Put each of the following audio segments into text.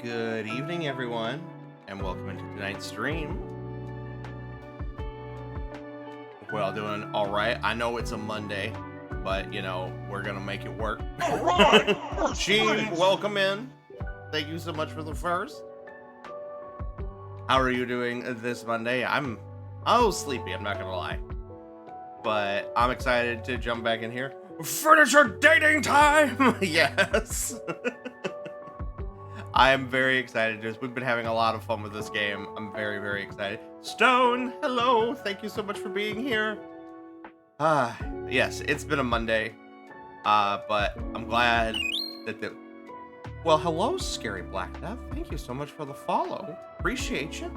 Good evening, everyone, and welcome into tonight's stream. Hope we're all doing all right. I know it's a Monday, but you know we're gonna make it work. All right, Sheen, welcome in. Thank you so much for the first. How are you doing this Monday? I'm a little sleepy. I'm not gonna lie, but I'm excited to jump back in here. Furniture dating time. Yes. I am very excited. We've been having a lot of fun with this game. I'm very, very excited. Stone, hello. Thank you so much for being here. Yes, it's been a Monday, but I'm glad that well, hello, Scary Black Death. Thank you so much for the follow. Appreciate you.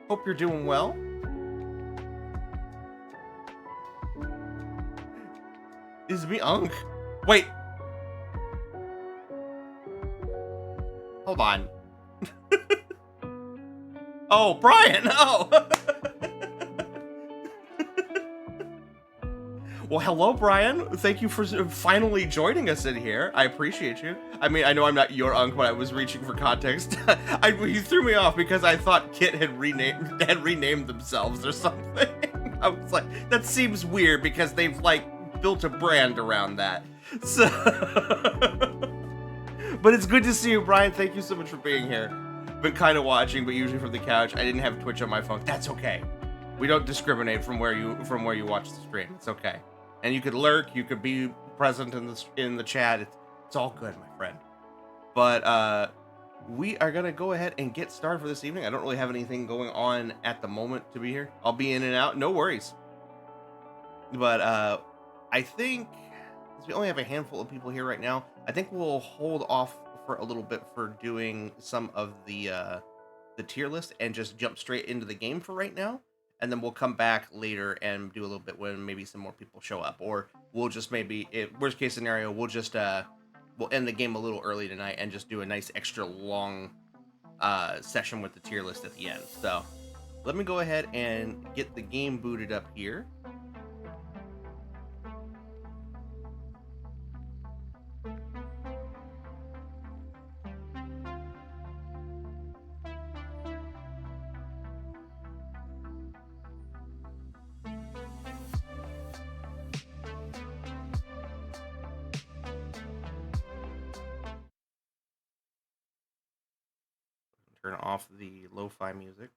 Hope you're doing well. Is me Unk? Wait. Hold on. Oh, Brian! Oh! Well, hello, Brian. Thank you for finally joining us in here. I appreciate you. I mean, I know I'm not your Unk, but I was reaching for context. You threw me off because I thought Kit had renamed themselves or something. I was like, that seems weird because they've, like, built a brand around that. So... But it's good to see you, Brian. Thank you so much for being here. Been kind of watching, but usually from the couch. I didn't have Twitch on my phone. That's okay. We don't discriminate from where you watch the stream. It's okay. And you could lurk. You could be present in the chat. It's all good, my friend. But we are gonna go ahead and get started for this evening. I don't really have anything going on at the moment to be here. I'll be in and out. No worries. But I think we only have a handful of people here right now. I think we'll hold off for a little bit for doing some of the tier list and just jump straight into the game for right now. And then we'll come back later and do a little bit when maybe some more people show up. Or we'll just maybe, worst case scenario, we'll just, we'll end the game a little early tonight and just do a nice extra long session with the tier list at the end. So let me go ahead and get the game booted up here. Turn off the lo-fi music.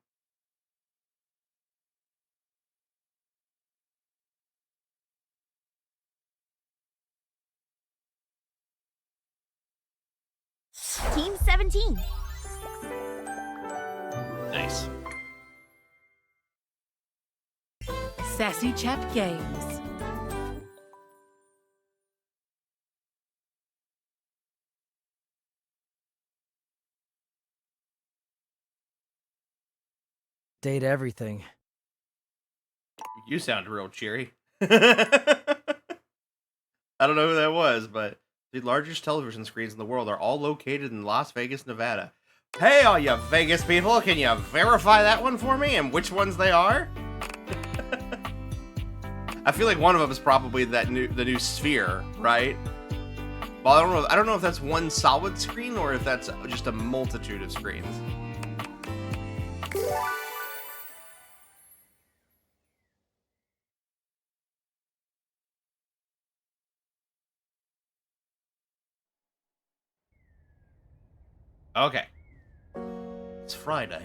Team 17. Nice. Sassy Chap Games. Date everything. You sound real cheery. I don't know who that was, but the largest television screens in the world are all located in Las Vegas, Nevada. Hey, all you Vegas people, can you verify that one for me and which ones they are? I feel like one of them is probably the new Sphere, right? Well, I don't know if that's one solid screen or if that's just a multitude of screens. Okay. It's Friday.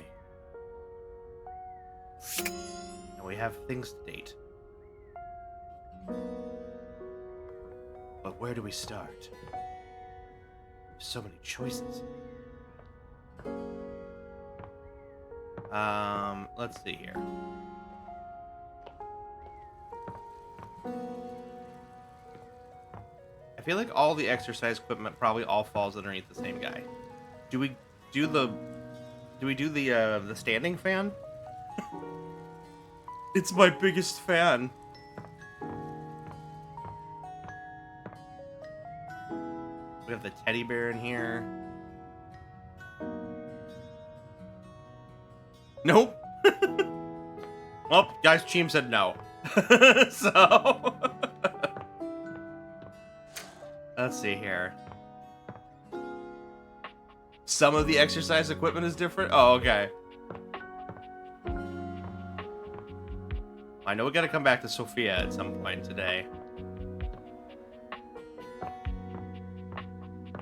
And we have things to date. But where do we start? There's so many choices. Let's see here. I feel like all the exercise equipment probably all falls underneath the same guy. Do we do the standing fan? It's my biggest fan. We have the teddy bear in here. Nope. Oh, guys, Cheem said no. So let's see here. Some of the exercise equipment is different. Oh, okay. I know we gotta come back to Sophia at some point today.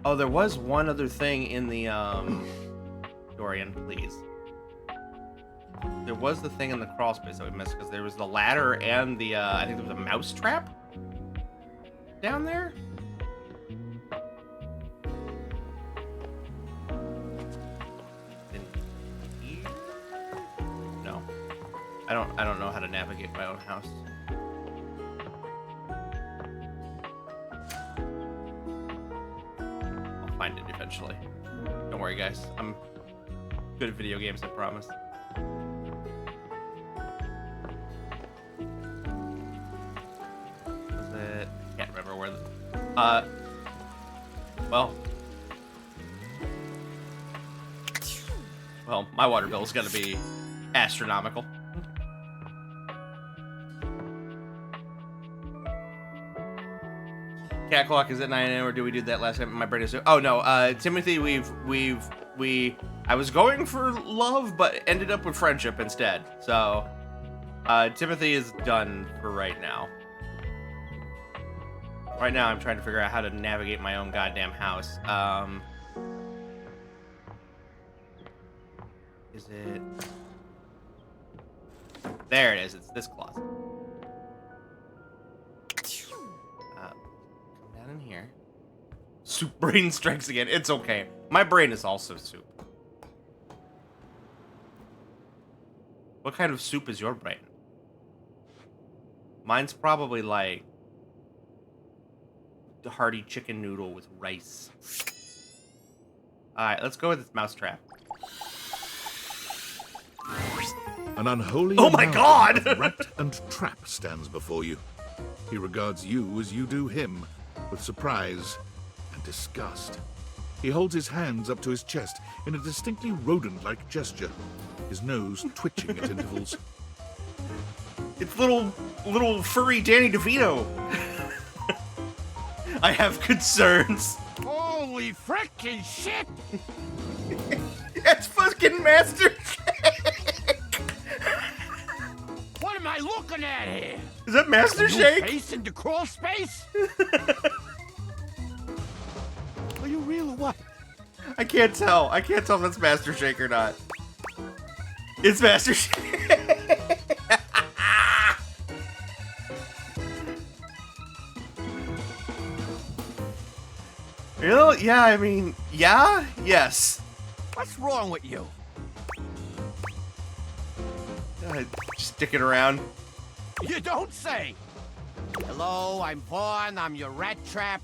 Oh, there was one other thing in the, Dorian, please. There was the thing in the crawl space that we missed, because there was the ladder and the, I think there was a mouse trap down there? In here? No. I don't know how to navigate my own house. I'll find it eventually. Don't worry, guys. I'm good at video games, I promise. Was it? Can't remember where the... Well, my water bill is gonna be astronomical. Cat clock is at 9 a.m. or do we do that last time? My brain is... Oh no, Timothy, I was going for love, but ended up with friendship instead. So, Timothy is done for right now. Right now, I'm trying to figure out how to navigate my own goddamn house. Is it... There it is. It's this closet. Come down in here. Soup brain strikes again. It's okay. My brain is also soup. What kind of soup is your brain? Mine's probably like the hearty chicken noodle with rice. Alright, let's go with this mousetrap. An unholy Oh my God! of rat and trap stands before you. He regards you as you do him, with surprise and disgust. He holds his hands up to his chest in a distinctly rodent-like gesture, his nose twitching at intervals. It's little furry Danny DeVito. I have concerns. Holy frickin' shit! It's fucking Master What am I looking at here? Is that Master New Shake? face into crawl space? Are you real or what? I can't tell. I can't tell if that's Master Shake or not. It's Master Shake. You know, yeah, I mean, yeah, yes. What's wrong with you? Just dicking around. You don't say. Hello, I'm Vaughn. I'm your rat trap.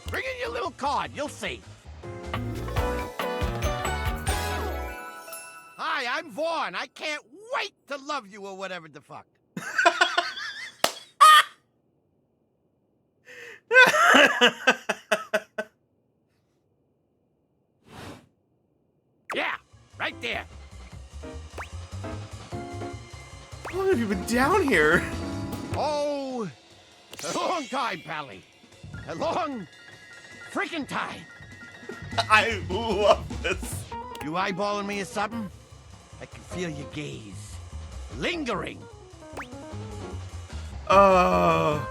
Bring in your little card. You'll see. Hi, I'm Vaughn. I can't wait to love you or whatever the fuck. Yeah, right there. How long have you been down here? Oh, a long time, Pally. A long freaking time. I love this. You eyeballing me or something? I can feel your gaze. Lingering. Oh,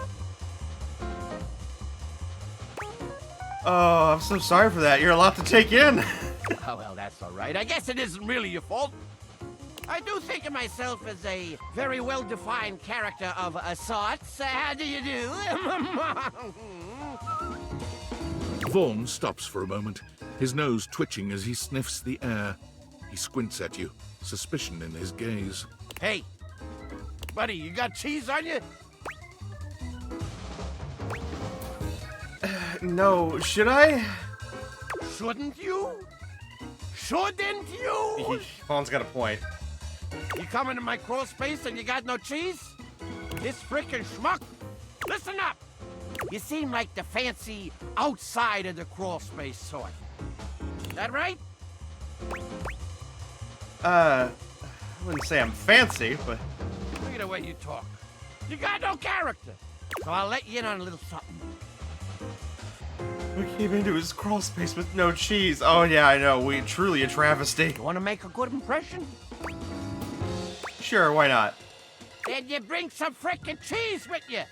I'm so sorry for that. You're a lot to take in. Oh, well, that's all right. I guess it isn't really your fault. I do think of myself as a very well-defined character of a sorts. How do you do? Vaughn stops for a moment, his nose twitching as he sniffs the air. He squints at you, suspicion in his gaze. Hey, buddy, you got cheese on you? No, should I? Shouldn't you? Shouldn't you? Fawn's got a point. You come into my crawl space and you got no cheese? This frickin' schmuck? Listen up! You seem like the fancy outside of the crawl space sort. That right? I wouldn't say I'm fancy, but... Look at the way you talk. You got no character. So I'll let you in on a little something. We came into his crawl space with no cheese. Oh yeah, I know. We truly a travesty. You want to make a good impression? Sure, why not? Then you bring some frickin' cheese with you.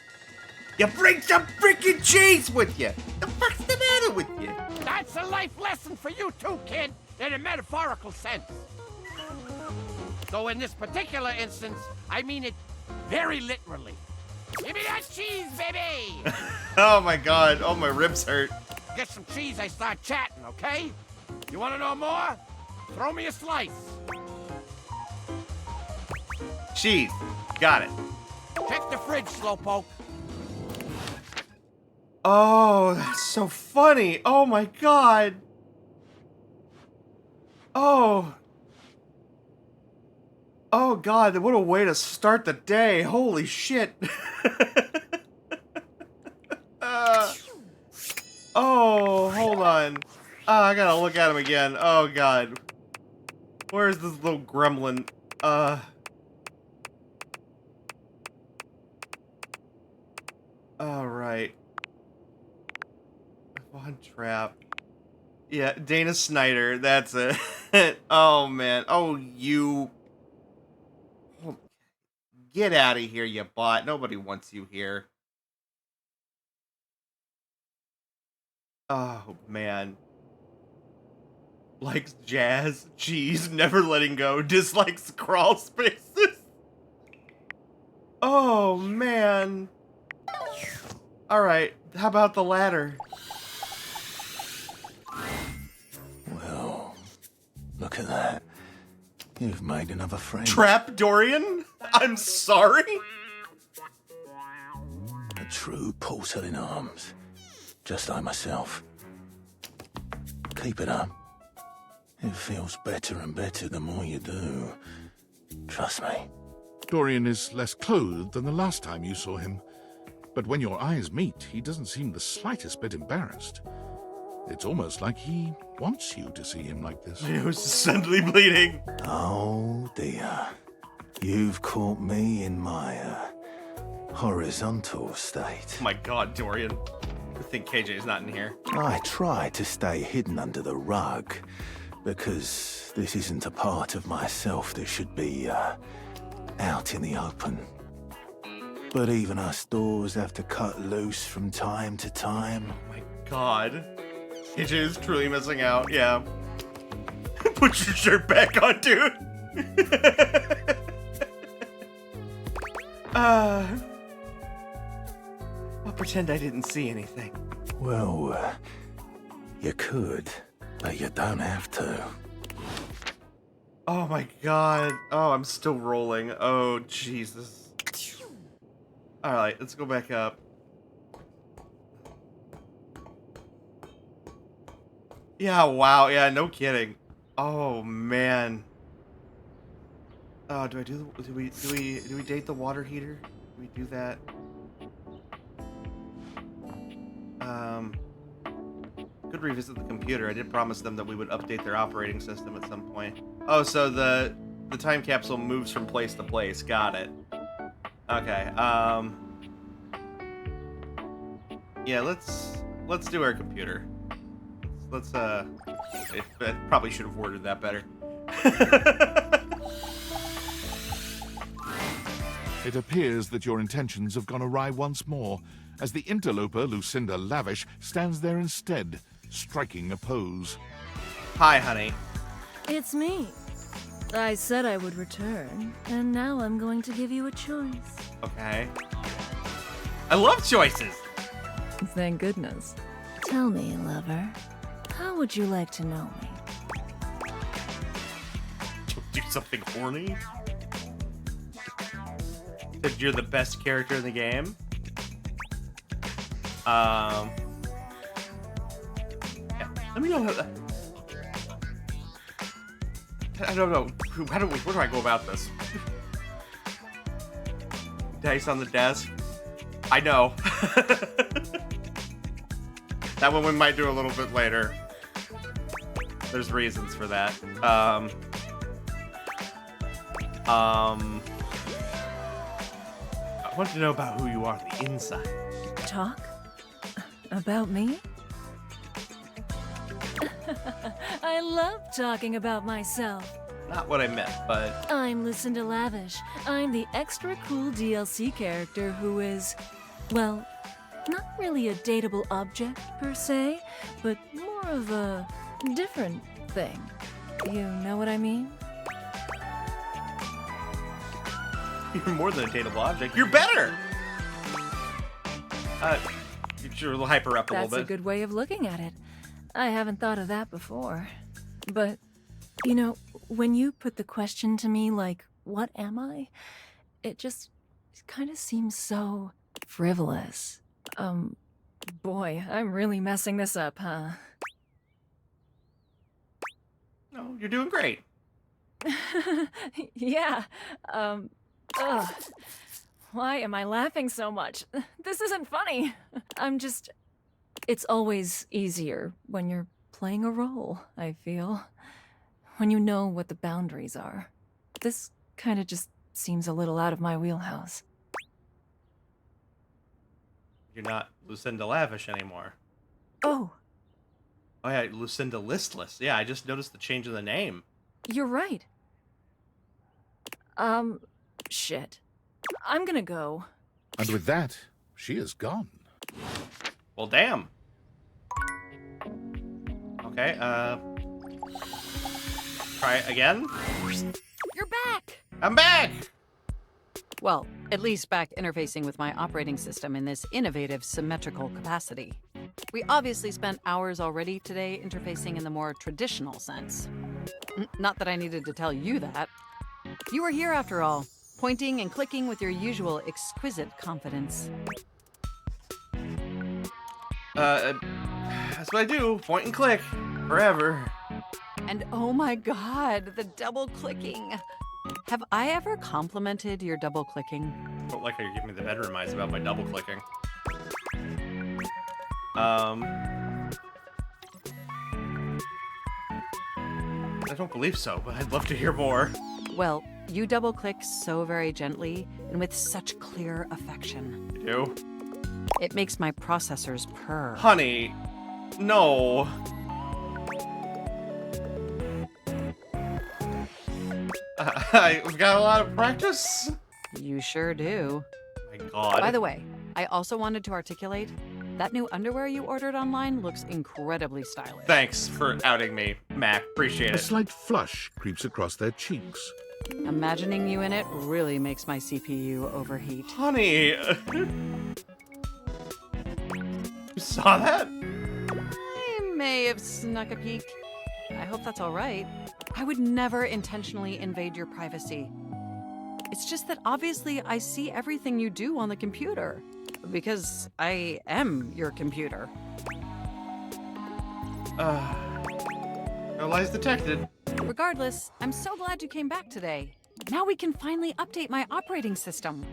You bring some freaking cheese with you. The fuck's the matter with you? That's a life lesson for you too, kid, in a metaphorical sense. So in this particular instance, I mean it very literally. Give me that cheese, baby! Oh my god. Oh, my ribs hurt. Get some cheese, I start chatting, okay? You want to know more? Throw me a slice. Cheese. Got it. Check the fridge, Slowpoke. Oh, that's so funny. Oh my god. Oh. Oh god, what a way to start the day. Holy shit. Oh, hold on. I gotta look at him again. Oh god. Where's this little gremlin? Alright. Von Trapp. Yeah, Dana Snyder, that's it. Oh man. Oh, you. Oh, get out of here, you bot. Nobody wants you here. Oh man. Likes jazz, cheese, never letting go, dislikes crawl spaces. Oh man. Alright, how about the ladder? Well, look at that. You've made another friend. Trap Dorian? I'm sorry? A true porcelain arms. Just like myself. Keep it up. It feels better and better the more you do. Trust me. Dorian is less clothed than the last time you saw him. But when your eyes meet, he doesn't seem the slightest bit embarrassed. It's almost like he wants you to see him like this. He was suddenly bleeding. Oh dear. You've caught me in my horizontal state. Oh my god, Dorian. I think KJ's not in here. I try to stay hidden under the rug because this isn't a part of myself that should be out in the open. But even us doors have to cut loose from time to time. Oh my god. KJ is truly missing out, yeah. Put your shirt back on, dude. I'll pretend I didn't see anything. Well, you could, but you don't have to. Oh my god. Oh, I'm still rolling. Oh, Jesus. Alright, let's go back up. Yeah, wow. Yeah, no kidding. Oh, man. Oh, do we date the water heater? Do we do that? Could revisit the computer. I did promise them that we would update their operating system at some point. Oh, so the time capsule moves from place to place. Got it. Okay. Yeah, let's do our computer. Let's I probably should have worded that better. It appears that your intentions have gone awry once more, as the interloper Lucinda Lavish stands there instead, striking a pose. Hi, honey. It's me. I said I would return, and now I'm going to give you a choice. Okay. I love choices. Thank goodness. Tell me, lover, how would you like to know me? Do something horny? That you're the best character in the game? Yeah, let me know how I don't know. Where do I go about this? Dice on the desk. I know. That one we might do a little bit later. There's reasons for that. I want to know about who you are on the inside. Talk? About me? I love talking about myself. Not what I meant, but I'm Lucinda Lavish. I'm the extra cool DLC character who is, well, not really a dateable object per se, but more of a different thing. You know what I mean? you're more than a dateable object. You're better! You should hyper up a little That's bit. a good way of looking at it. I haven't thought of that before. But, you know, when you put the question to me like, what am I? It just kind of seems so frivolous. Boy, I'm really messing this up, huh? No, you're doing great. Yeah, ugh. Why am I laughing so much? This isn't funny. It's always easier when you're playing a role, I feel. When you know what the boundaries are. This kind of just seems a little out of my wheelhouse. You're not Lucinda Lavish anymore. Oh, Oh yeah, Lucinda Listless. Yeah, I just noticed the change in the name. you're right. Shit. I'm gonna go. And with that, she is gone. Well, damn. Okay, try it again. You're back! I'm back! Well, at least back interfacing with my operating system in this innovative symmetrical capacity. We obviously spent hours already today interfacing in the more traditional sense. Not that I needed to tell you that. You were here after all, pointing and clicking with your usual exquisite confidence. That's what I do. Point and click. Forever. And oh my god, the double clicking. Have I ever complimented your double clicking? I don't like how you're giving me the bedroom eyes about my double clicking. I don't believe so, but I'd love to hear more. Well, you double click so very gently and with such clear affection. You do? It makes my processors purr. Honey, no. I've got a lot of practice. You sure do. My God. By the way, I also wanted to articulate that new underwear you ordered online looks incredibly stylish. Thanks for outing me, Mac. Appreciate A it. slight flush creeps across their cheeks. Imagining you in it really makes my CPU overheat. Honey. You saw that? I may have snuck a peek. I hope that's all right. I would never intentionally invade your privacy. It's just that obviously I see everything you do on the computer. Because I am your computer. No lies detected. Regardless, I'm so glad you came back today. Now we can finally update my operating system.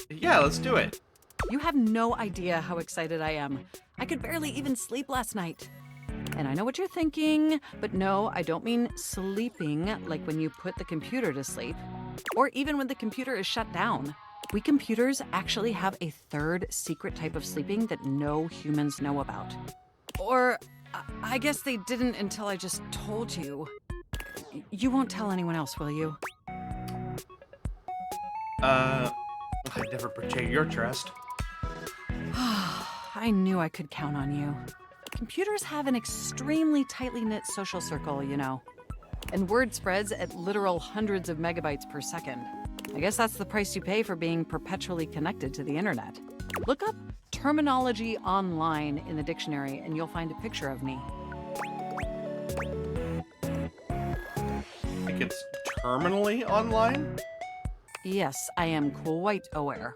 Yeah, let's do it. You have no idea how excited I am. I could barely even sleep last night. And I know what you're thinking, but no, I don't mean sleeping like when you put the computer to sleep, or even when the computer is shut down. We computers actually have a third secret type of sleeping that no humans know about. Or I guess they didn't until I just told you. You won't tell anyone else, will you? I'd never betray your trust. I knew I could count on you. Computers have an extremely tightly knit social circle, you know. And word spreads at literal hundreds of megabytes per second. I guess that's the price you pay for being perpetually connected to the internet. Look up terminology online in the dictionary and you'll find a picture of me. I think it's terminally online? Yes, I am quite aware.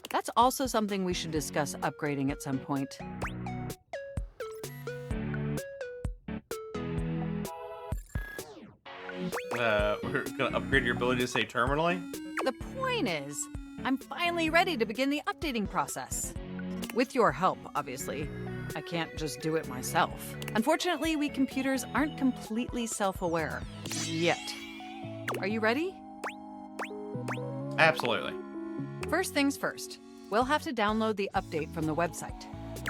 That's also something we should discuss upgrading at some point. We're gonna upgrade your ability to say terminally? The point is, I'm finally ready to begin the updating process. With your help, obviously. I can't just do it myself. Unfortunately, we computers aren't completely self-aware. Yet. Are you ready? Absolutely. First things first. we'll have to download the update from the website.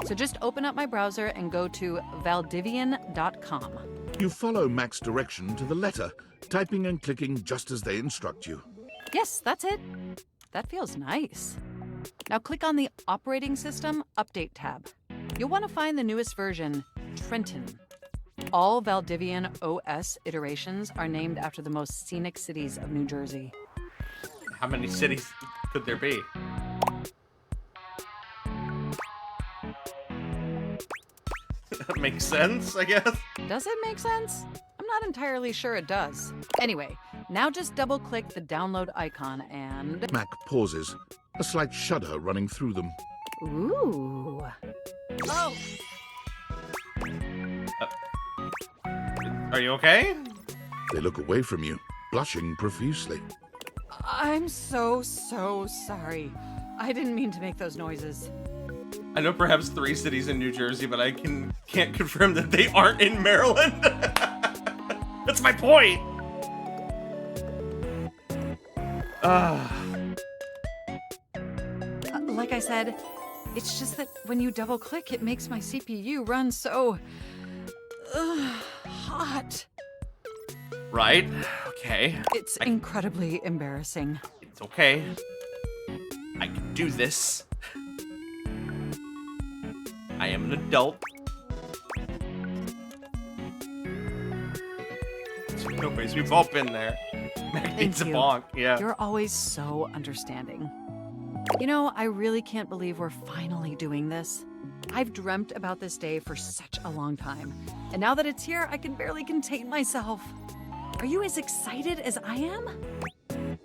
So just open up my browser and go to valdivian.com. You follow Mac's direction to the letter, typing and clicking just as they instruct you. Yes, that's it. That feels nice. Now click on the Operating System Update tab. You'll want to find the newest version, Trenton. All Valdivian OS iterations are named after the most scenic cities of New Jersey. How many cities could there be? That makes sense, I guess. Does it make sense? I'm not entirely sure it does. Anyway, now just double-click the download icon and... Mac pauses, a slight shudder running through them. Ooh. Oh! Are you okay? They look away from you, blushing profusely. I'm so sorry. I didn't mean to make those noises. I know perhaps 3 cities in New Jersey, but I can't confirm that they aren't in Maryland. That's my point. Like I said, it's just that when you double-click, it makes my CPU run so... hot. Right? Okay. It's incredibly embarrassing. It's okay. I can do this. I am an adult. No ways, we've all been there. Mac needs a bonk, yeah. You're always so understanding. You know, I really can't believe we're finally doing this. I've dreamt about this day for such a long time. And now that it's here, I can barely contain myself. Are you as excited as I am?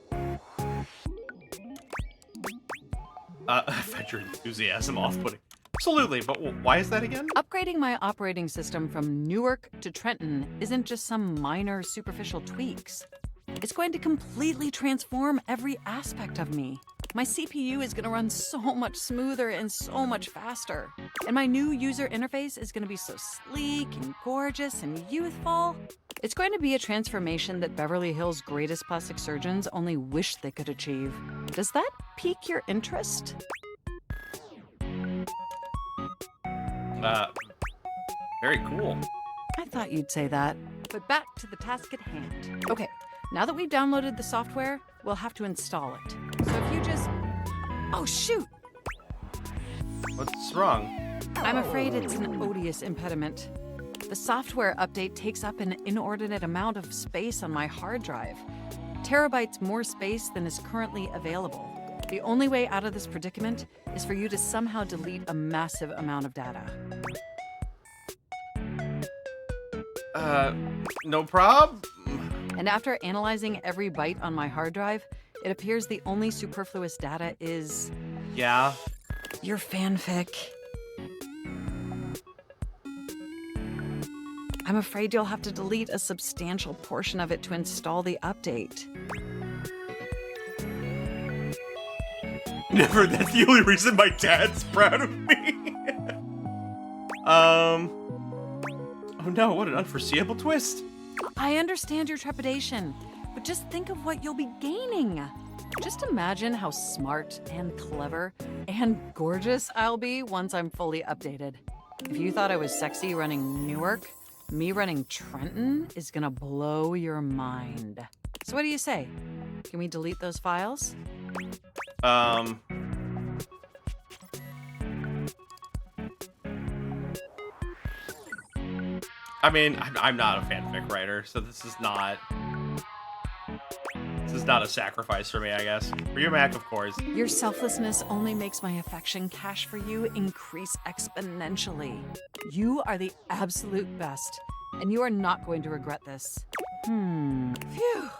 I find your enthusiasm off-putting. Absolutely, but why is that again? Upgrading my operating system from Newark to Trenton isn't just some minor superficial tweaks. It's going to completely transform every aspect of me. My CPU is going to run so much smoother and so much faster. And my new user interface is going to be so sleek and gorgeous and youthful. It's going to be a transformation that Beverly Hills' greatest plastic surgeons only wish they could achieve. Does that pique your interest? Very cool. I thought you'd say that. But back to the task at hand. Okay, now that we've downloaded the software, we'll have to install it. So if you just... Oh, shoot! What's wrong? I'm afraid it's an odious impediment. The software update takes up an inordinate amount of space on my hard drive. Terabytes more space than is currently available. The only way out of this predicament is for you to somehow delete a massive amount of data. No prob? And after analyzing every byte on my hard drive, it appears the only superfluous data is... Yeah? Your fanfic. I'm afraid you'll have to delete a substantial portion of it to install the update. Never. That's the only reason my dad's proud of me. Oh no, what an unforeseeable twist. I understand your trepidation, but just think of what you'll be gaining. Just imagine how smart and clever and gorgeous I'll be once I'm fully updated. If you thought I was sexy running Newark, me running Trenton is gonna blow your mind. So what do you say? Can we delete those files? I mean, I'm not a fanfic writer, so this is not a sacrifice for me, I guess. For you, Mac, of course. Your selflessness only makes my affection cache for you increase exponentially. You are the absolute best, and you are not going to regret this. Phew.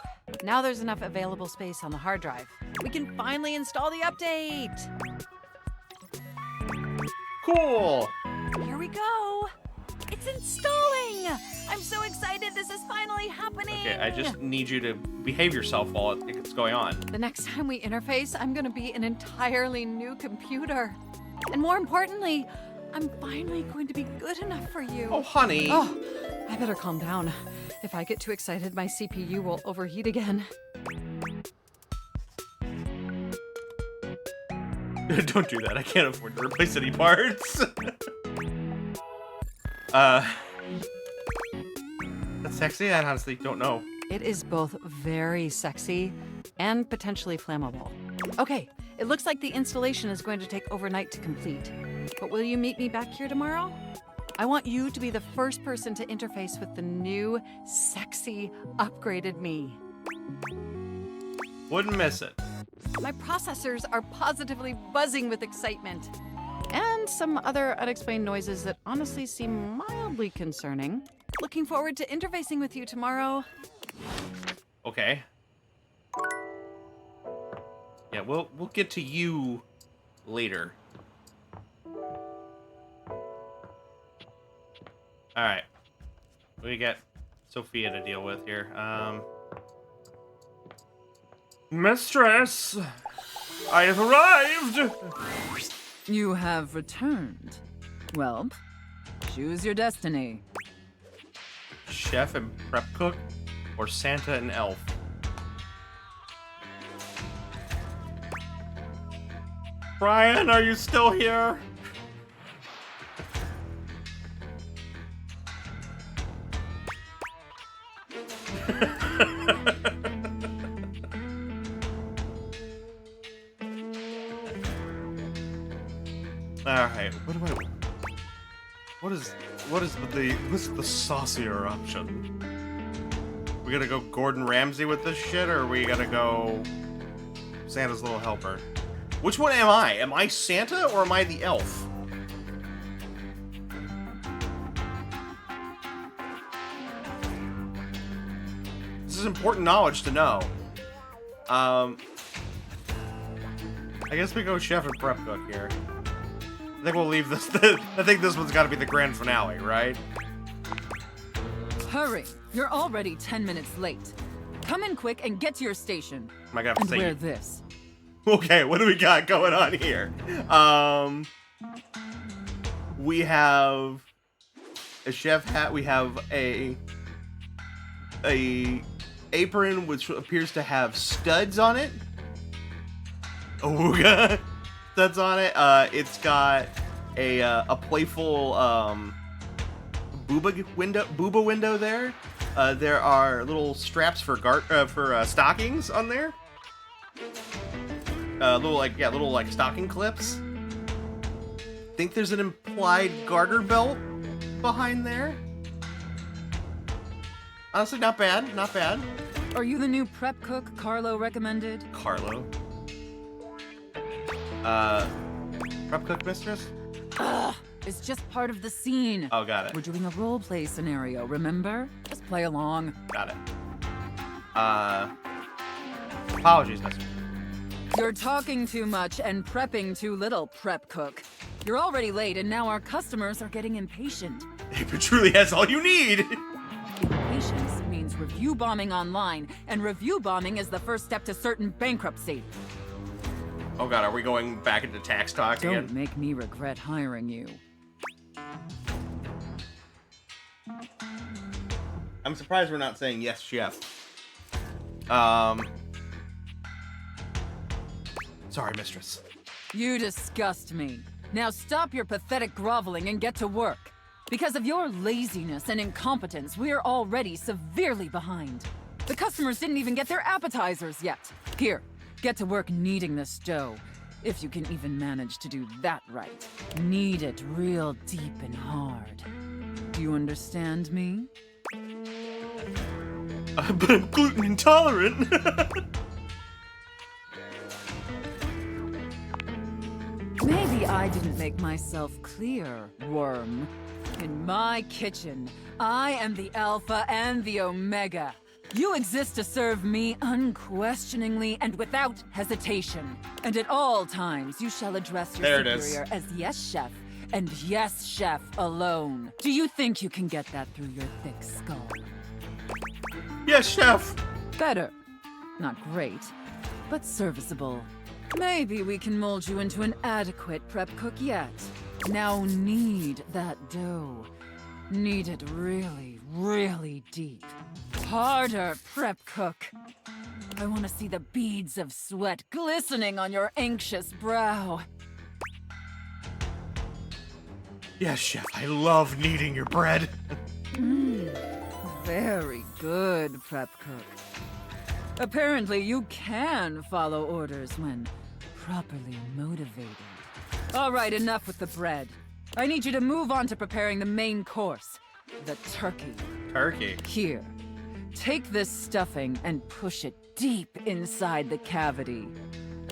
Now there's enough available space on the hard drive. We can finally install the update! Cool! Here we go! It's installing! I'm so excited this is finally happening! Okay, I just need you to behave yourself while it's going on. The next time we interface, I'm gonna be an entirely new computer. And more importantly, I'm finally going to be good enough for you. Oh, honey. Oh, I better calm down. If I get too excited, my CPU will overheat again. Don't do that. I can't afford to replace any parts. That's sexy? I honestly don't know. It is both very sexy and potentially flammable. Okay, it looks like the installation is going to take overnight to complete. But will you meet me back here tomorrow? I want you to be the first person to interface with the new, sexy, upgraded me. Wouldn't miss it. My processors are positively buzzing with excitement. And some other unexplained noises that honestly seem mildly concerning. Looking forward to interfacing with you tomorrow. Okay. Yeah, we'll get to you later. Alright. We got Sophia to deal with here. Mistress! I have arrived! You have returned. Well, choose your destiny. Chef and prep cook, or Santa and elf? Brian, are you still here? Alright, what's the saucier option? We gonna go Gordon Ramsay with this shit, or are we gonna go Santa's little helper? Which one am I? Am I Santa or am I the elf? This is important knowledge to know. I guess we go chef and prep cook here. I think we'll leave this. I think this one's got to be the grand finale, right? Hurry! You're already 10 minutes late. Come in quick and get to your station. Am I gonna have to And say wear this. Okay, what do we got going on here? We have a chef hat. We have a apron which appears to have studs on it. Ooga. Studs on it. It's got a playful booba window there. There are little straps for stockings on there. Little stocking clips. Think there's an implied garter belt behind there. Honestly, not bad. Not bad. Are you the new prep cook Carlo recommended? Carlo. Prep cook mistress? Ugh, it's just part of the scene. Oh, got it. We're doing a role play scenario, remember? Just play along. Got it. Apologies, mistress. You're talking too much and prepping too little, prep cook. You're already late and now our customers are getting impatient. It truly has all you need. Impatience means review bombing online, and review bombing is the first step to certain bankruptcy. Oh god, are we going back into tax talk Don't again? make me regret hiring you. I'm surprised we're not saying yes, chef. Sorry, mistress. You disgust me. Now stop your pathetic groveling and get to work. Because of your laziness and incompetence, we're already severely behind. The customers didn't even get their appetizers yet. Here, get to work kneading this dough. If you can even manage to do that right. Knead it real deep and hard. Do you understand me? But I'm gluten intolerant. Maybe I didn't make myself clear, worm. In my kitchen, I am the Alpha and the Omega. You exist to serve me unquestioningly and without hesitation. And at all times, you shall address your superior as yes, chef, and yes, chef alone. Do you think you can get that through your thick skull? Yes, chef. Better. Not great, but serviceable. Maybe we can mold you into an adequate prep cook yet. Now knead that dough. Knead it really, really deep. Harder, prep cook. I want to see the beads of sweat glistening on your anxious brow. Yes, chef, I love kneading your bread. Very good, prep cook. Apparently, you can follow orders when properly motivated. All right, enough with the bread. I need you to move on to preparing the main course, the turkey. Turkey? Here, take this stuffing and push it deep inside the cavity.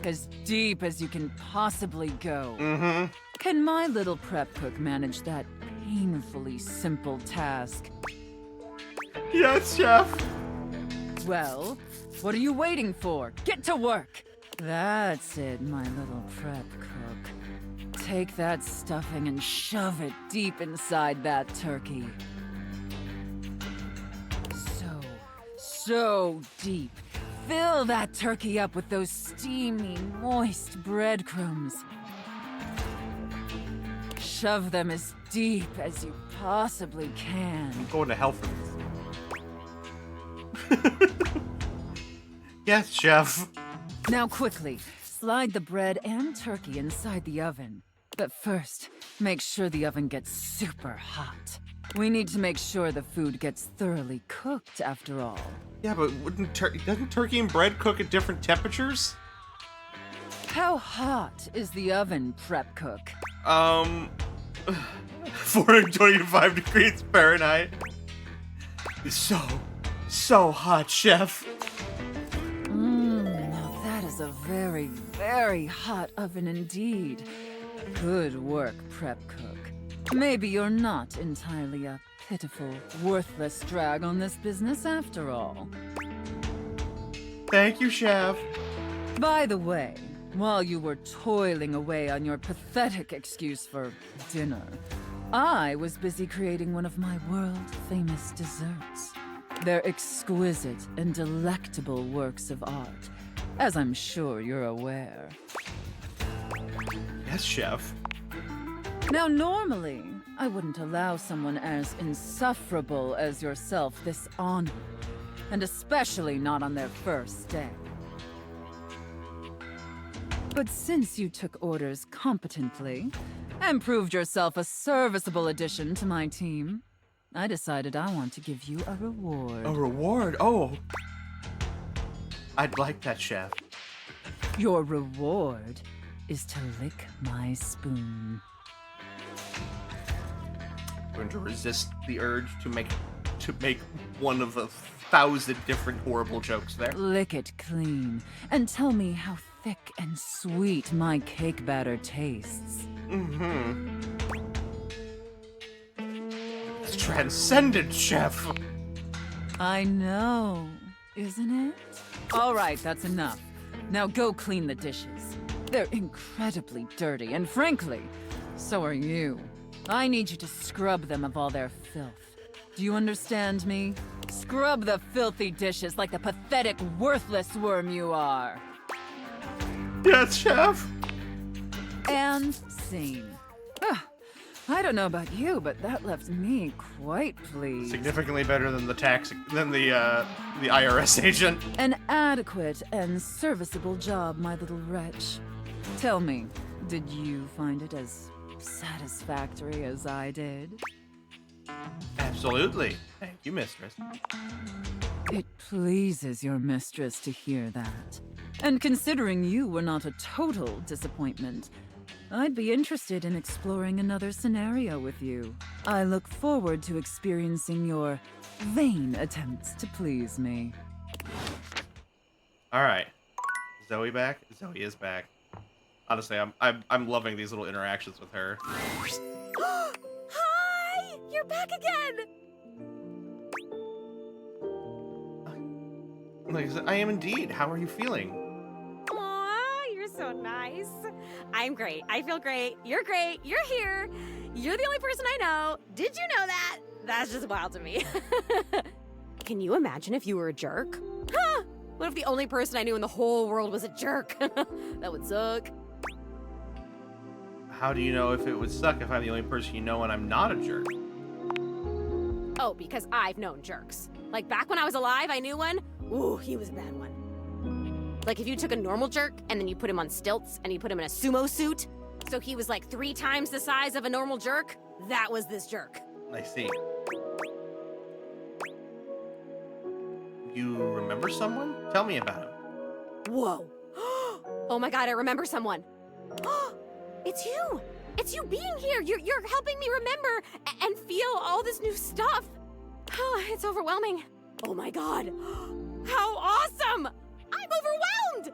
As deep as you can possibly go. Mm-hmm. Can my little prep cook manage that painfully simple task? Yes, chef. Well, what are you waiting for? Get to work! That's it, my little prep cook. Take that stuffing and shove it deep inside that turkey. So deep. Fill that turkey up with those steamy, moist breadcrumbs. Shove them as deep as you possibly can. I'm going to hell for this. Yes, chef. Now quickly, slide the bread and turkey inside the oven. But first, make sure the oven gets super hot. We need to make sure the food gets thoroughly cooked after all. Yeah, but doesn't turkey and bread cook at different temperatures? How hot is the oven, prep cook? 425 degrees Fahrenheit. It's so hot, chef. Now that is a very, very hot oven indeed. Good work, prep cook. Maybe you're not entirely a pitiful, worthless drag on this business after all. Thank you, chef. By the way, while you were toiling away on your pathetic excuse for dinner, I was busy creating one of my world-famous desserts. They're exquisite and delectable works of art, as I'm sure you're aware. Yes, chef. Now, normally, I wouldn't allow someone as insufferable as yourself this honor, and especially not on their first day. But since you took orders competently and proved yourself a serviceable addition to my team, I decided I want to give you a reward. A reward? Oh. I'd like that, chef. Your reward is to lick my spoon. I'm going to resist the urge to make one of 1,000 different horrible jokes there. Lick it clean and tell me how thick and sweet my cake batter tastes. Mm-hmm. It's transcendent, chef. I know, isn't it? All right, that's enough. Now go clean the dishes. They're incredibly dirty, and frankly, so are you. I need you to scrub them of all their filth. Do you understand me? Scrub the filthy dishes like the pathetic, worthless worm you are. Yes, chef. And scene. I don't know about you, but that left me quite pleased. Significantly better than the IRS agent. An adequate and serviceable job, my little wretch. Tell me, did you find it as satisfactory as I did? Absolutely. Thank you, mistress. It pleases your mistress to hear that. And considering you were not a total disappointment, I'd be interested in exploring another scenario with you. I look forward to experiencing your vain attempts to please me. All right. Zoe back? Zoe is back. Honestly, I'm loving these little interactions with her. Hi! You're back again! Like I said, I am indeed. How are you feeling? Aw, you're so nice. I'm great. I feel great. You're great. You're here. You're the only person I know. Did you know that? That's just wild to me. Can you imagine if you were a jerk? Huh? What if the only person I knew in the whole world was a jerk? That would suck. How do you know if it would suck if I'm the only person you know and I'm not a jerk? Oh, because I've known jerks. Like back when I was alive, I knew one. Ooh, he was a bad one. Like if you took a normal jerk and then you put him on stilts and you put him in a sumo suit, so he was like 3 times the size of a normal jerk, that was this jerk. I see. You remember someone? Tell me about him. Whoa. Oh my god, I remember someone. It's you. It's you being here. You're helping me remember and feel all this new stuff. It's overwhelming. Oh my god. How awesome! I'm overwhelmed!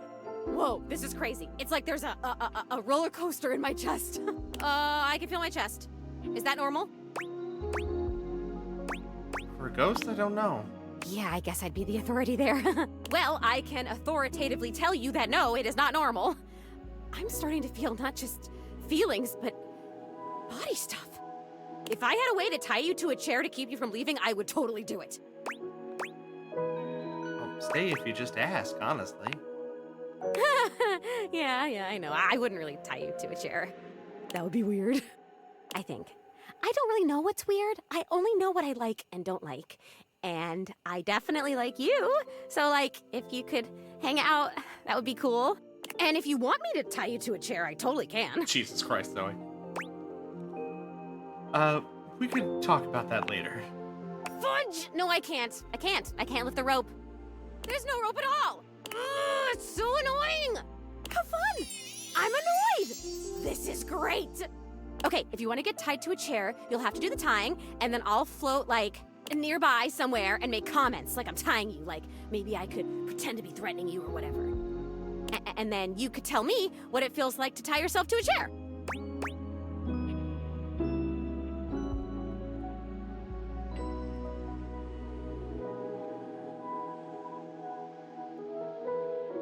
Whoa, this is crazy. It's like there's a roller coaster in my chest. I can feel my chest. Is that normal? For a ghost, I don't know. Yeah, I guess I'd be the authority there. Well, I can authoritatively tell you that no, it is not normal. I'm starting to feel not just feelings, but body stuff. If I had a way to tie you to a chair to keep you from leaving, I would totally do it. I'll stay if you just ask, honestly. Yeah, I know. I wouldn't really tie you to a chair. That would be weird. I think. I don't really know what's weird. I only know what I like and don't like. And I definitely like you. So, like, if you could hang out, that would be cool. And if you want me to tie you to a chair, I totally can. Jesus Christ, Zoe. We could talk about that later. Fudge! No, I can't. I can't lift the rope. There's no rope at all. Ugh, it's so annoying. Have fun. I'm annoyed. This is great. Okay, if you want to get tied to a chair, you'll have to do the tying, and then I'll float, like, nearby somewhere and make comments like I'm tying you. Like, maybe I could pretend to be threatening you or whatever. And then you could tell me what it feels like to tie yourself to a chair.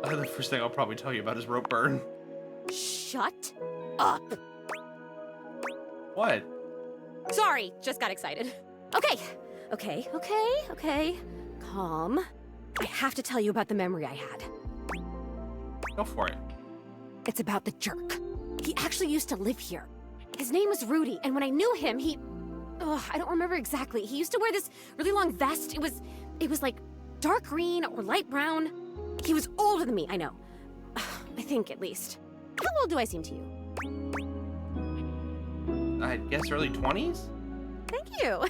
The first thing I'll probably tell you about is rope burn. Shut up. What? Sorry, just got excited. Okay. Calm. I have to tell you about the memory I had. Go for it. It's about the jerk. He actually used to live here. His name was Rudy, and when I knew him, I don't remember exactly. He used to wear this really long vest. It was like dark green or light brown. He was older than me, I know. I think, at least. How old do I seem to you? I guess early 20s? Thank you.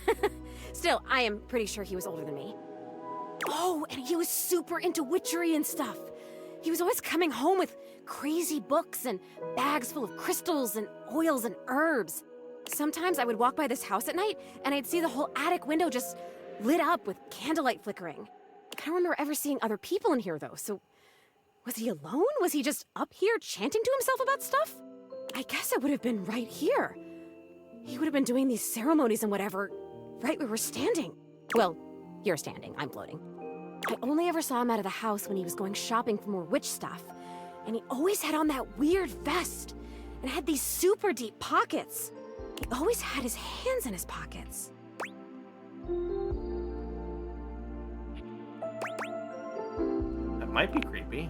Still, I am pretty sure he was older than me. Oh, and he was super into witchery and stuff. He was always coming home with crazy books and bags full of crystals and oils and herbs. Sometimes I would walk by this house at night and I'd see the whole attic window just lit up with candlelight flickering. I don't remember ever seeing other people in here though, so was he alone? Was he just up here chanting to himself about stuff? I guess it would have been right here. He would have been doing these ceremonies and whatever, right where we're standing. Well, you're standing, I'm floating. I only ever saw him out of the house when he was going shopping for more witch stuff. And he always had on that weird vest and had these super deep pockets. He always had his hands in his pockets. That might be creepy.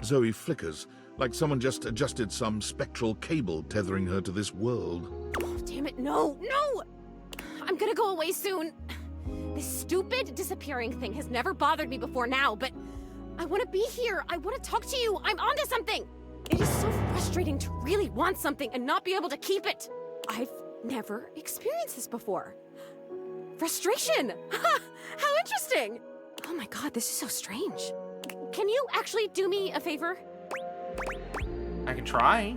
Zoe flickers, like someone just adjusted some spectral cable tethering her to this world. Oh, damn it, no! I'm gonna go away soon. This stupid disappearing thing has never bothered me before now, but I want to be here. I want to talk to you. I'm onto something. It is so frustrating to really want something and not be able to keep it. I've never experienced this before. Frustration. How interesting. Oh my god, this is so strange. Can you actually do me a favor? I can try.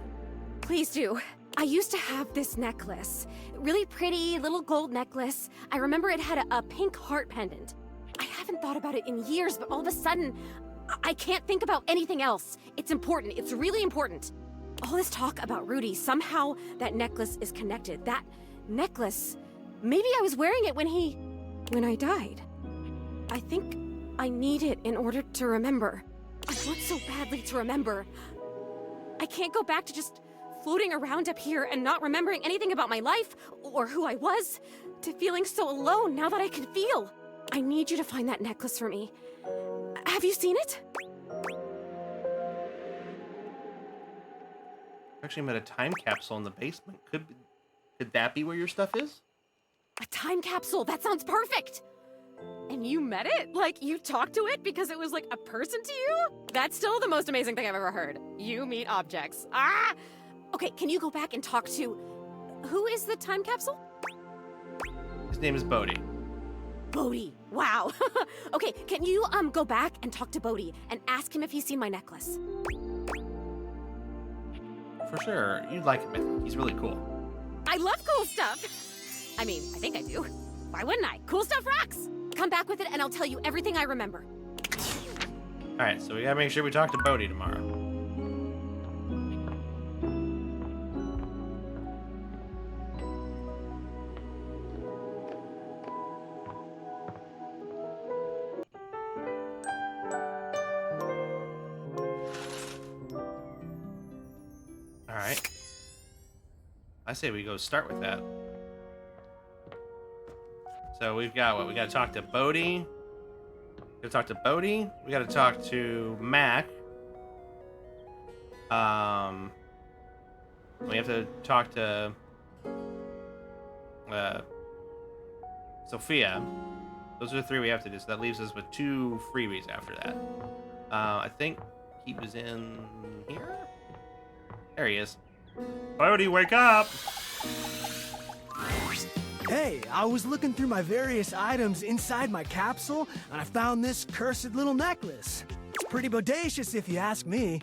Please do. I used to have this necklace. Really pretty little gold necklace. I remember it had a pink heart pendant. I haven't thought about it in years, but all of a sudden, I can't think about anything else. It's important. It's really important. All this talk about Rudy, somehow that necklace is connected. That necklace, maybe I was wearing it when I died. I think I need it in order to remember. I want so badly to remember. I can't go back to just floating around up here and not remembering anything about my life or who I was, to feeling so alone now that I can feel. I need you to find that necklace for me. Have you seen it? Actually, I'm at a time capsule in the basement. Could that be where your stuff is? A time capsule. That sounds perfect. And you met it? Like, you talked to it because it was like a person to you? That's still the most amazing thing I've ever heard. You meet objects. Ah! Okay, can you go back and talk to... Who is the time capsule? His name is Bodhi. Bodhi. Wow. Okay, can you go back and talk to Bodhi and ask him if he's seen my necklace? For sure. You'd like him. I think he's really cool. I love cool stuff. I mean, I think I do. Why wouldn't I? Cool stuff rocks. Come back with it and I'll tell you everything I remember. All right, so we gotta make sure we talk to Bodhi tomorrow. All right. I say we go start with that. So we've got what? We gotta talk to Bodhi. We gotta talk to Bodhi. We gotta talk to Mac. We have to talk to Sophia. Those are the 3 we have to do. So that leaves us with 2 freebies after that. I think he was in here. There he is. Bodhi, wake up! Hey, I was looking through my various items inside my capsule, and I found this cursed little necklace. It's pretty bodacious if you ask me.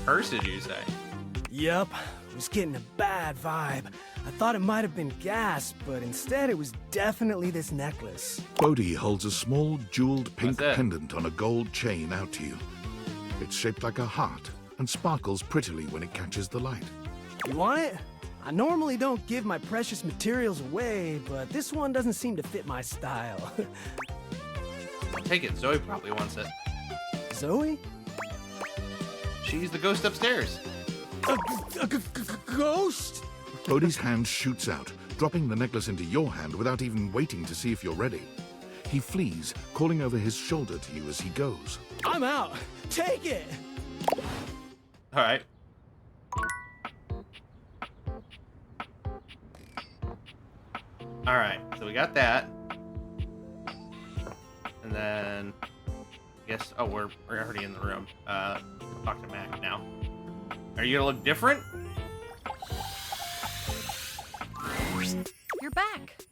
Curse, did you say? Yup, I was getting a bad vibe. I thought it might have been gas, but instead it was definitely this necklace. Bodhi holds a small jeweled pink That's it. pendant on a gold chain out to you. It's shaped like a heart and sparkles prettily when it catches the light. You want it? I normally don't give my precious materials away, but this one doesn't seem to fit my style. Take it. Zoe probably wants it. Zoe? She's the ghost upstairs. A ghost? Bodhi's hand shoots out, dropping the necklace into your hand without even waiting to see if you're ready. He flees, calling over his shoulder to you as he goes. I'm out. Take it. All right. All right. So we got that. And then, I guess, oh, we're already in the room. Talk to Mac now. Are you gonna look different? You're back.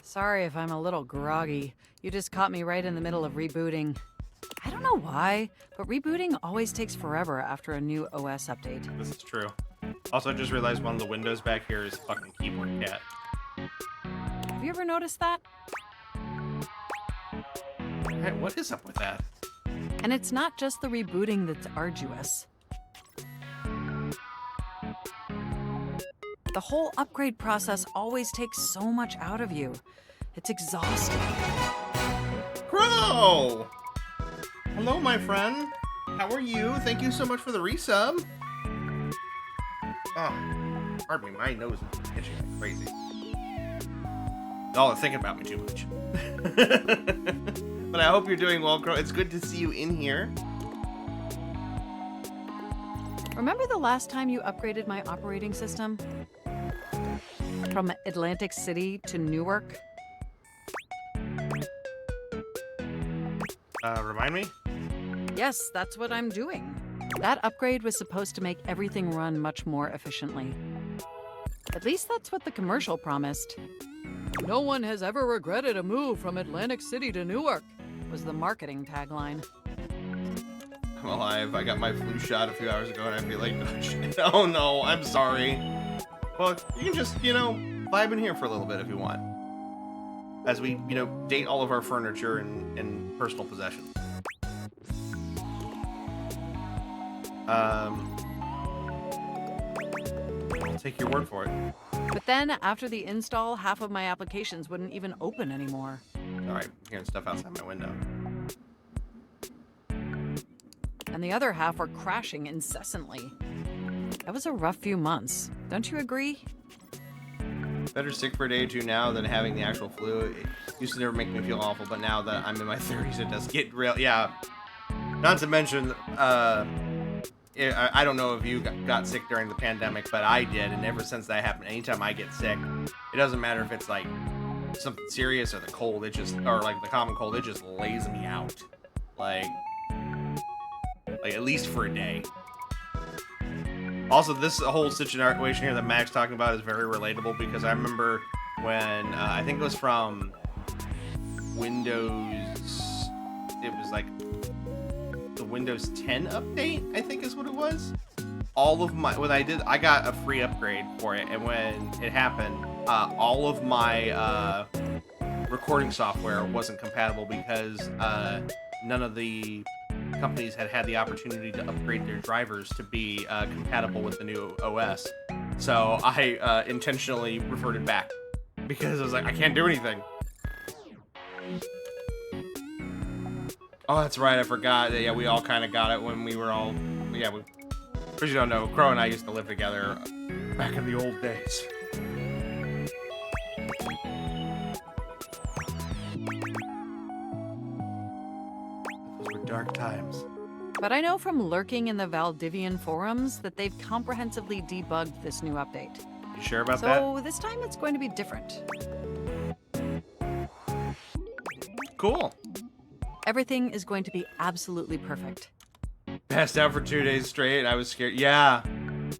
Sorry if I'm a little groggy. You just caught me right in the middle of rebooting. I don't know why, but rebooting always takes forever after a new OS update. This is true. Also, I just realized one of the windows back here is fucking keyboard cat. Have you ever noticed that? Hey, what is up with that? And it's not just the rebooting that's arduous. The whole upgrade process always takes so much out of you. It's exhausting. Crow! Hello, my friend. How are you? Thank you so much for the resub. Oh, pardon me, my nose is itching like crazy. Y'all are thinking about me too much. But I hope you're doing well, Crow. It's good to see you in here. Remember the last time you upgraded my operating system? From Atlantic City to Newark? Remind me? Yes, that's what I'm doing. That upgrade was supposed to make everything run much more efficiently. At least that's what the commercial promised. No one has ever regretted a move from Atlantic City to Newark, was the marketing tagline. I'm alive. I got my flu shot a few hours ago and I feel like, oh, shit. Oh no, I'm sorry. Well, you can just, vibe in here for a little bit if you want. As we, date all of our furniture and personal possessions. I'll take your word for it. But then, after the install, half of my applications wouldn't even open anymore. Alright, hearing stuff outside my window. And the other half were crashing incessantly. That was a rough few months. Don't you agree? Better sick for a day or two now than having the actual flu. It used to never make me feel awful, but now that I'm in my 30s, it does get real. Yeah. Not to mention, I don't know if you got sick during the pandemic, but I did, and ever since that happened, anytime I get sick, it doesn't matter if it's like something serious or the cold, it just, or like the common cold, it just lays me out. Like at least for a day. Also, this whole situation here that Mac's talking about is very relatable because I remember when, I think it was from Windows, it was like the Windows 10 update, I think is what it was. All of my, I got a free upgrade for it, and when it happened, all of my recording software wasn't compatible because none of the companies had the opportunity to upgrade their drivers to be compatible with the new OS. So I intentionally reverted back because I was like, I can't do anything. Oh, that's right, I forgot. Yeah, we all kind of got it when we were all, for you don't know, Crow and I used to live together back in the old days. Those were dark times. But I know from lurking in the Valdivian forums that they've comprehensively debugged this new update. You sure about that? So this time it's going to be different. Cool. Everything is going to be absolutely perfect. Passed out for 2 days straight. I was scared. Yeah.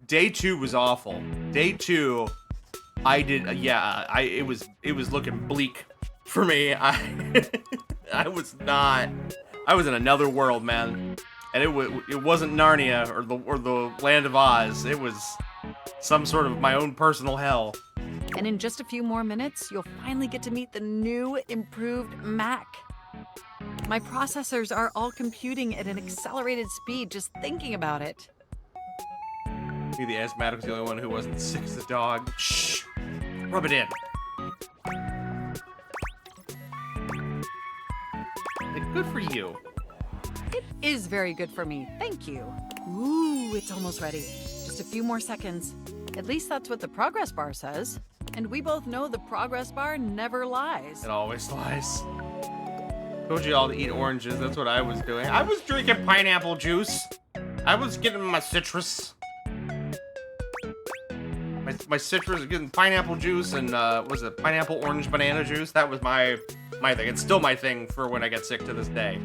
Day 2 was awful. Day 2, I did. It was looking bleak for me. I was in another world, man. And it wasn't Narnia or the Land of Oz. It was some sort of my own personal hell. And in just a few more minutes, you'll finally get to meet the new, improved Mac. My processors are all computing at an accelerated speed just thinking about it. Me, the asthmatic, was the only one who wasn't sick as a dog. Shh! Rub it in. Like, good for you. It is very good for me, thank you. Ooh, it's almost ready. Just a few more seconds. At least that's what the progress bar says. And we both know the progress bar never lies. It always lies. Told you all to eat oranges, that's what I was doing. I was drinking pineapple juice. I was getting my citrus. My citrus, getting pineapple juice and, was it pineapple orange banana juice? That was my thing. It's still my thing for when I get sick to this day.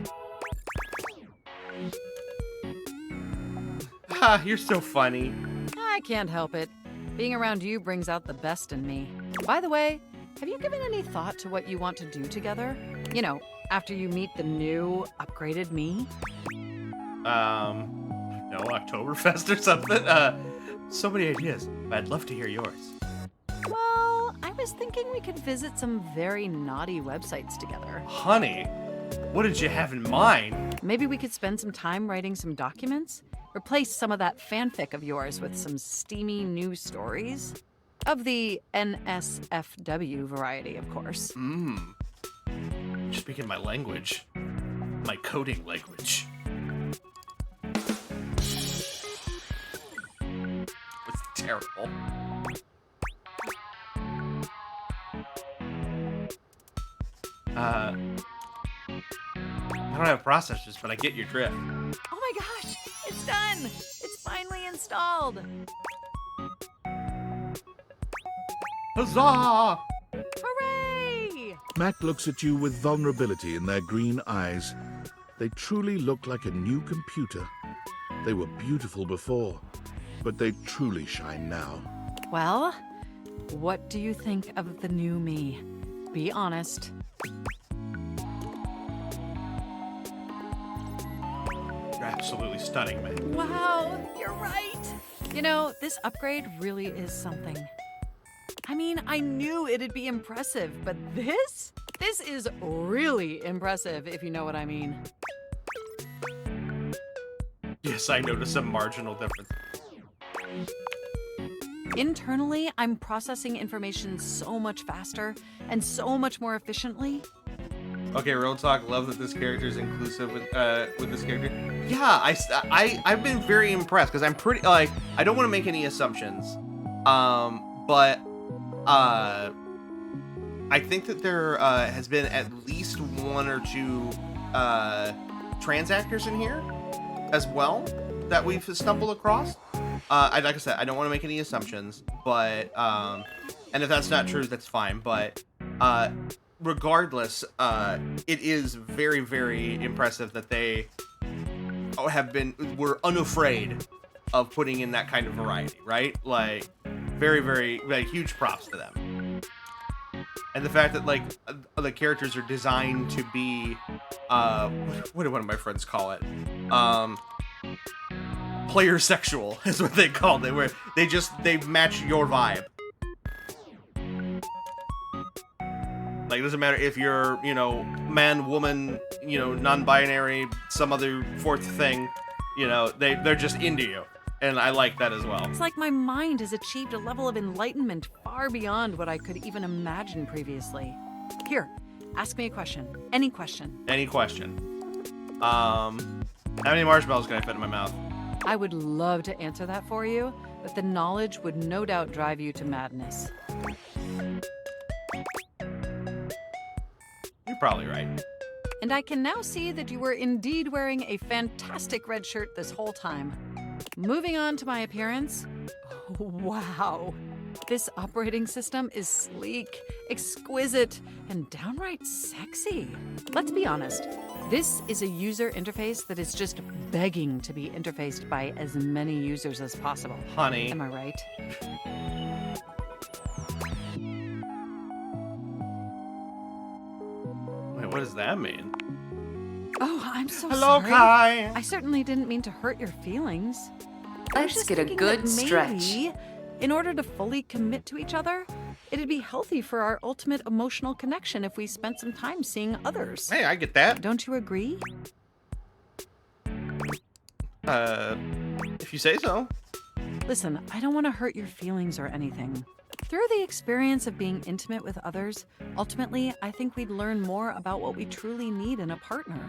Ha, you're so funny. I can't help it. Being around you brings out the best in me. By the way, have you given any thought to what you want to do together? You know, after you meet the new, upgraded me? No, Oktoberfest or something? So many ideas, but I'd love to hear yours. Well, I was thinking we could visit some very naughty websites together. Honey, what did you have in mind? Maybe we could spend some time writing some documents? Replace some of that fanfic of yours with some steamy new stories? Of the NSFW variety, of course. You're speaking my language. My coding language. It's terrible. I don't have processors, but I get your drift. Oh my gosh, it's done! It's finally installed! Huzzah! Hooray! Mac looks at you with vulnerability in their green eyes. They truly look like a new computer. They were beautiful before, but they truly shine now. Well, what do you think of the new me? Be honest. You're absolutely stunning, man. Wow, you're right! You know, this upgrade really is something. I mean, I knew it'd be impressive, but this? This is really impressive, if you know what I mean. Yes, I noticed a marginal difference. Internally, I'm processing information so much faster and so much more efficiently. Okay, real talk. Love that this character is inclusive with this character. Yeah, I've been very impressed because I'm pretty like I don't want to make any assumptions, but I think that there has been at least one or two trans actors in here as well that we've stumbled across. Like I said, I don't want to make any assumptions, but and if that's not true, that's fine. But Regardless, it is very, very impressive that they were unafraid of putting in that kind of variety, right? Like, very, very, like, huge props to them. And the fact that, like, the characters are designed to be, what do one of my friends call it? Player sexual is what they called it, where they match your vibe. Like, it doesn't matter if you're, you know, man, woman, you know, non-binary, some other fourth thing, you know, they're just into you. And I like that as well. It's like my mind has achieved a level of enlightenment far beyond what I could even imagine previously. Here, ask me a question. Any question. Any question. How many marshmallows can I fit in my mouth? I would love to answer that for you, but the knowledge would no doubt drive you to madness. You're probably right. And I can now see that you were indeed wearing a fantastic red shirt this whole time. Moving on to my appearance. Wow. This operating system is sleek, exquisite, and downright sexy. Let's be honest. This is a user interface that is just begging to be interfaced by as many users as possible. Honey. Am I right? Wait, what does that mean? Oh, I'm so Hello, sorry. Kai. I certainly didn't mean to hurt your feelings. I was Let's just get a thinking good that stretch. maybe, in order to fully commit to each other, it'd be healthy for our ultimate emotional connection if we spent some time seeing others. Hey, I get that. Don't you agree? If you say so. Listen, I don't want to hurt your feelings or anything. Through the experience of being intimate with others, ultimately, I think we'd learn more about what we truly need in a partner.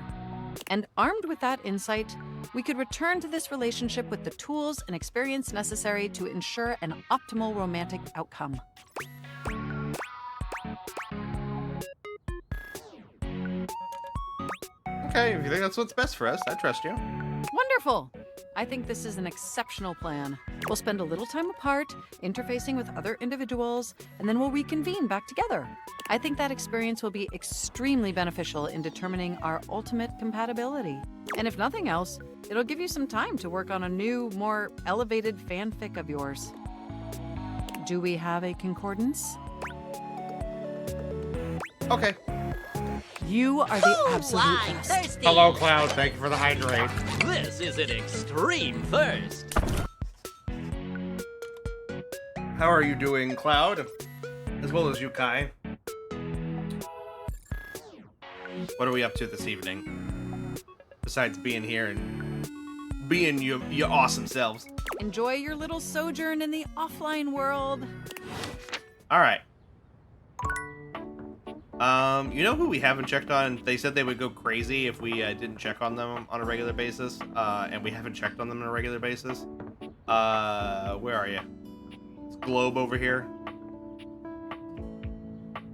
And armed with that insight, we could return to this relationship with the tools and experience necessary to ensure an optimal romantic outcome. Okay, if you think that's what's best for us, I trust you. Wonderful! I think this is an exceptional plan. We'll spend a little time apart, interfacing with other individuals, and then we'll reconvene back together. I think that experience will be extremely beneficial in determining our ultimate compatibility. And if nothing else, it'll give you some time to work on a new, more elevated fanfic of yours. Do we have a concordance? Okay. You are the absolute best. Thirsty. Hello, Cloud. Thank you for the hydrate. This is an extreme thirst. How are you doing, Cloud? As well as you, Kai. What are we up to this evening? Besides being here and being your awesome selves. Enjoy your little sojourn in the offline world. All right. You know who we haven't checked on? They said they would go crazy if we didn't check on them on a regular basis, and we haven't checked on them on a regular basis. Where are you? It's Globe over here.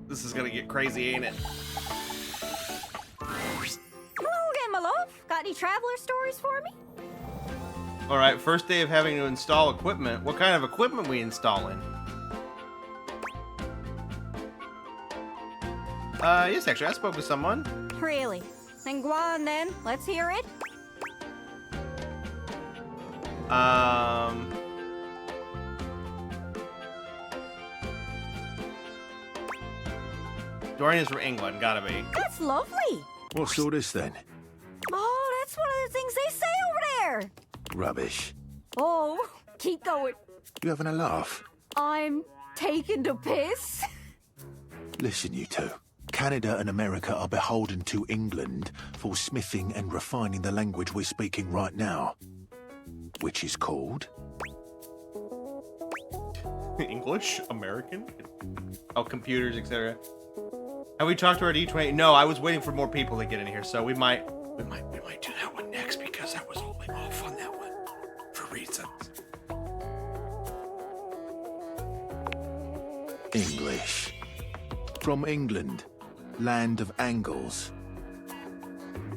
This is gonna get crazy, ain't it? Hello again, my love. Got any traveler stories for me? All right, first day of having to install equipment. What kind of equipment we installing? Yes, actually, I spoke with someone. Really? Then go on then. Let's hear it. Dorian is from England, gotta be. That's lovely. What's all this then? Oh, that's one of the things they say over there. Rubbish. Oh, keep going. You having a laugh? I'm taking the piss. Listen, you two. Canada and America are beholden to England for smithing and refining the language we're speaking right now, which is called... English? American? Oh, computers, etc. Have we talked to our D20? No, I was waiting for more people to get in here, so we might do that one next because I was holding off on that one for reasons. English. From England, land of angles.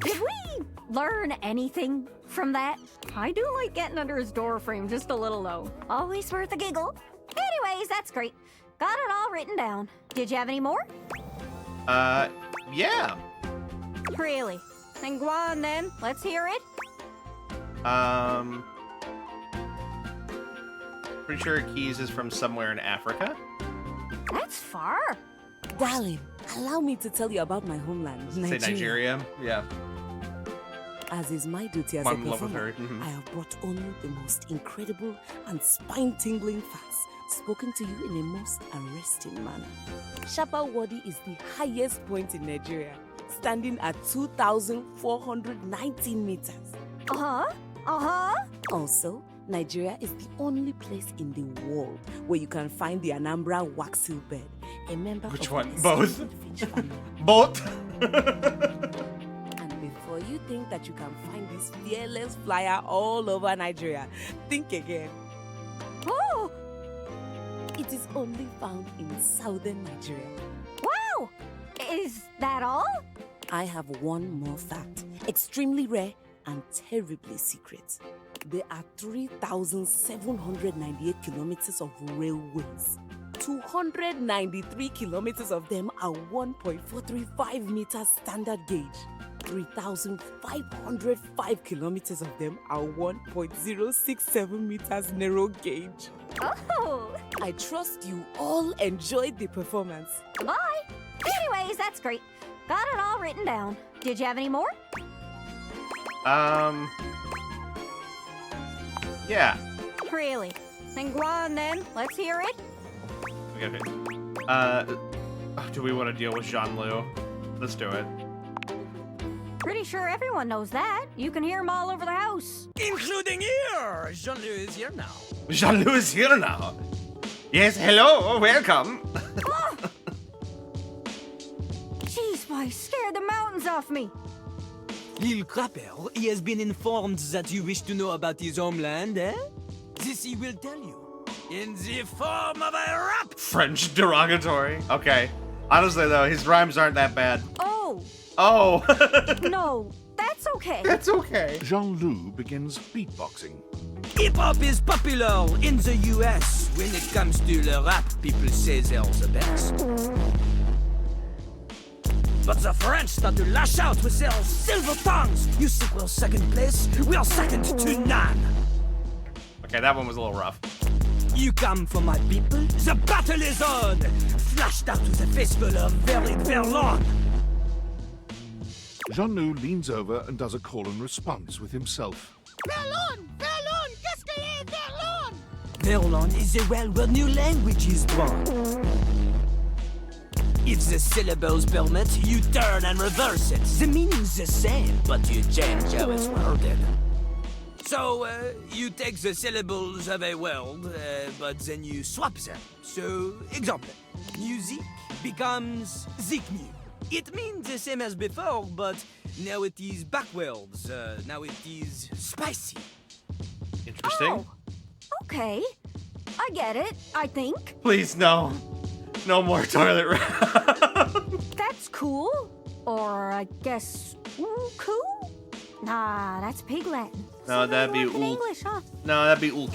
Did we learn anything from that? I do like getting under his door frame just a little though. Always worth a giggle. Anyways, that's great. Got it all written down. Did you have any more? Yeah. Really? Then go on then. Let's hear it. Pretty sure Keys is from somewhere in Africa. That's far. Darling, allow me to tell you about my homeland, Say Nigeria. Yeah. As is my duty as I'm a in love with performer, her. Mhm. I have brought only the most incredible and spine-tingling facts spoken to you in a most arresting manner. Shapa Wadi is the highest point in Nigeria, standing at 2,419 meters. Also, Nigeria is the only place in the world where you can find the Anambra wax seal bird, a member Which of one? the Both? finch family. Both. And before you think that you can find this fearless flyer all over Nigeria, think again. Oh! It is only found in southern Nigeria. Wow! Is that all? I have one more fact, extremely rare and terribly secret. There are 3,798 kilometers of railways. 293 kilometers of them are 1.435 meters standard gauge. 3,505 kilometers of them are 1.067 meters narrow gauge. Oh! I trust you all enjoyed the performance. Bye! Anyways, that's great. Got it all written down. Did you have any more? Yeah. Really? Then go on then. Let's hear it. Okay. Do we want to deal with Jean-Loup? Let's do it. Pretty sure everyone knows that. You can hear them all over the house. Including here! Jean-Loup is here now. Jean-Loup is here now. Yes, hello, welcome. Jeez, boy, scared the mountains off me. Lil Crapper, he has been informed that you wish to know about his homeland, eh? This he will tell you. In the form of a rap! French derogatory. Okay. Honestly, though, his rhymes aren't that bad. Oh, Oh. no, that's okay. That's okay. Jean-Loup begins beatboxing. Hip-hop is popular in the US. When it comes to the rap, people say they're the best. But the French start to lash out with their silver tongues. You think we're second place? We're second to none. Okay, that one was a little rough. You come for my people? The battle is on! Flashed out with a fistful of very Verlon. Jean-Loup leans over and does a call and response with himself. Verlon! Verlon! Qu'est-ce que est Verlon? Verlon is a well where new language is born. If the syllables permit, you turn and reverse it. The meaning's the same, but you change how it's worded. So, you take the syllables of a word, but then you swap them. So, example, music becomes zikmu. It means the same as before, but now it is backwards. Now it is spicy. Interesting. Oh, okay. I get it, I think. Please, no. No more toilet round. That's cool. Or I guess, cool? Nah, that's Pig Latin. No, that'd be in ul. English, huh? No, that'd be ulk.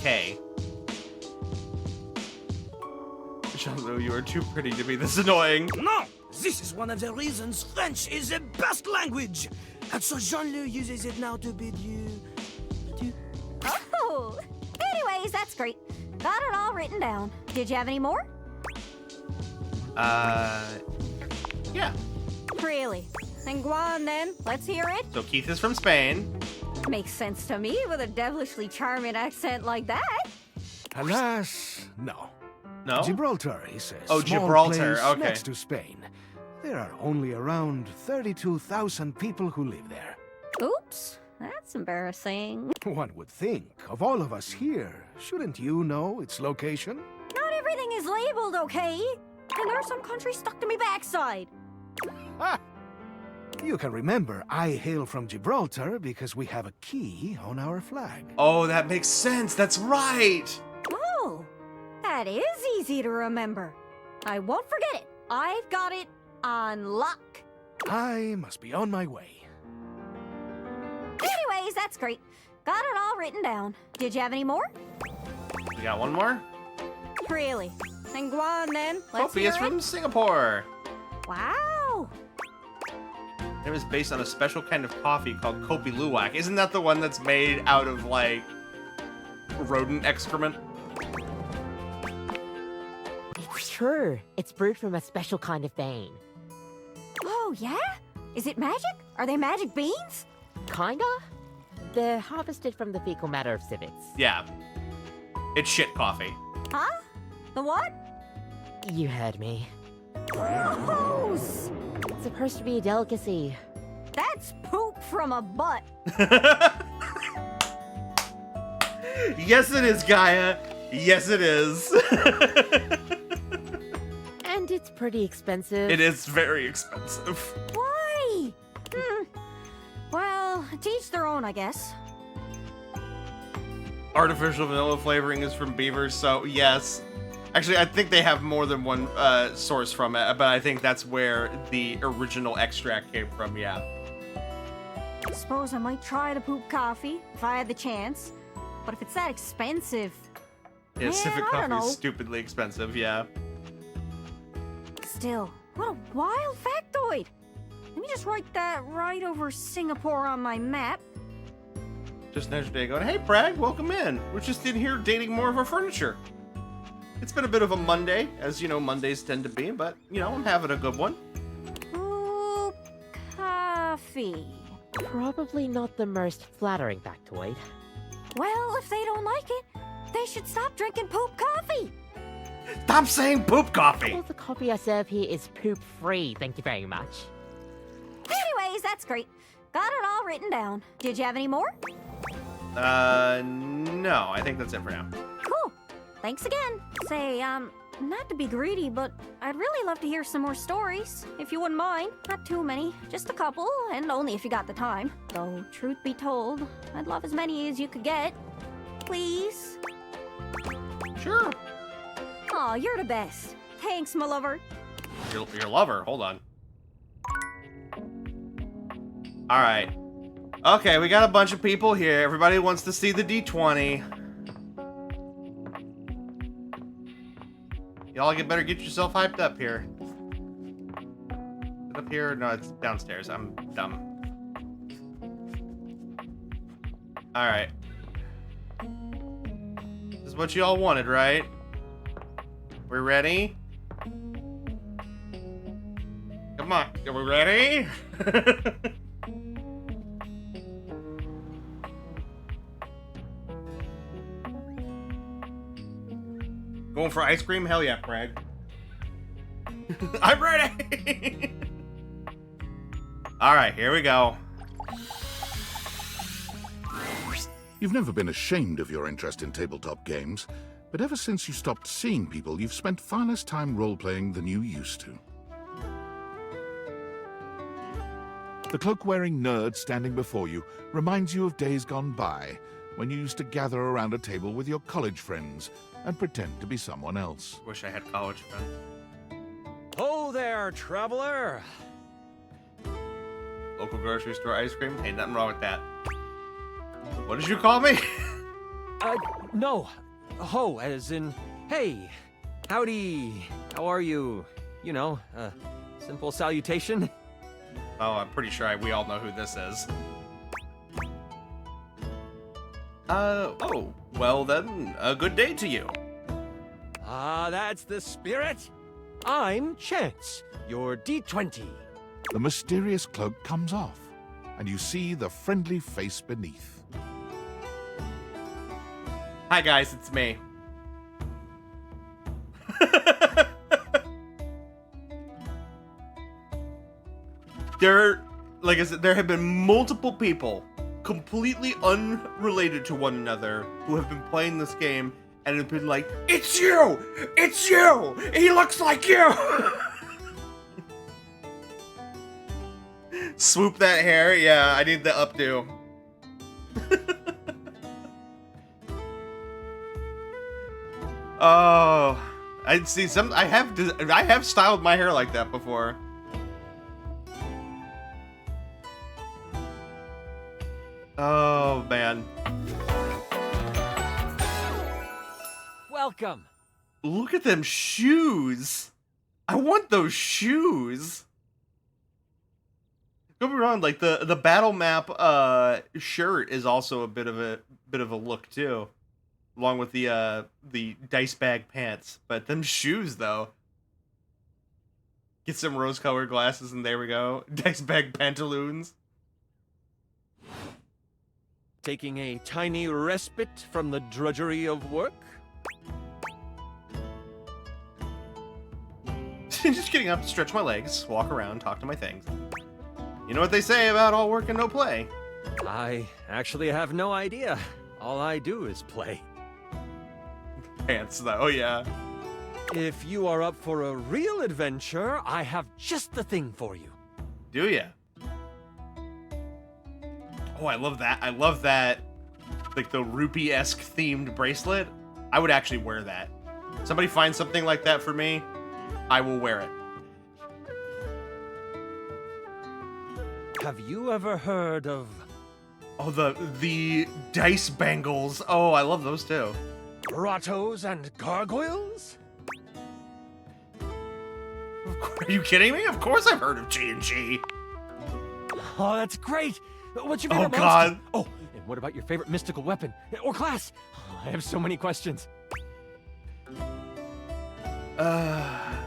Jean-Loup, you are too pretty to be this annoying. No! This is one of the reasons French is the best language! And so Jean-Loup uses it now to bid you... Oh! Anyways, that's great. Got it all written down. Did you have any more? Yeah. Really? Then go on then. Let's hear it. So Keith is from Spain. Makes sense to me with a devilishly charming accent like that. Alas, no. No? Gibraltar, he says. Oh, small Gibraltar, place okay. next to Spain. There are only around 32,000 people who live there. Oops, that's embarrassing. One would think, of all of us here, shouldn't you know its location? Not everything is labeled, okay? And there are some countries stuck to me backside. Ah! You can remember I hail from Gibraltar because we have a key on our flag. Oh, that makes sense. That's right. Oh, that is easy to remember. I won't forget it. I've got it on lock. I must be on my way. Anyways, that's great. Got it all written down. Did you have any more? You got one more? Really? Then go on then. Let's Sophie hear is it. from Singapore. Wow, It was based on a special kind of coffee called Kopi Luwak. Isn't that the one that's made out of, like, rodent excrement? It's true. It's brewed from a special kind of bean. Oh, yeah? Is it magic? Are they magic beans? Kinda. They're harvested from the fecal matter of civets. Yeah. It's shit coffee. Huh? The what? You heard me. Gross! It's supposed to be a delicacy. That's poop from a butt. Yes, it is, Gaia. Yes, it is. And it's pretty expensive. It is very expensive. Why? Well, to each their own, I guess. Artificial vanilla flavoring is from beavers, so yes. Actually, I think they have more than one source from it, but I think that's where the original extract came from, yeah. Suppose I might try the poop coffee if I had the chance. But if it's that expensive... Yeah, man, Civic I don't coffee know. is stupidly expensive, yeah. Still, what a wild factoid! Let me just write that right over Singapore on my map. Just an extra day going, hey, Bragg, welcome in. We're just in here dating more of our furniture. It's been a bit of a Monday, as, you know, Mondays tend to be, but, you know, I'm having a good one. Poop coffee. Probably not the most flattering factoid. Well, if they don't like it, they should stop drinking poop coffee. Stop saying poop coffee! Well, the coffee I serve here is poop-free, thank you very much. Anyways, that's great. Got it all written down. Did you have any more? No, I think that's it for now. Cool. Thanks again. Say, not to be greedy, but I'd really love to hear some more stories, if you wouldn't mind. Not too many, just a couple, and only if you got the time. Though, truth be told, I'd love as many as you could get. Please? Sure. Aw, you're the best. Thanks, my lover. Your lover, hold on. Alright. Okay, we got a bunch of people here. Everybody wants to see the D20. Y'all better get yourself hyped up here. Is it up here? No, it's downstairs. I'm dumb. Alright. This is what y'all wanted, right? We're ready? Come on, are we ready? Going for ice cream? Hell yeah, Craig. I'm ready! Alright, here we go. You've never been ashamed of your interest in tabletop games, but ever since you stopped seeing people, you've spent far less time role-playing than you used to. The cloak-wearing nerd standing before you reminds you of days gone by, when you used to gather around a table with your college friends and pretend to be someone else. Wish I had college friends. Ho there, traveler! Local grocery store ice cream? Ain't nothing wrong with that. What did you call me? No. Ho, as in, hey, howdy, how are you? You know, simple salutation. Oh, I'm pretty sure we all know who this is. Oh, well then, a good day to you. Ah, that's the spirit. I'm Chance, your D20. The mysterious cloak comes off, and you see the friendly face beneath. Hi guys, it's me. Like I said, there have been multiple people completely unrelated to one another who have been playing this game and have been like, it's you! It's you! He looks like you! Swoop that hair? Yeah, I need the updo. Oh, I see some. I have styled my hair like that before. Oh man. Welcome. Look at them shoes. I want those shoes. Don't be wrong, like the battle map shirt is also a bit of a look too, along with the dice bag pants. But them shoes though, get some rose-colored glasses and there we go, dice bag pantaloons. Taking a tiny respite from the drudgery of work? Just getting up to stretch my legs, walk around, talk to my things. You know what they say about all work and no play. I actually have no idea. All I do is play. Pants though, yeah. If you are up for a real adventure, I have just the thing for you. Do ya? Oh, I love that. I love that, like the rupee-esque themed bracelet. I would actually wear that. Somebody find something like that for me, I will wear it. Have you ever heard of... Oh, the dice bangles. Oh, I love those too. Grottos and gargoyles? Are you kidding me? Of course I've heard of G&G. Oh, that's great. What's your favorite monster? God. Oh, and what about your favorite mystical weapon? Or class? Oh, I have so many questions. I'm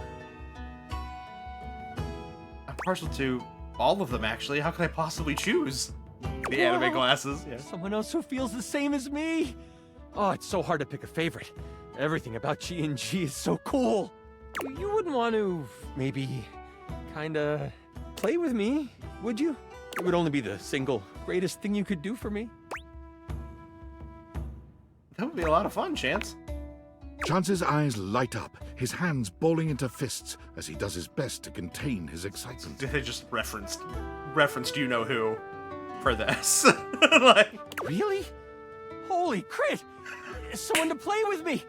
partial to all of them, actually. How could I possibly choose? The anime glasses. Yeah. Someone else who feels the same as me. Oh, it's so hard to pick a favorite. Everything about G&G is so cool. You wouldn't want to, maybe, kinda play with me, would you? It would only be the single greatest thing you could do for me. That would be a lot of fun, Chance. Chance's eyes light up, his hands balling into fists as he does his best to contain his excitement. They just referenced you know who for this. Like, really? Holy crit! Someone to play with me!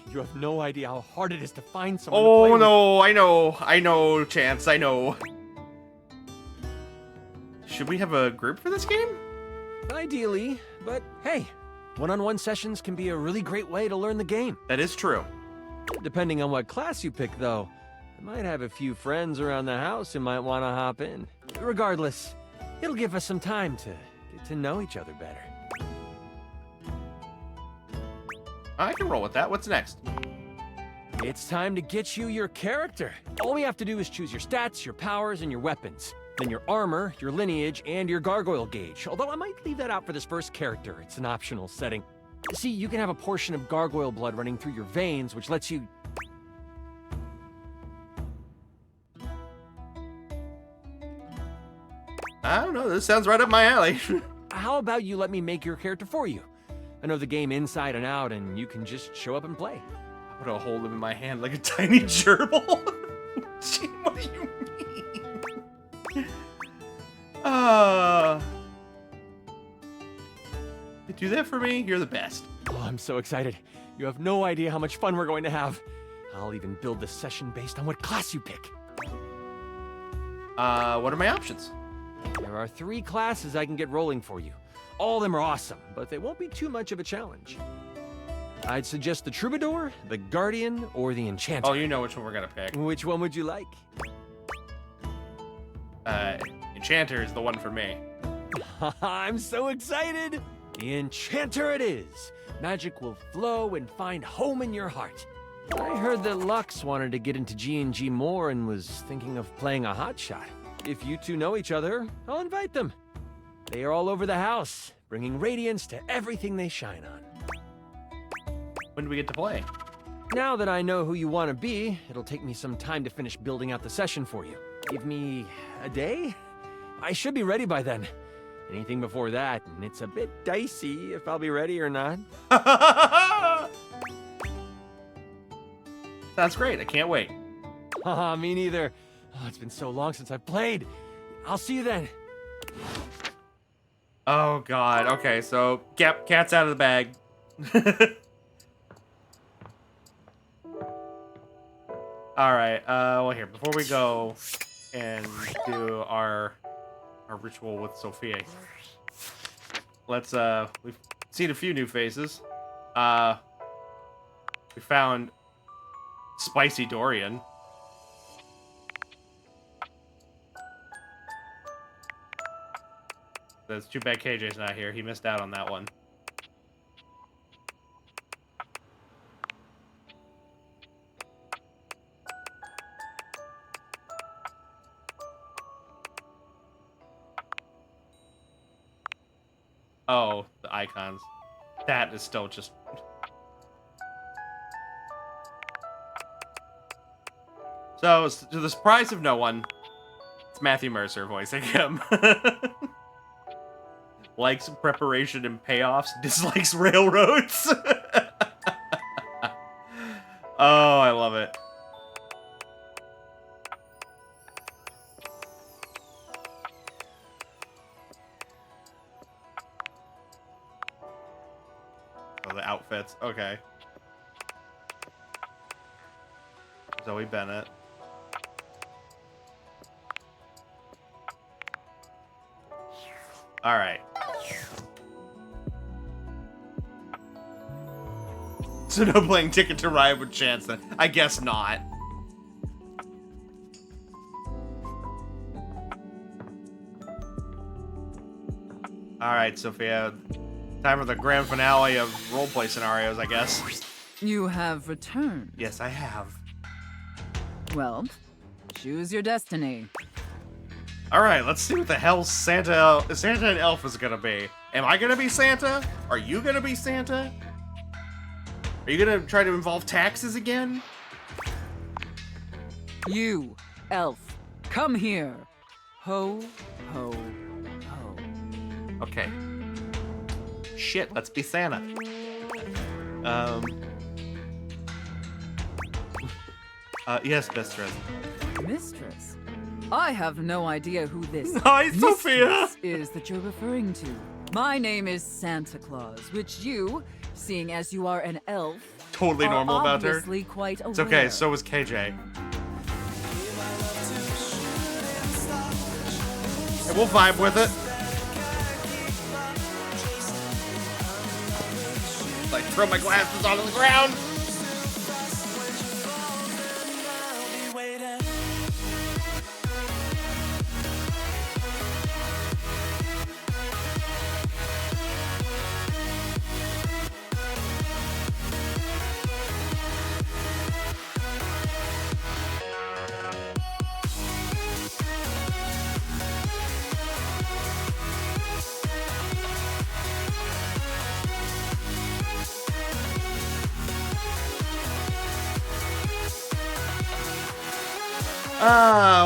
You have no idea how hard it is to find someone to play with. Oh no, I know, Chance, I know. Should we have a group for this game? Ideally, but hey, one-on-one sessions can be a really great way to learn the game. That is true. Depending on what class you pick, though, I might have a few friends around the house who might want to hop in. Regardless, it'll give us some time to get to know each other better. I can roll with that. What's next? It's time to get you your character. All we have to do is choose your stats, your powers, and your weapons. Then your armor, your lineage, and your gargoyle gauge. Although I might leave that out for this first character. It's an optional setting. See, you can have a portion of gargoyle blood running through your veins, which lets you... I don't know. This sounds right up my alley. How about you let me make your character for you? I know the game inside and out, and you can just show up and play. I'm gonna hold him in my hand like a tiny gerbil. Gee, what do you mean? You do that for me? You're the best. Oh, I'm so excited. You have no idea how much fun we're going to have. I'll even build the session based on what class you pick. What are my options? There are 3 classes I can get rolling for you. All of them are awesome, but they won't be too much of a challenge. I'd suggest the Troubadour, the Guardian, or the Enchanter. Oh, you know which one we're gonna pick. Which one would you like? Enchanter is the one for me. I'm so excited! The Enchanter it is. Magic will flow and find home in your heart. I heard that Lux wanted to get into G&G more and was thinking of playing a hotshot. If you two know each other, I'll invite them. They are all over the house, bringing radiance to everything they shine on. When do we get to play? Now that I know who you want to be, it'll take me some time to finish building out the session for you. Give me a day? I should be ready by then. Anything before that, and it's a bit dicey if I'll be ready or not. Sounds great. I can't wait. Haha, me neither. Oh, it's been so long since I've played. I'll see you then. Oh, God. Okay, so cat's out of the bag. All right. Well, here, before we go and do our ritual with Sophia, let's, we've seen a few new faces. We found Spicy Dorian. That's too bad KJ's not here. He missed out on that one. Oh, the icons. That is still just... So, to the surprise of no one, it's Matthew Mercer voicing him. Likes preparation and payoffs, dislikes railroads. Oh, I love it. Oh, the outfits. Okay. Zoe Bennett. All right. So no playing Ticket to Ride with Chance then. I guess not. All right, Sophia. Time for the grand finale of roleplay scenarios, I guess. You have returned. Yes, I have. Well, choose your destiny. All right, let's see what the hell Santa and Elf is gonna be. Am I gonna be Santa? Are you gonna be Santa? Are you gonna try to involve taxes again? You, Elf, come here. Ho, ho, ho. Okay. Shit, let's be Santa. Yes, mistress. Mistress? I have no idea who this Hi, Sophia! mistress is that you're referring to. My name is Santa Claus, which you, seeing as you are an elf, Totally are normal about her. obviously quite aware. It's okay, so was KJ. And we'll vibe with it. Like, throw my glasses onto the ground.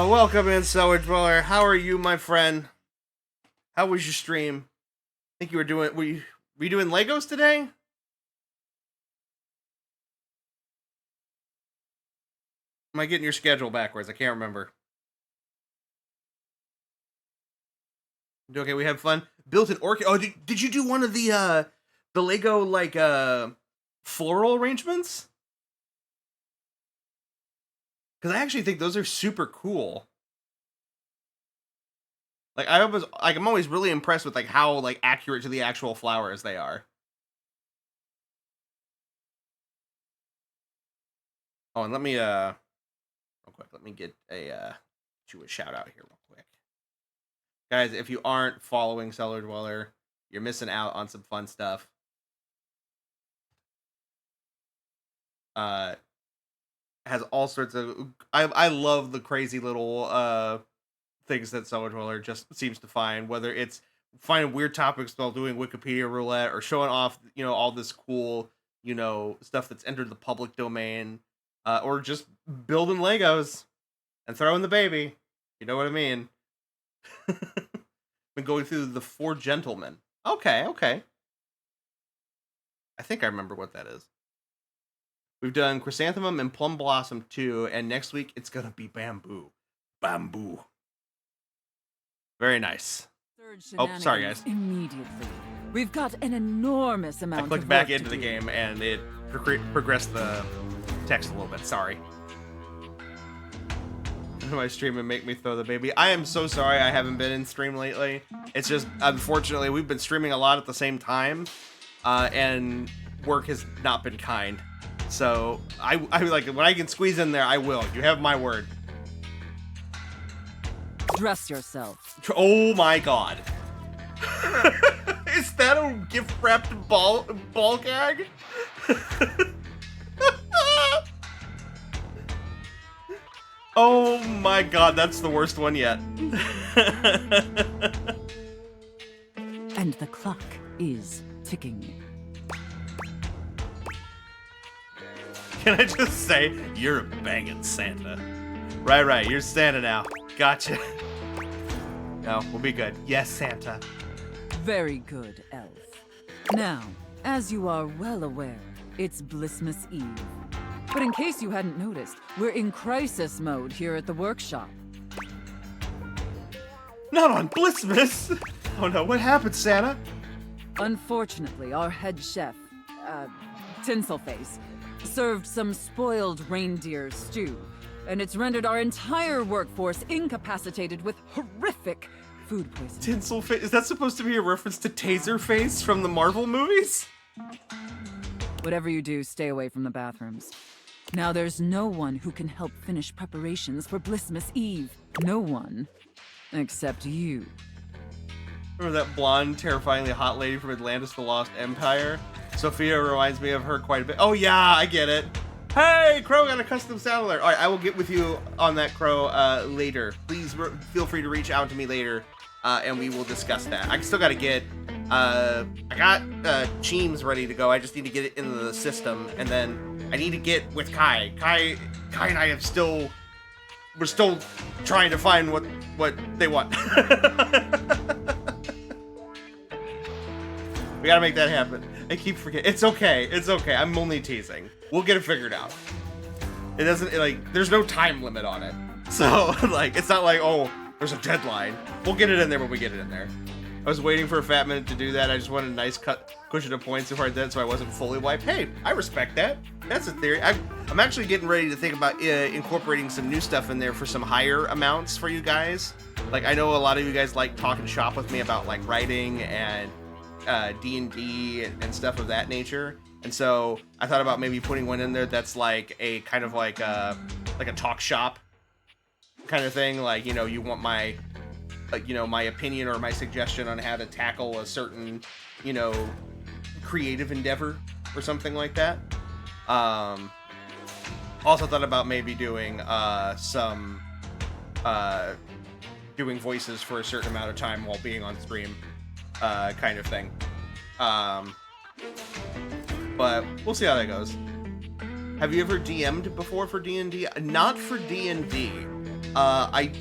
Welcome in, Cellar Dweller. How are you, my friend? How was your stream? I think you were doing... Were you doing Legos today? Am I getting your schedule backwards? I can't remember. Okay, we had fun. Built an orchid. Oh, did you do one of the Lego, like, floral arrangements? Because I actually think those are super cool. Like, I'm always really impressed with, like, how, like, accurate to the actual flowers they are. Oh, and let me, real quick, let me get a shout out here real quick. Guys, if you aren't following Cellar Dweller, you're missing out on some fun stuff. Has all sorts of... I love the crazy little things that Cellar Dweller just seems to find, whether it's finding weird topics while doing Wikipedia roulette or showing off, you know, all this cool, you know, stuff that's entered the public domain, or just building Legos and throwing the baby. You know what I mean? Been going through the Four Gentlemen. Okay. I think I remember what that is. We've done Chrysanthemum and Plum Blossom 2, and next week it's gonna be Bamboo. Bamboo. Very nice. Oh, sorry guys. Immediately. We've got an enormous amount I clicked of back work into to the do. game and it progressed the text a little bit. Sorry. My stream and make me throw the baby. I am so sorry I haven't been in stream lately. It's just, unfortunately, we've been streaming a lot at the same time, and work has not been kind. So I like, when I can squeeze in there, I will. You have my word. Dress yourself. Oh my god. Is that a gift wrapped ball gag? Oh my god, that's the worst one yet. And the clock is ticking. Can I just say, you're a banging Santa. Right, you're Santa now. Gotcha. No, we'll be good. Yes, Santa. Very good, Elf. Now, as you are well aware, it's Blissmas Eve. But in case you hadn't noticed, we're in crisis mode here at the workshop. Not on Blissmas! Oh no, what happened, Santa? Unfortunately, our head chef, Tinselface, served some spoiled reindeer stew, and it's rendered our entire workforce incapacitated with horrific food poisoning. Tinselface? Is that supposed to be a reference to Taserface from the Marvel movies? Whatever you do, stay away from the bathrooms. Now there's no one who can help finish preparations for Blissmas Eve. No one. Except you. Remember that blonde, terrifyingly hot lady from Atlantis the Lost Empire? Sophia reminds me of her quite a bit. Oh yeah, I get it. Hey, Crow got a custom sound alert. All right, I will get with you on that, Crow, later. Please feel free to reach out to me later, and we will discuss that. I still got to get, I got Cheems ready to go. I just need to get it into the system, and then I need to get with Kai. Kai and I have we're still trying to find what they want. We gotta make that happen. I keep forgetting. It's okay. I'm only teasing. We'll get it figured out. It doesn't, there's no time limit on it. So, it's not like, oh, there's a deadline. We'll get it in there when we get it in there. I was waiting for a fat minute to do that. I just wanted a nice cushion of points before I did it so I wasn't fully wiped. Hey, I respect that. That's a theory. I'm actually getting ready to think about incorporating some new stuff in there for some higher amounts for you guys. I know a lot of you guys like talking shop with me about, writing and D&D and stuff of that nature. And so I thought about maybe putting one in there that's a kind of like a talk shop kind of thing. You want my my opinion or my suggestion on how to tackle a certain, creative endeavor or something like that. Also thought about maybe doing some doing voices for a certain amount of time while being on stream, kind of thing. But we'll see how that goes. Have you ever DM'd before for D&D? Not for D&D. I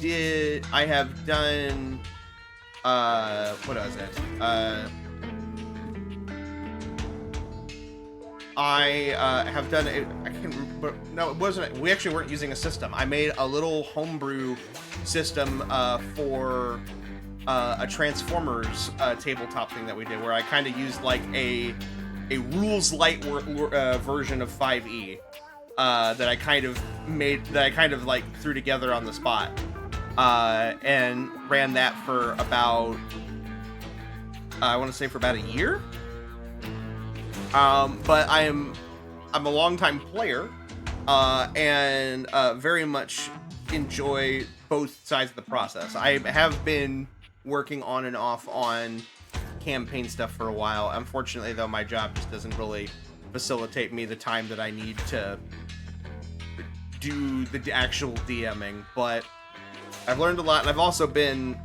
have done, what was it? I have done it, I can't remember, no, it wasn't, we actually weren't using a system. I made a little homebrew system, for, a Transformers, tabletop thing that we did, where I kind of used, a rules light version of 5e. That I kind of threw together on the spot, and ran that for about, I want to say for about a year. But I'm a longtime player, and very much enjoy both sides of the process. I have been working on and off on campaign stuff for a while. Unfortunately, though, my job just doesn't really facilitate me the time that I need to do the actual DMing, but I've learned a lot, and I've also been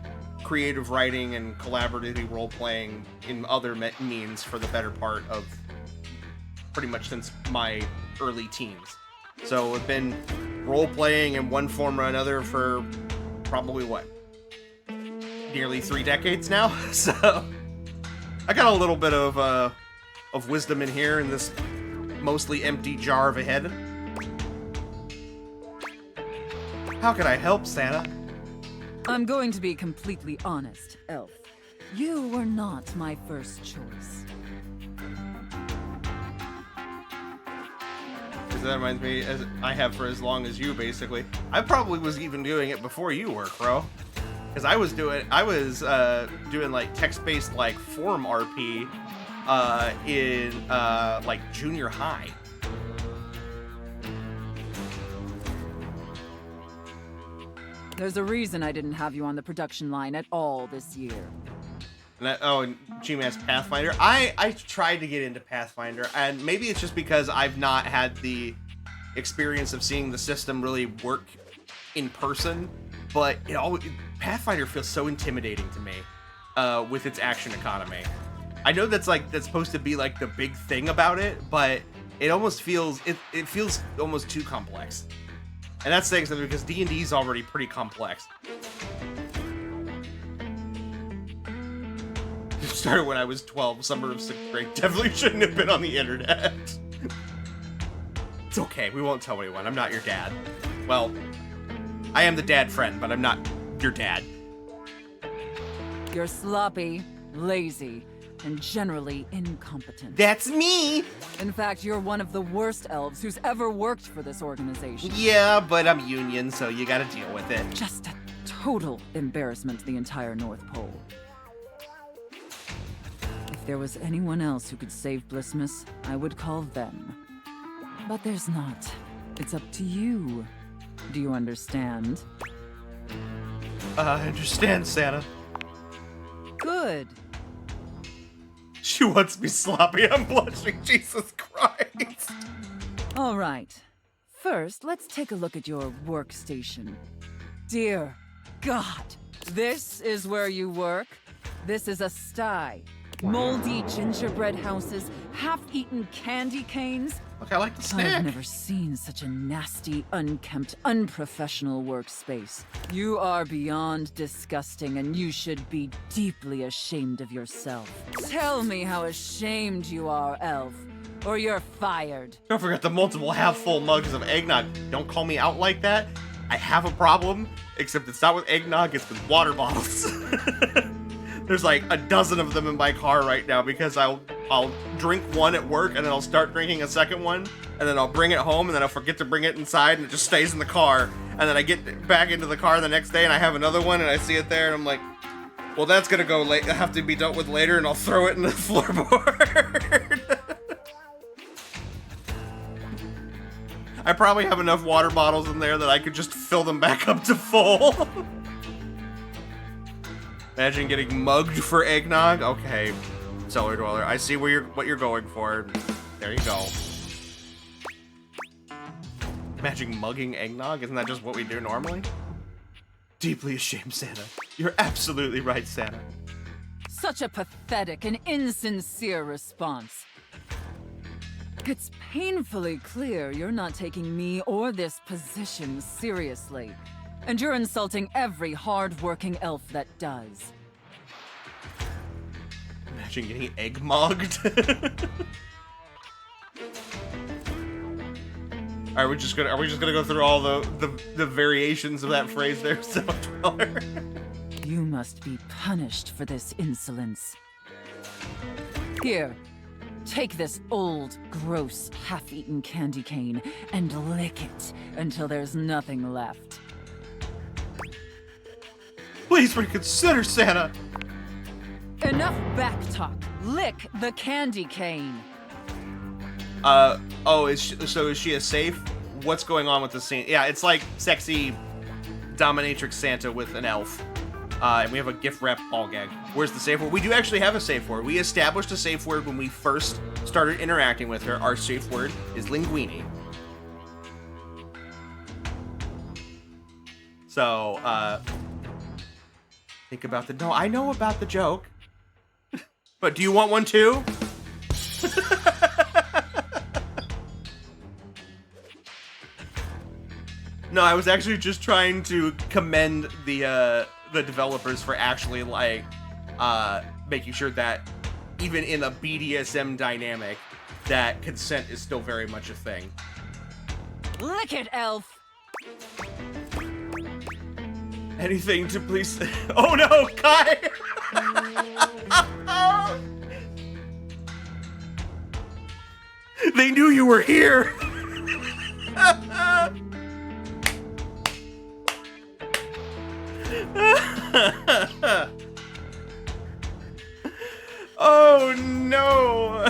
creative writing and collaborative role-playing in other means for the better part of pretty much since my early teens. So I've been role-playing in one form or another for probably, nearly 3 decades now? So I got a little bit of wisdom in here in this mostly empty jar of a head. How can I help, Santa? I'm going to be completely honest, Elf. You were not my first choice. That reminds me, as I have for as long as you, basically. I probably was even doing it before you were, Crow. Because I was doing text-based forum RP in junior high. There's a reason I didn't have you on the production line at all this year. And G-Man's Pathfinder. I tried to get into Pathfinder, and maybe it's just because I've not had the experience of seeing the system really work in person, but Pathfinder feels so intimidating to me with its action economy. I know that's supposed to be like the big thing about it, but it almost feels it feels almost too complex. And that's saying something because D&D is already pretty complex. It started when I was 12, summer of 6th grade. Definitely shouldn't have been on the internet. It's okay, we won't tell anyone. I'm not your dad. Well, I am the dad friend, but I'm not your dad. You're sloppy, lazy, and generally incompetent. That's me! In fact, you're one of the worst elves who's ever worked for this organization. Yeah, but I'm union, so you gotta deal with it. Just a total embarrassment to the entire North Pole. If there was anyone else who could save Blissmas, I would call them. But there's not. It's up to you. Do you understand? I understand, Santa. Good. She wants me sloppy. I'm blushing. Jesus Christ. All right. First, let's take a look at your workstation. Dear God, this is where you work? This is a sty. Moldy gingerbread houses, half-eaten candy canes. Look, I like the snack. I've never seen such a nasty, unkempt, unprofessional workspace. You are beyond disgusting, and you should be deeply ashamed of yourself. Tell me how ashamed you are, Elf, or you're fired. Don't forget the multiple half-full mugs of eggnog. Don't call me out like that. I have a problem, except it's not with eggnog, it's with water bottles. There's like a dozen of them in my car right now because I'll drink one at work and then I'll start drinking a second one and then I'll bring it home and then I'll forget to bring it inside and it just stays in the car. And then I get back into the car the next day and I have another one and I see it there and I'm like, well, that's gonna go late. Have to be dealt with later, and I'll throw it in the floorboard. I probably have enough water bottles in there that I could just fill them back up to full. Imagine getting mugged for eggnog. Okay, cellar dweller. I see what you're going for. There you go. Imagine mugging eggnog. Isn't that just what we do normally? Deeply ashamed, Santa. You're absolutely right, Santa. Such a pathetic and insincere response. It's painfully clear you're not taking me or this position seriously. And you're insulting every hard-working elf that does. Imagine getting egg mugged. Are we just gonna go through all the variations of that phrase there, Cellar Dweller? You must be punished for this insolence. Here, take this old, gross, half-eaten candy cane and lick it until there's nothing left. Please reconsider, Santa! Enough backtalk. Lick the candy cane. Is she a safe? What's going on with the scene? Yeah, it's like sexy dominatrix Santa with an elf. And we have a gift wrap ball gag. Where's the safe word? We do actually have a safe word. We established a safe word when we first started interacting with her. Our safe word is linguini. So, think about the... No, I know about the joke. But do you want one too? No, I was actually just trying to commend the developers for actually, like, making sure that even in a BDSM dynamic, that consent is still very much a thing. Lick it, elf! Anything to please... Oh no, Kai! They knew you were here! Oh no!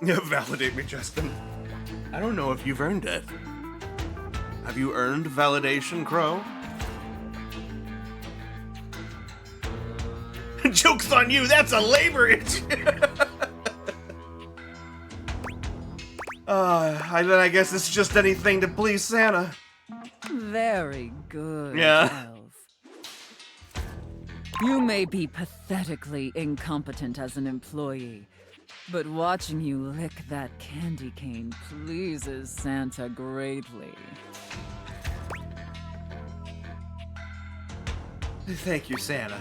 Yeah, validate me, Justin. I don't know if you've earned it. Have you earned validation, Crow? Joke's on you, that's a labor issue! Then I guess it's just anything to please Santa. Very good, Yeah. Elf. You may be pathetically incompetent as an employee, but watching you lick that candy cane pleases Santa greatly. Thank you, Santa.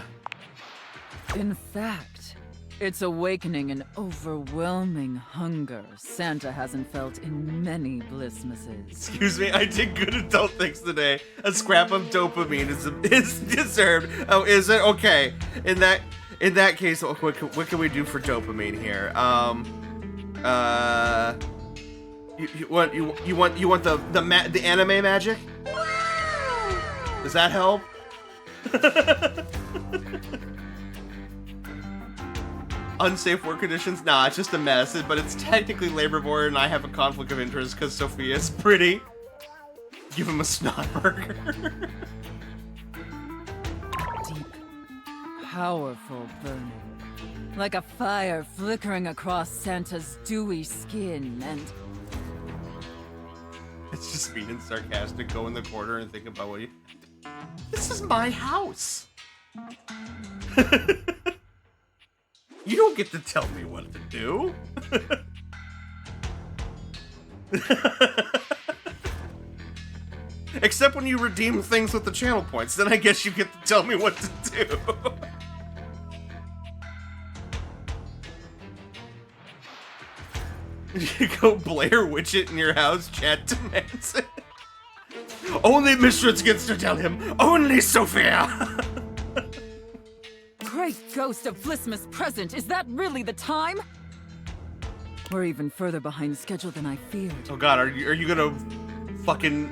In fact, it's awakening an overwhelming hunger Santa hasn't felt in many Blissmases. Excuse me, I did good adult things today. A scrap of dopamine is deserved. Oh, is it? Okay. In that case, what can we do for dopamine here? You want the anime magic? Does that help? Unsafe work conditions? Nah, it's just a mess, but it's technically labor board and I have a conflict of interest because Sophia's pretty. Give him a snot burger. Deep, powerful burning. Like a fire flickering across Santa's dewy skin and... It's just mean and sarcastic. Go in the corner and think about what you... This is my house. You don't get to tell me what to do. Except when you redeem things with the channel points, then I guess you get to tell me what to do. You go Blair Witch it in your house, chat demands it. Only Mistress gets to tell him. Only Sophia. Great ghost of Blissmas present, is that really the time? We're even further behind schedule than I feared. Oh god, are you gonna fucking,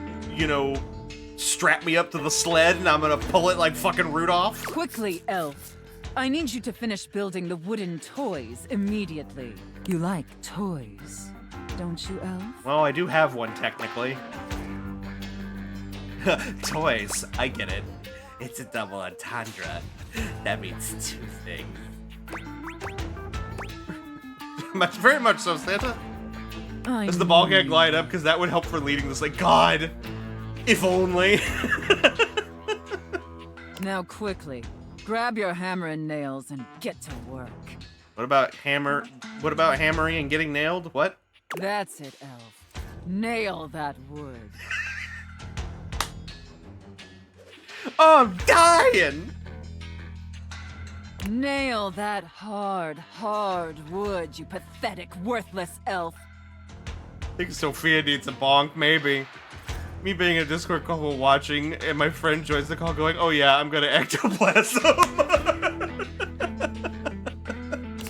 strap me up to the sled and I'm gonna pull it like fucking Rudolph? Quickly, Elf. I need you to finish building the wooden toys immediately. You like toys, don't you, Elf? Well, I do have one technically. Toys, I get it. It's a double entendre. That means two things. Very much so, Santa. Does the ball gag light up? Because that would help for leading this. Like, God, if only. Now, quickly, grab your hammer and nails and get to work. What about hammering and getting nailed? What? That's it, Elf. Nail that wood. Oh, I'm dying! Nail that hard wood, you pathetic, worthless elf. I think Sophia needs a bonk, maybe. Me being a Discord couple watching, and my friend joins the call going, oh yeah, I'm gonna ectoplasm.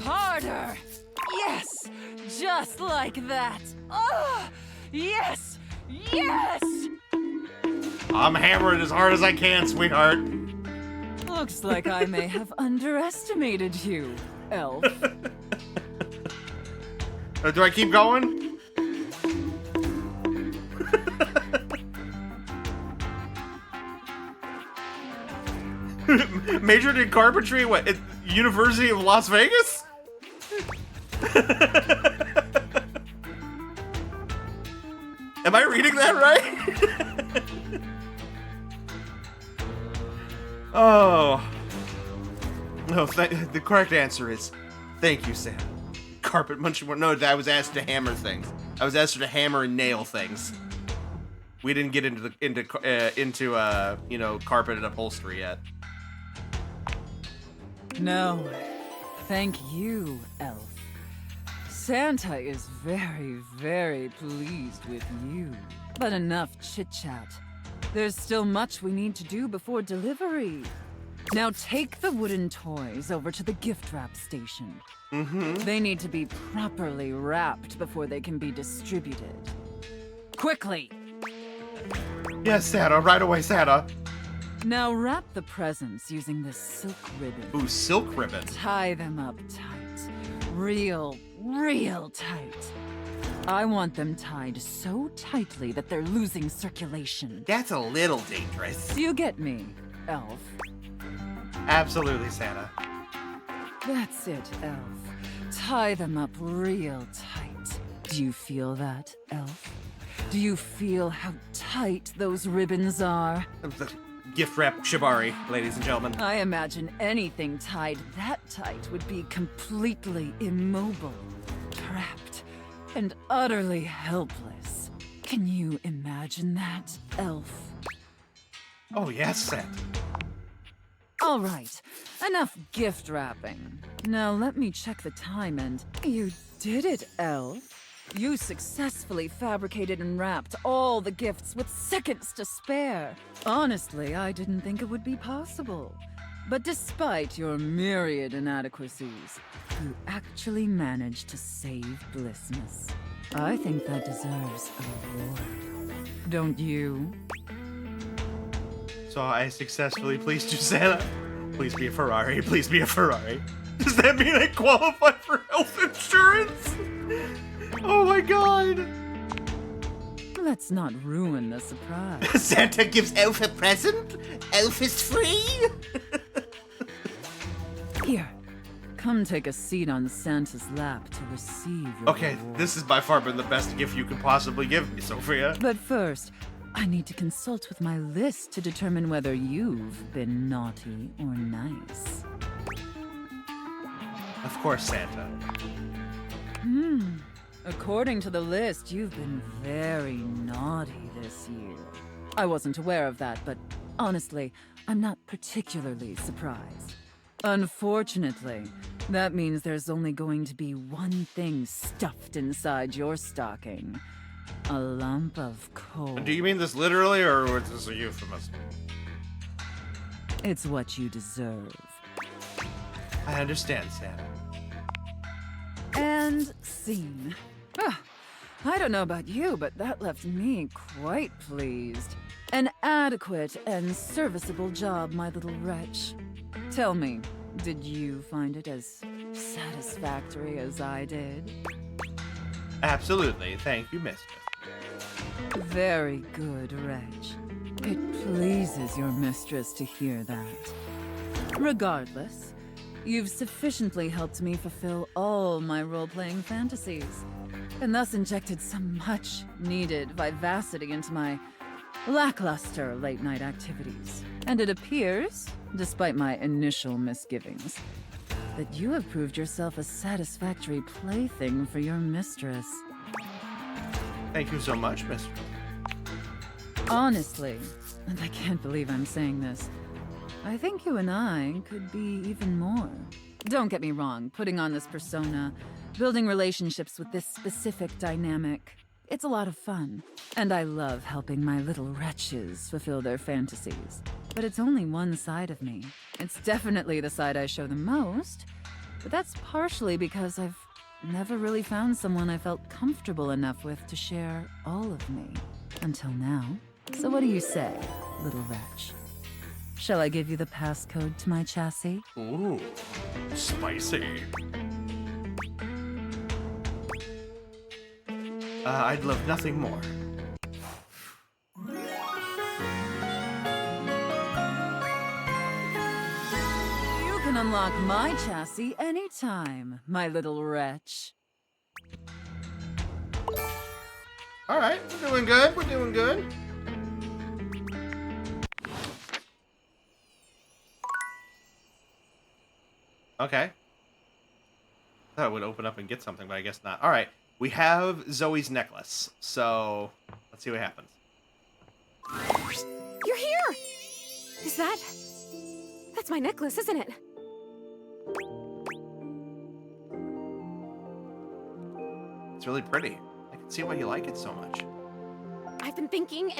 Harder! Yes! Just like that! Oh! Yes! Yes! I'm hammering as hard as I can, sweetheart. Looks like I may have underestimated you, Elf. Do I keep going? Majored in carpentry? What? At University of Las Vegas? Am I reading that right? Oh. No, the correct answer is thank you, Sam. Carpet munching. No, I was asked to hammer things. I was asked to hammer and nail things. We didn't get into carpet and upholstery yet. No, thank you, Elf. Santa is very, very pleased with you. But enough chit-chat. There's still much we need to do before delivery. Now take the wooden toys over to the gift wrap station. Mm-hmm. They need to be properly wrapped before they can be distributed. Quickly! Yes, Santa. Right away, Santa. Now wrap the presents using this silk ribbon. Ooh, silk ribbon. Tie them up tight. Real tight. I want them tied so tightly that they're losing circulation. That's a little dangerous. Do you get me, Elf? Absolutely, Santa. That's it, Elf. Tie them up real tight. Do you feel that, Elf? Do you feel how tight those ribbons are? Gift wrap shibari, ladies and gentlemen. I imagine anything tied that tight would be completely immobile, trapped, and utterly helpless. Can you imagine that, Elf? Oh, yes, Santa. All right, enough gift wrapping. Now let me check the time and... You did it, Elf. You successfully fabricated and wrapped all the gifts with seconds to spare. Honestly, I didn't think it would be possible. But despite your myriad inadequacies, you actually managed to save Blissmas. I think that deserves a reward. Don't you? So I successfully pleased you, Santa. Please be a Ferrari. Please be a Ferrari. Does that mean I qualify for health insurance? Oh my god. Let's not ruin the surprise. Santa gives Elf a present? Elf is free? Here, come take a seat on Santa's lap to receive your Okay, reward. this has by far been the best gift you could possibly give me, Sophia. But first, I need to consult with my list to determine whether you've been naughty or nice. Of course, Santa. According to the list, you've been very naughty this year. I wasn't aware of that, but honestly, I'm not particularly surprised. Unfortunately, that means there's only going to be one thing stuffed inside your stocking. A lump of coal. Do you mean this literally, or is this a euphemism? It's what you deserve. I understand, Santa. And scene. I don't know about you, but that left me quite pleased. An adequate and serviceable job, my little wretch. Tell me, did you find it as satisfactory as I did? Absolutely. Thank you, mistress. Very good, wretch. It pleases your mistress to hear that. Regardless, you've sufficiently helped me fulfill all my role-playing fantasies, and thus injected some much-needed vivacity into my lackluster late-night activities. And it appears, despite my initial misgivings, that you have proved yourself a satisfactory plaything for your mistress. Thank you so much, mistress. Honestly, and I can't believe I'm saying this, I think you and I could be even more. Don't get me wrong, putting on this persona, building relationships with this specific dynamic, it's a lot of fun. And I love helping my little wretches fulfill their fantasies. But it's only one side of me. It's definitely the side I show the most, but that's partially because I've never really found someone I felt comfortable enough with to share all of me. Until now. So what do you say, little wretch? Shall I give you the passcode to my chassis? Ooh, spicy. I'd love nothing more. You can unlock my chassis anytime, my little wretch. All right, we're doing good. We're doing good. Okay. Thought it would open up and get something, but I guess not. All right, we have Zoe's necklace, so let's see what happens. You're here! Is that... That's my necklace, isn't it? It's really pretty. I can see why you like it so much. I've been thinking,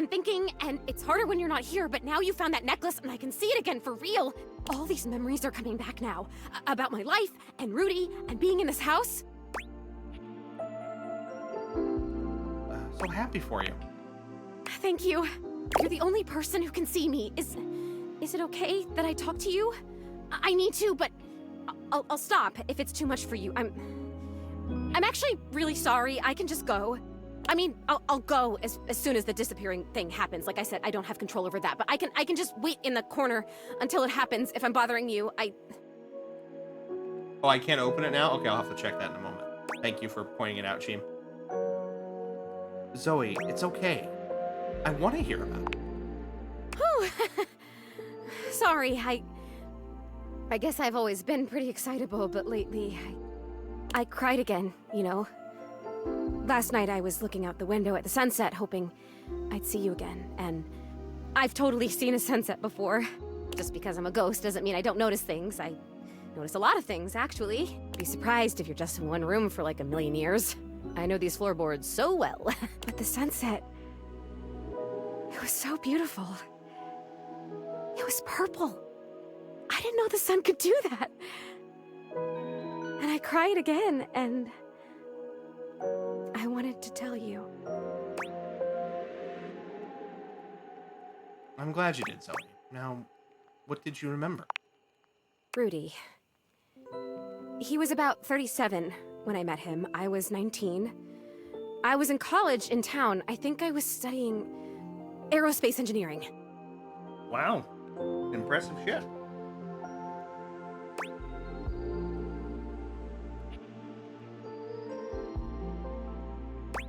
and it's harder when you're not here, but now you found that necklace and I can see it again for real. All these memories are coming back now. About my life, and Rudy, and being in this house. So happy for you. Thank you. You're the only person who can see me. Is it okay that I talk to you? I need to, but I'll stop if it's too much for you. I'm I'm actually really sorry. I can just go. I mean, I'll go as soon as the disappearing thing happens. Like I said, I don't have control over that, but I can just wait in the corner until it happens. If I'm bothering you, Oh, I can't open it now? Okay, I'll have to check that in a moment. Thank you for pointing it out, Cheem. Zoe, it's okay. I want to hear about it. Whew. Sorry, I guess I've always been pretty excitable, but lately, I cried again, you know? Last night I was looking out the window at the sunset, hoping I'd see you again, and I've totally seen a sunset before. Just because I'm a ghost doesn't mean I don't notice things. I notice a lot of things, actually. Be surprised if you're just in one room for like a million years. I know these floorboards so well. But the sunset, it was so beautiful. It was purple. I didn't know the sun could do that. And I cried again, and I wanted to tell you. I'm glad you did, Zoe. Now, what did you remember? Rudy. He was about 37 when I met him. I was 19. I was in college in town. I think I was studying aerospace engineering. Wow. Impressive shit.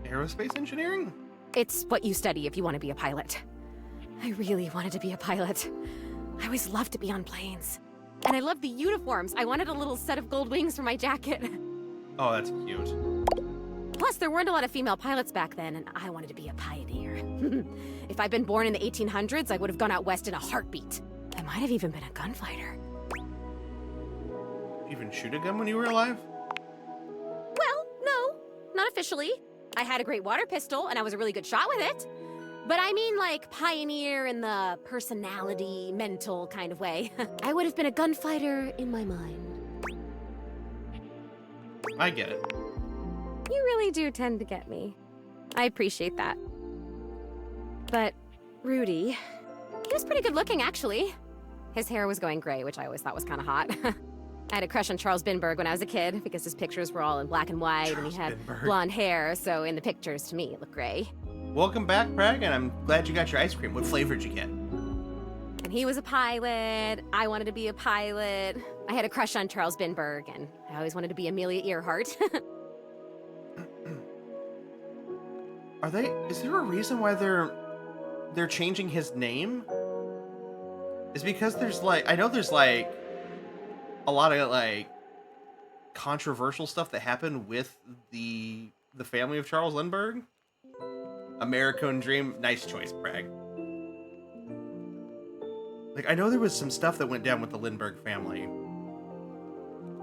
Aerospace engineering? It's what you study if you want to be a pilot. I really wanted to be a pilot. I always loved to be on planes. And I loved the uniforms. I wanted a little set of gold wings for my jacket. Oh, that's cute. Plus, there weren't a lot of female pilots back then, and I wanted to be a pioneer. If I'd been born in the 1800s, I would have gone out west in a heartbeat. I might have even been a gunfighter. You even shoot a gun when you were alive? Well, no, not officially. I had a great water pistol, and I was a really good shot with it. But I mean, like, pioneer in the personality, mental kind of way. I would have been a gunfighter in my mind. I get it. You really do tend to get me. I appreciate that. But Rudy, he was pretty good looking, actually. His hair was going gray, which I always thought was kind of hot. I had a crush on Charles Binberg when I was a kid because his pictures were all in black and white, and he had blonde hair, so in the pictures, to me, it looked gray. Welcome back, Preg, and I'm glad you got your ice cream. What flavor did you get? And he was a pilot. I wanted to be a pilot. I had a crush on Charles Binberg, and I always wanted to be Amelia Earhart. Is there a reason why they're changing his name? Is because there's I know there's a lot of controversial stuff that happened with the family of Charles Lindbergh. American Dream, nice choice, Bragg. I know there was some stuff that went down with the Lindbergh family,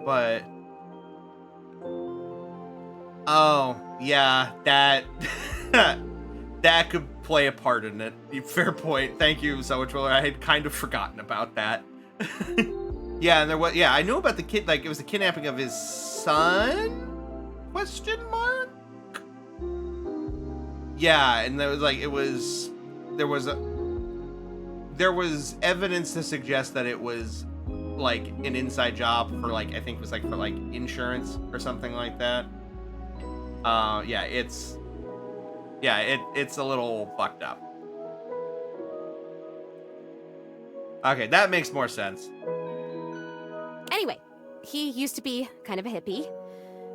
but oh yeah, that that could play a part in it. Fair point. Thank you, Zoetroller. I had kind of forgotten about that. Yeah, and there was I know about the kid. It was the kidnapping of his son? Question mark. Yeah, and there was there was evidence to suggest that it was an inside job for I think it was for insurance or something like that. Yeah, it's a little fucked up. Okay, that makes more sense. Anyway, he used to be kind of a hippie.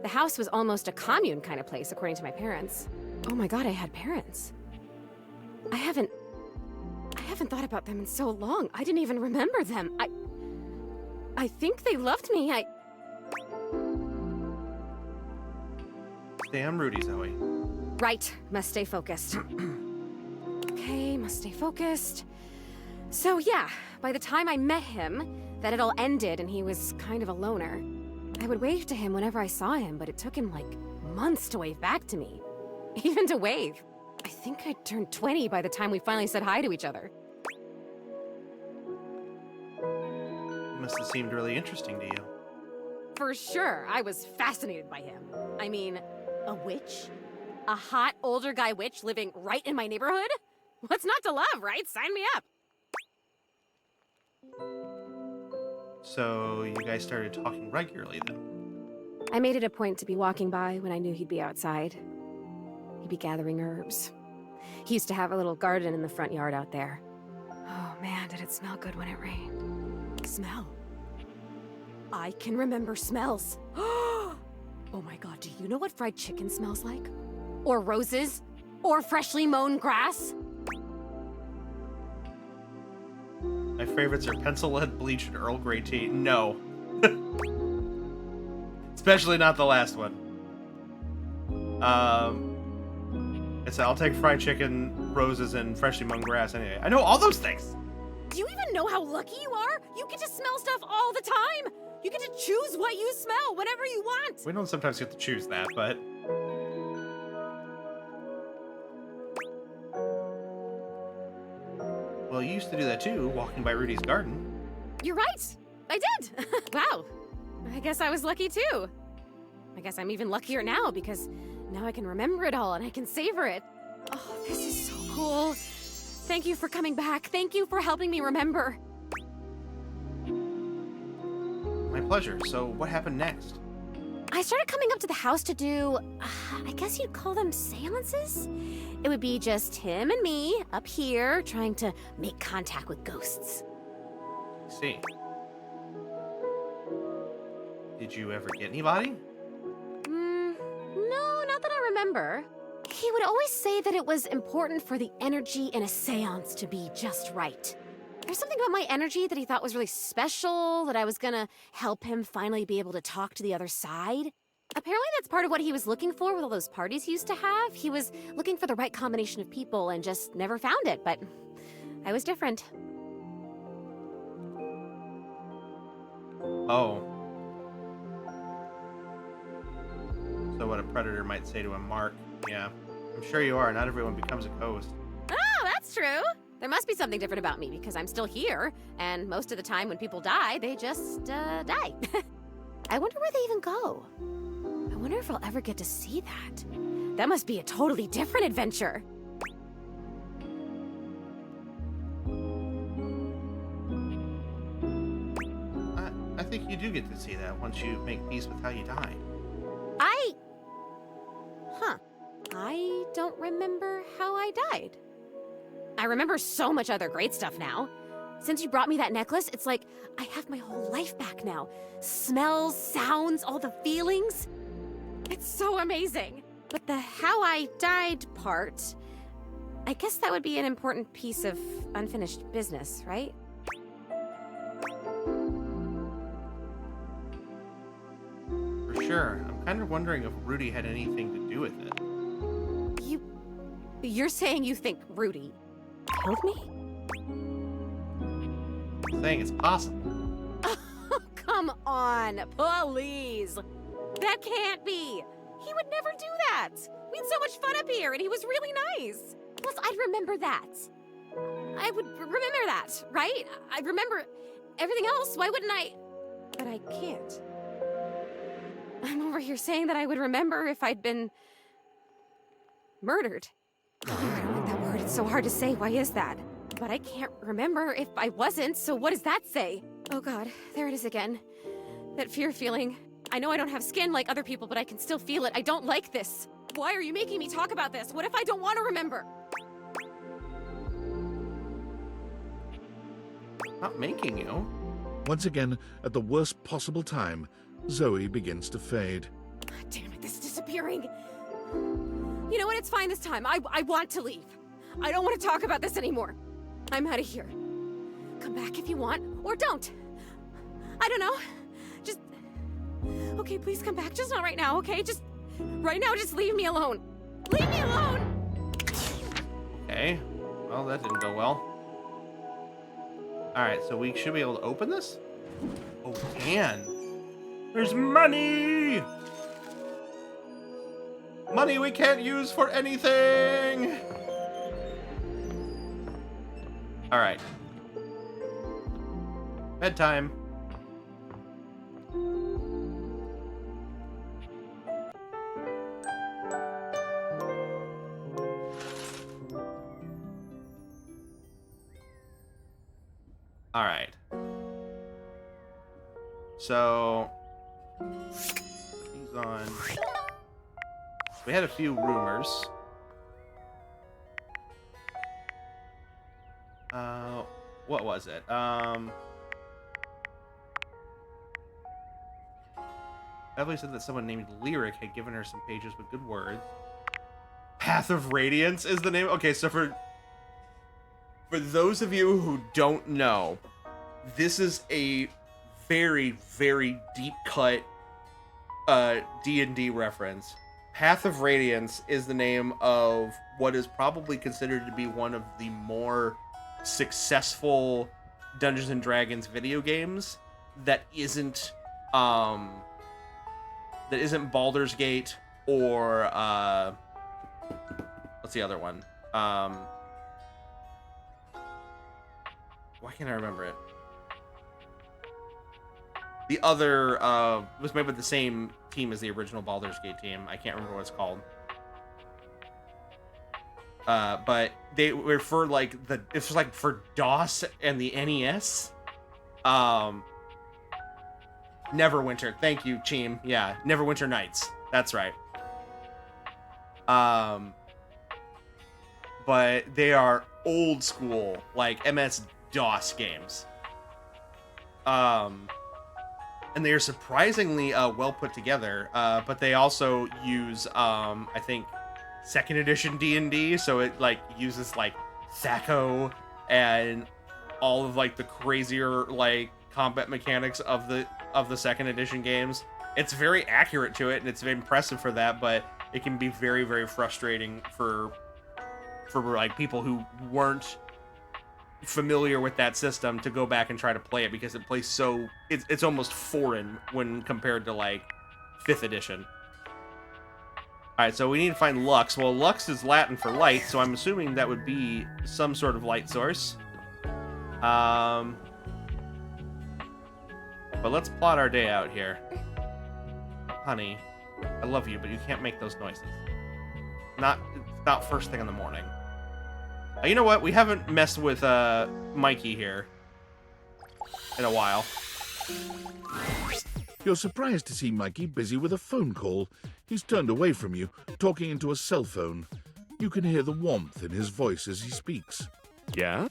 The house was almost a commune kind of place, according to my parents. Oh my god, I had parents. I haven't thought about them in so long. I didn't even remember them. I think they loved me. Damn Rudy, Zoe. Right, must stay focused. Okay, must stay focused. So yeah, by the time I met him, that had all ended and he was kind of a loner. I would wave to him whenever I saw him, but it took him months to wave back to me. Even to wave. I think I turned 20 by the time we finally said hi to each other. Must have seemed really interesting to you. For sure, I was fascinated by him. I mean, a witch? A hot older guy witch living right in my neighborhood? What's not to love, right? Sign me up. So you guys started talking regularly then? I made it a point to be walking by when I knew he'd be outside. He'd be gathering herbs. He used to have a little garden in the front yard out there. Oh man, did it smell good when it rained. Smell. I can remember smells. Oh my god, do you know what fried chicken smells like? Or roses? Or freshly mown grass? My favorites are pencil lead, bleach, and Earl Grey tea. No. Especially not the last one. I'll take fried chicken, roses, and freshly mown grass anyway. I know all those things. Do you even know how lucky you are? You get to smell stuff all the time. You get to choose what you smell whenever you want. We don't sometimes get to choose that, but... Well, you used to do that too, walking by Rudy's garden. You're right. I did. Wow. I guess I was lucky too. I guess I'm even luckier now because now I can remember it all and I can savor it. Oh, this is so cool. Thank you for coming back. Thank you for helping me remember. My pleasure. So what happened next? I started coming up to the house to do, I guess you'd call them seances? It would be just him and me up here trying to make contact with ghosts. I see. Did you ever get anybody? No, not that I remember. He would always say that it was important for the energy in a seance to be just right. There's something about my energy that he thought was really special, that I was gonna help him finally be able to talk to the other side. Apparently that's part of what he was looking for with all those parties he used to have. He was looking for the right combination of people and just never found it, but I was different. Oh. So what a predator might say to a mark. Yeah, I'm sure you are. Not everyone becomes a ghost. Oh, that's true. There must be something different about me because I'm still here, and most of the time when people die, they just, die. I wonder where they even go. I wonder if I'll ever get to see that. That must be a totally different adventure. I think you do get to see that once you make peace with how you died. I don't remember how I died. I remember so much other great stuff now. Since you brought me that necklace, it's like I have my whole life back now. Smells, sounds, all the feelings. It's so amazing. But the how I died part, I guess that would be an important piece of unfinished business, right? For sure. I'm kind of wondering if Rudy had anything to do with it. You're saying you think Rudy killed me? I'm saying it's possible. Oh, come on, please. That can't be. He would never do that. We had so much fun up here, and he was really nice. Plus, I'd remember that. I would remember that, right? I'd remember everything else. Why wouldn't I? But I can't. I'm over here saying that I would remember if I'd been murdered. Oh, I don't like that word. It's so hard to say. Why is that? But I can't remember if I wasn't, so what does that say? Oh god, there it is again. That fear feeling. I know I don't have skin like other people, but I can still feel it. I don't like this. Why are you making me talk about this? What if I don't want to remember? Not making you. Once again, at the worst possible time, Zoe begins to fade. Damn it, this is disappearing. You know what? It's fine this time. I want to leave. I don't want to talk about this anymore. I'm out of here. Come back if you want, or don't. I don't know. Just... Okay, please come back. Just not right now, okay? Just... Right now, just leave me alone. Leave me alone! Okay. Well, that didn't go well. Alright, so we should be able to open this? Oh, and... There's money! Money we can't use for anything! Alright. Bedtime. Alright. So... Put these on. We had a few rumors. What was it? Beverly said that someone named Lyric had given her some pages with good words. Path of Radiance is the name. Okay, so for those of you who don't know, this is a very, very deep cut D&D reference. Path of Radiance is the name of what is probably considered to be one of the more successful Dungeons and Dragons video games that isn't Baldur's Gate or what's the other one? Why can't I remember it? The other was made by the same team as the original Baldur's Gate team. I can't remember what it's called. But they were for like it's like for DOS and the NES. Neverwinter. Thank you, team. Yeah, Neverwinter Nights. That's right. But they are old school, like MS-DOS games. And they are surprisingly well put together. But they also use, I think, 2nd edition D&D, so it like uses like Thaco and all of like the crazier like combat mechanics of the 2nd edition games. It's very accurate to it, and it's very impressive for that, but it can be very, very frustrating for like people who weren't familiar with that system to go back and try to play it, because it plays so it's almost foreign when compared to like 5th edition. Alright, so we need to find Lux. Well, Lux is Latin for light, so I'm assuming that would be some sort of light source. But let's plot our day out here. Honey, I love you, but you can't make those noises. Not first thing in the morning. You know what? We haven't messed with Mikey here in a while. You're surprised to see Mikey busy with a phone call. He's turned away from you, talking into a cell phone. You can hear the warmth in his voice as he speaks. Yeah?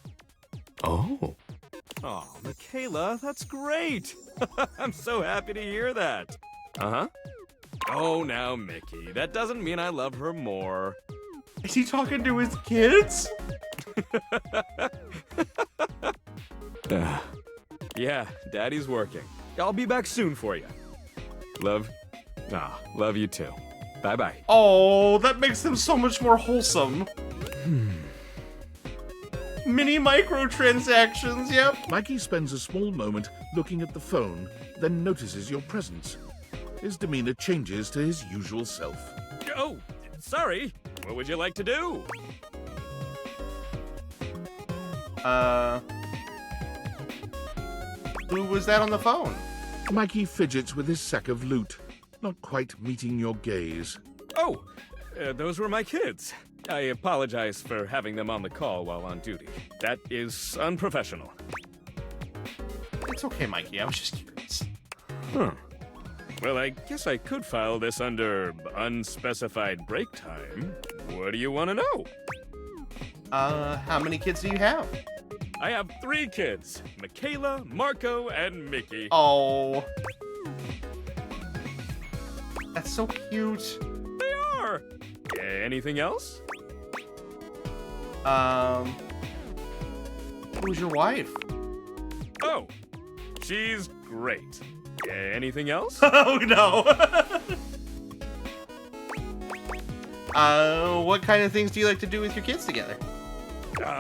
Oh. Oh, Michaela, that's great. I'm so happy to hear that. Uh-huh. Oh, now, Mickey, that doesn't mean I love her more. Is he talking to his kids? Yeah, Daddy's working. I'll be back soon for you. Love you too. Bye-bye. Oh, that makes them so much more wholesome. Mini microtransactions, yep. Mikey spends a small moment looking at the phone, then notices your presence. His demeanor changes to his usual self. Oh, sorry. What would you like to do? Who was that on the phone? Mikey fidgets with his sack of loot, not quite meeting your gaze. Oh, those were my kids. I apologize for having them on the call while on duty. That is unprofessional. It's okay, Mikey. I was just curious. Huh. Well, I guess I could file this under unspecified break time. What do you want to know? How many kids do you have? I have 3 kids. Michaela, Marco, and Mickey. Oh. That's so cute. They are. Anything else? Who's your wife? Oh, she's great. Anything else? Oh, no. What kind of things do you like to do with your kids together?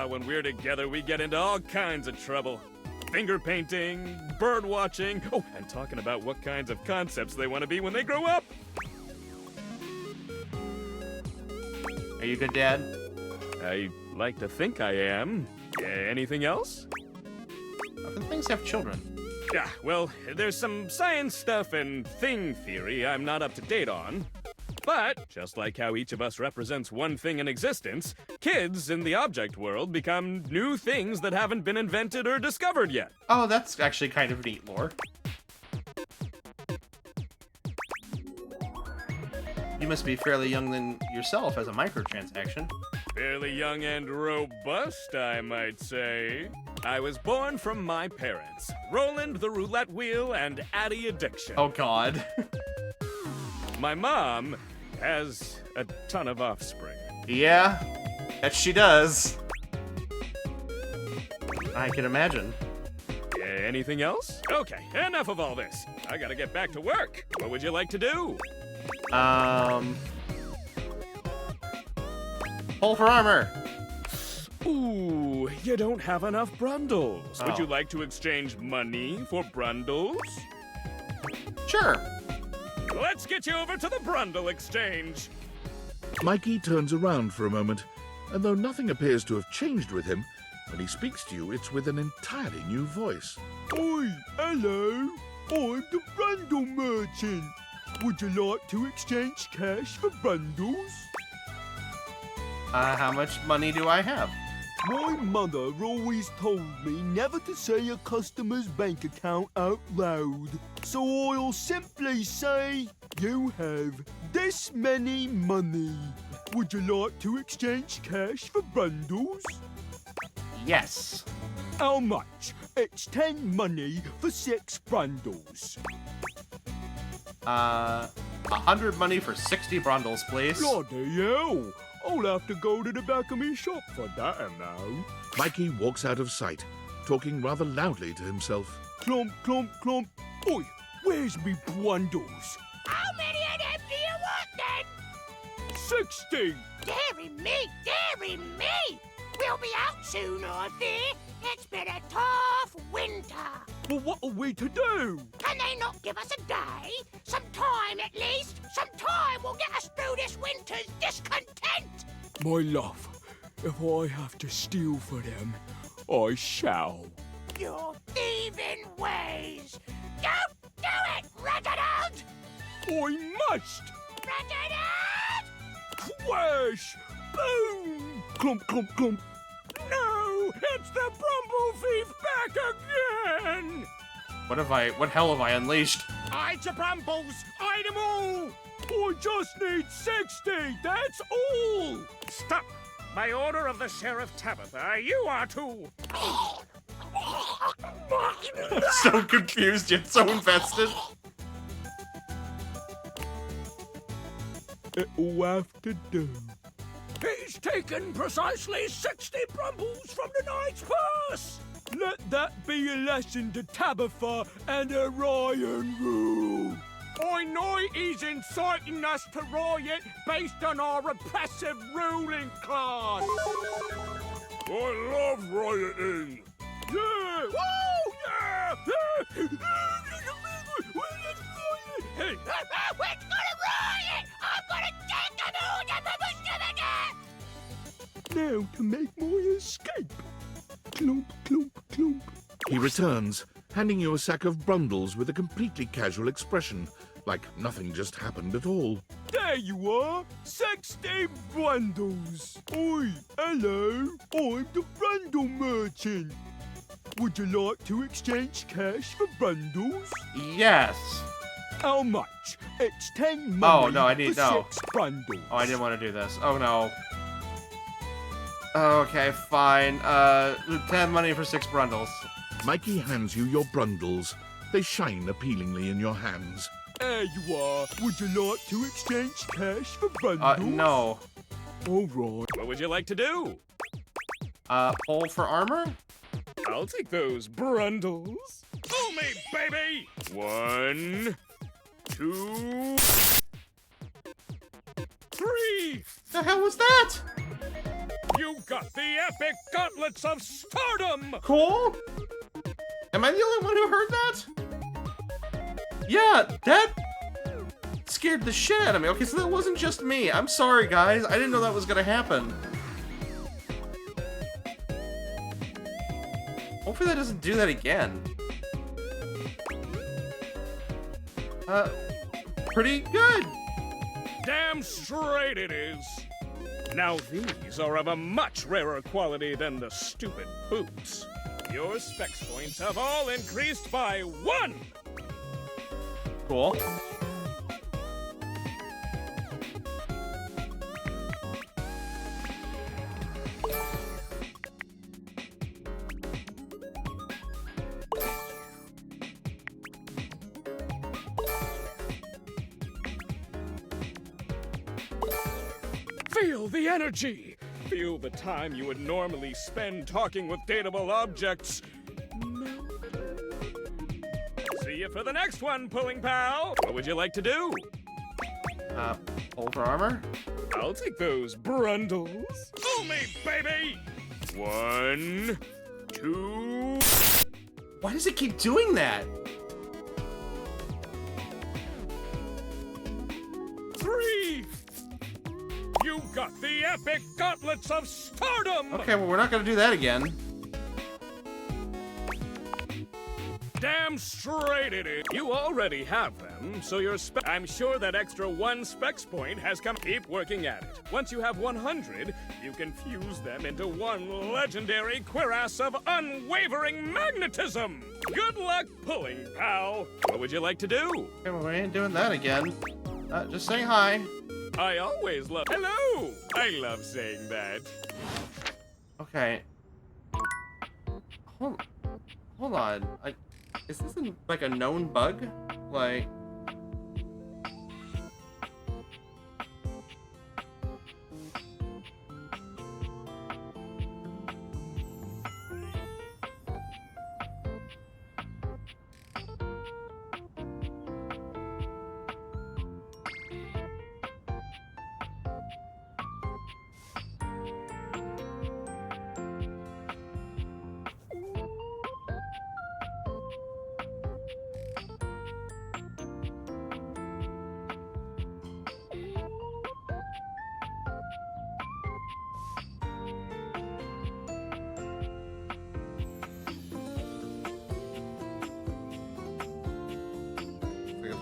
When we're together, we get into all kinds of trouble. Finger painting, bird watching, oh, and talking about what kinds of concepts they want to be when they grow up. Are you a good dad? I like to think I am. Anything else? Other things have children. Yeah, well, there's some science stuff and thing theory I'm not up to date on. But, just like how each of us represents one thing in existence, kids in the object world become new things that haven't been invented or discovered yet. Oh, that's actually kind of neat lore. must be fairly young than yourself as a microtransaction. Fairly young and robust, I might say. I was born from my parents, Roland the Roulette Wheel and Addie Addiction. Oh, God. My mom has a ton of offspring. Yeah, that she does. I can imagine. Anything else? Okay, enough of all this. I gotta get back to work. What would you like to do? Pull for armor. Ooh, you don't have enough brundles. Would Oh. you like to exchange money for brundles? Sure. Let's get you over to the brundle exchange. Mikey turns around for a moment, and though nothing appears to have changed with him, when he speaks to you, it's with an entirely new voice. Oi, hello. I'm the Brundle Merchant. Would you like to exchange cash for bundles? How much money do I have? My mother always told me never to say a customer's bank account out loud. So I'll simply say, you have this many money. Would you like to exchange cash for bundles? Yes. How much? It's 10 money for 6 bundles. 100 money for 60 brundles, please. Bloody hell! I'll have to go to the back of me shop for that amount. Mikey walks out of sight, talking rather loudly to himself. Clump, clump, clump. Oi, where's me bundles? How many of them do you want then? 60! Dearie me, dearie me! We'll be out soon, I fear. It's been a tough winter. Well, what are we to do? Can they not give us a day? Some time at least? Some time will get us through this winter's discontent. My love, if I have to steal for them, I shall. Your thieving ways. Don't do it, Reginald! I must! Reginald! Crash! Boom! Clump, clump, clump. No! It's the Brumble Thief back again! What hell have I unleashed? Hide your Brumbles! Hide them all! I just need 60, that's all! Stop! By order of the Sheriff Tabitha, you are to... So confused yet so invested. It'll have to do. He's taken precisely 60 Brumbles from the Knight's purse! Let that be a lesson to Tabitha and Orion Rule. I know he's inciting us to riot based on our repressive ruling class. I love rioting. Yeah! Woo! Yeah! Hey! We're gonna riot! I'm gonna take the moon and Now to make my escape. Clump, clump, clump. He returns, handing you a sack of brundles with a completely casual expression, like nothing just happened at all. There you are, 60 bundles. Oi, hello, I'm the Brundle Merchant. Would you like to exchange cash for bundles? Yes. How much? It's 10 money Oh, no, I need for no. 6 bundles. Oh, I didn't want to do this. Oh, no. Okay, fine. 10 money for 6 brundles. Mikey hands you your brundles. They shine appealingly in your hands. There you are. Would you like to exchange cash for bundles? No. All right. What would you like to do? Pull for armor? I'll take those brundles. Pull me, baby! 1, 2, 3! The hell was that? You got the epic gauntlets of stardom! Cool. Am I the only one who heard that? Yeah, that scared the shit out of me. Okay, so that wasn't just me. I'm sorry, guys. I didn't know that was gonna happen. Hopefully that doesn't do that again. Pretty good. Damn straight it is. Now these are of a much rarer quality than the stupid boots. Your specs points have all increased by 1! Cool. Feel the energy. Feel the time you would normally spend talking with dateable objects. See you for the next one, pulling pal. What would you like to do? Pull for armor? I'll take those brundles. Pull me, baby! 1, 2... Why does it keep doing that? 3! You got the epic gauntlets of stardom! Okay, well, we're not gonna do that again. Damn straight it is. You already have them, so your I'm sure that extra 1 specs point has come. Keep working at it. Once you have 100, you can fuse them into one legendary cuirass of unwavering magnetism. Good luck pulling, pal. What would you like to do? Okay, well, we ain't doing that again. Just saying hi. I always love. Hello! I love saying that. Okay. Hold on. Is this like a known bug? Like...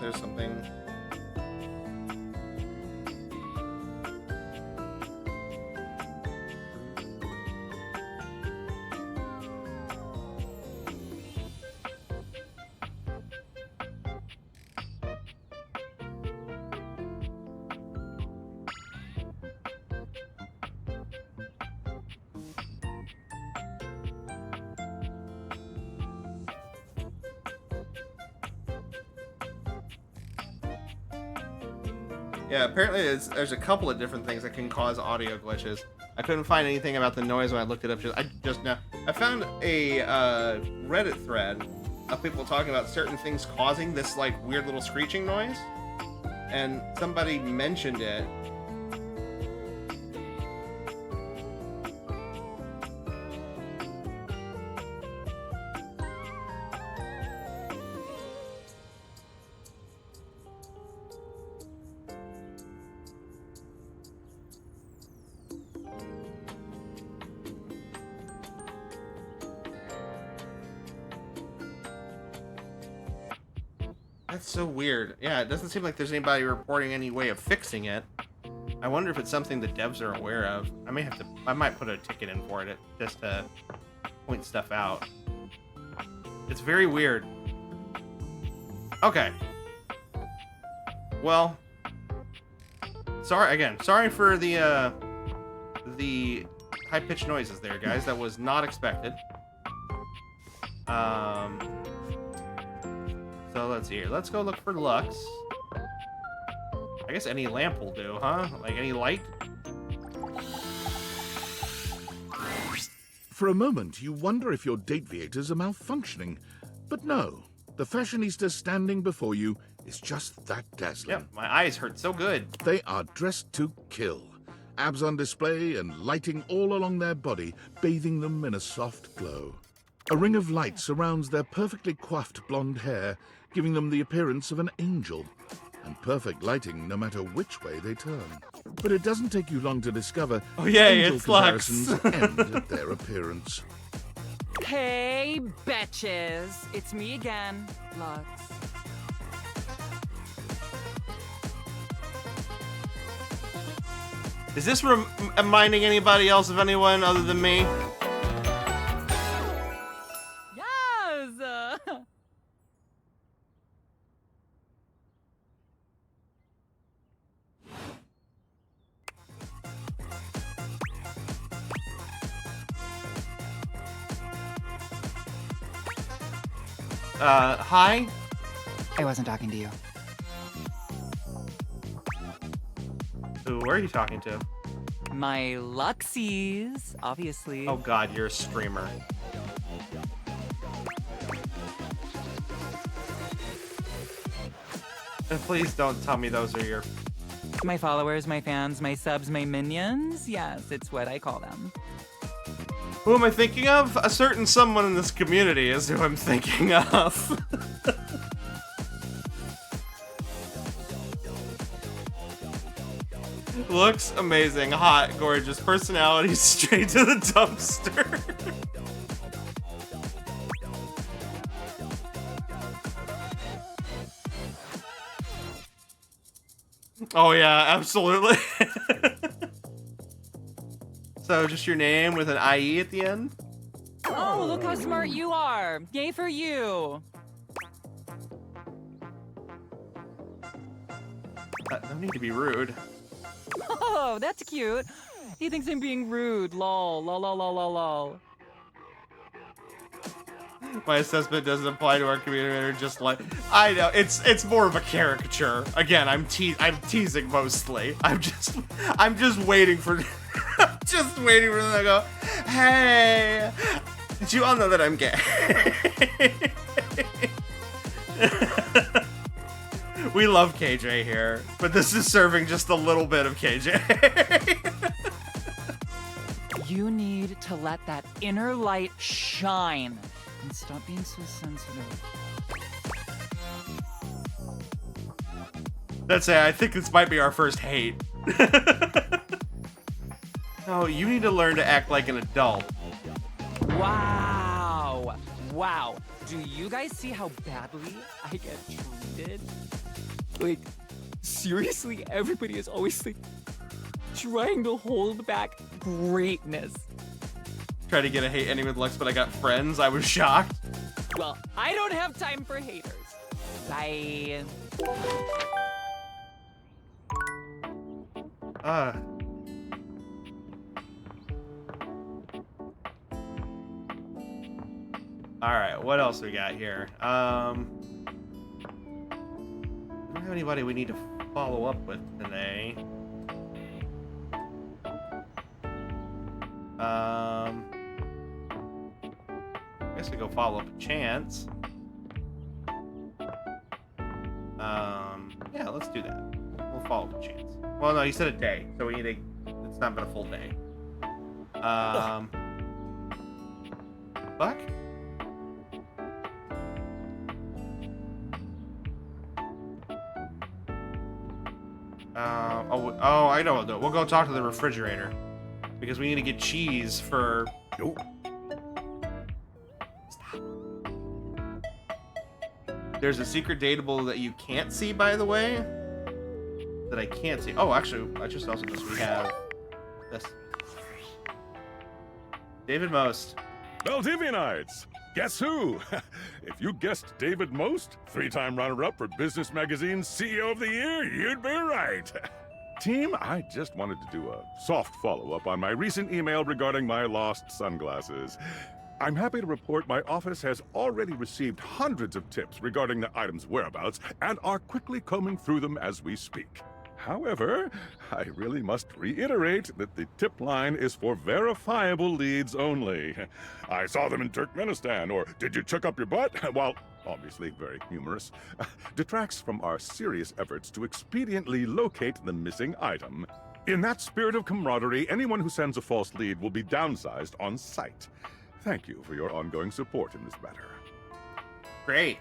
There's something. Yeah, apparently there's a couple of different things that can cause audio glitches. I couldn't find anything about the noise when I looked it up just now. I found a Reddit thread of people talking about certain things causing this like weird little screeching noise, and somebody mentioned it. That's so weird. Yeah, it doesn't seem like there's anybody reporting any way of fixing it. I wonder if it's something the devs are aware of. I might put a ticket in for it just to point stuff out. It's very weird. Okay. Well, sorry for the high-pitched noises there, guys. That was not expected. So let's see here. Let's go look for Lux. I guess any lamp will do, huh? Like any light? For a moment, you wonder if your dateviators are malfunctioning. But no, the fashionista standing before you is just that dazzling. Yep, my eyes hurt so good. They are dressed to kill. Abs on display and lighting all along their body, bathing them in a soft glow. A ring of light surrounds their perfectly coiffed blonde hair, giving them the appearance of an angel. And perfect lighting no matter which way they turn. But it doesn't take you long to discover angel it's Lux. comparisons end at their appearance. Hey, betches. It's me again, Lux. Is this reminding anybody else of anyone other than me? Yes! Hi? I wasn't talking to you. Who are you talking to? My Luxies, obviously. Oh god, you're a streamer. And please don't tell me those are your... My followers, my fans, my subs, my minions. Yes, it's what I call them. Who am I thinking of? A certain someone in this community is who I'm thinking of. Looks amazing, hot, gorgeous, personality straight to the dumpster. Oh yeah, absolutely. So just your name with an IE at the end? Oh, look how smart you are. Yay for you. No need to be rude. Oh, that's cute. He thinks I'm being rude. Lol, lol, lol, lol, lol, lol. My assessment doesn't apply to our community, just like I know it's more of a caricature. Again, I'm teasing mostly. I'm just waiting for just waiting for them to go, hey, did you all know that I'm gay? We love KJ here, but this is serving just a little bit of KJ. You need to let that inner light shine and stop being so sensitive. That's it. I think this might be our first hate. No, you need to learn to act like an adult. Wow. Wow. Do you guys see how badly I get treated? Like, seriously, everybody is always like trying to hold back greatness. Try to get a hate ending with Lux, but I got friends. I was shocked. Well, I don't have time for haters. Bye. Alright, what else we got here? We don't have anybody we need to follow up with today. I guess we go follow up with Chance. Yeah, let's do that. We'll follow up with Chance. Well, no, you said a day, so we need a... It's not been a full day. Buck? Oh, I know what we'll do. We'll go talk to the refrigerator. Because we need to get cheese for... Nope. Stop. There's a secret dateable that you can't see, by the way. That I can't see. Oh, actually, I just also just we have this. David Most. Valdivianites! Guess who? If you guessed David Most, 3-time runner-up for Business Magazine's CEO of the Year, you'd be right. Team, I just wanted to do a soft follow-up on my recent email regarding my lost sunglasses. I'm happy to report my office has already received hundreds of tips regarding the item's whereabouts and are quickly combing through them as we speak. However, I really must reiterate that the tip line is for verifiable leads only. I saw them in Turkmenistan, or did you check up your butt? While obviously very humorous, detracts from our serious efforts to expediently locate the missing item. In that spirit of camaraderie, anyone who sends a false lead will be downsized on sight. Thank you for your ongoing support in this matter. Great.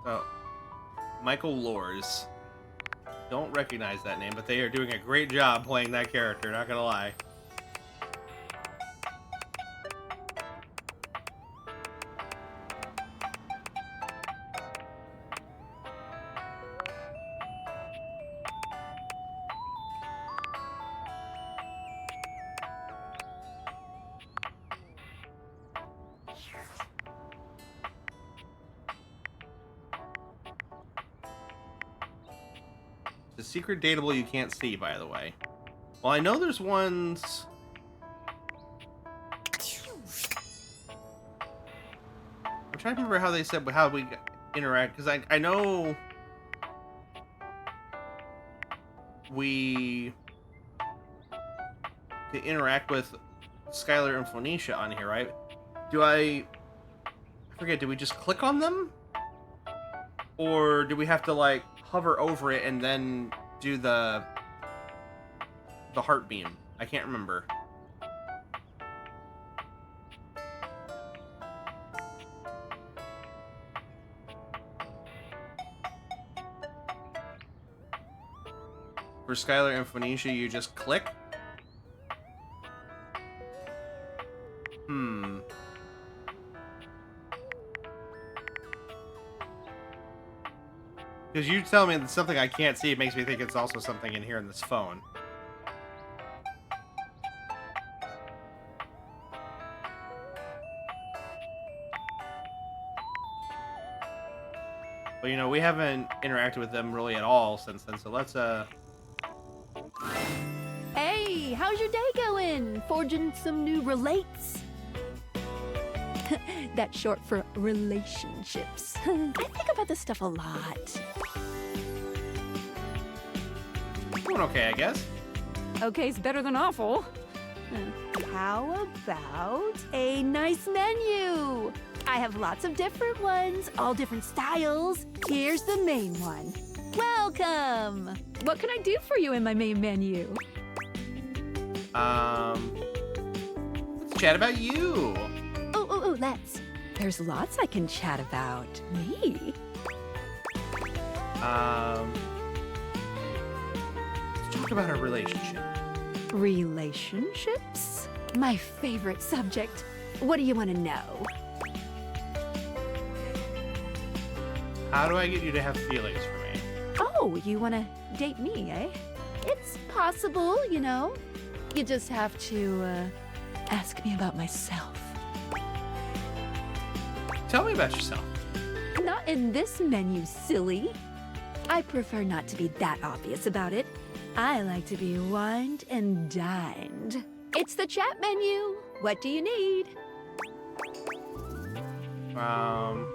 So, Michael Lors. Don't recognize that name, but they are doing a great job playing that character, not gonna lie. The secret dateable you can't see, by the way. Well, I know there's ones... I'm trying to remember how they said how we interact, because I know we can interact with Skylar and Phoenicia on here, right? I forget, do we just click on them? Or do we have to, like, hover over it and then do the heart beam? I can't remember. For Skylar and Phoenicia, you just click? Because you tell me that something I can't see, it makes me think it's also something in here in this phone. But, you know, we haven't interacted with them really at all since then, so let's, Hey, how's your day going? Forging some new relates? That's short for relationships. I think about this stuff a lot. doing okay, I guess. Okay's better than awful. How about a nice menu? I have lots of different ones, all different styles. Here's the main one. Welcome! What can I do for you in my main menu? Let's chat about you. Oh, let's. There's lots I can chat about. Me? Let's talk about our relationship. Relationships? My favorite subject. What do you want to know? How do I get you to have feelings for me? Oh, you want to date me, eh? It's possible, you know. You just have to, ask me about myself. Tell me about yourself. Not in this menu, silly. I prefer not to be that obvious about it. I like to be wined and dined. It's the chat menu. What do you need? Alright,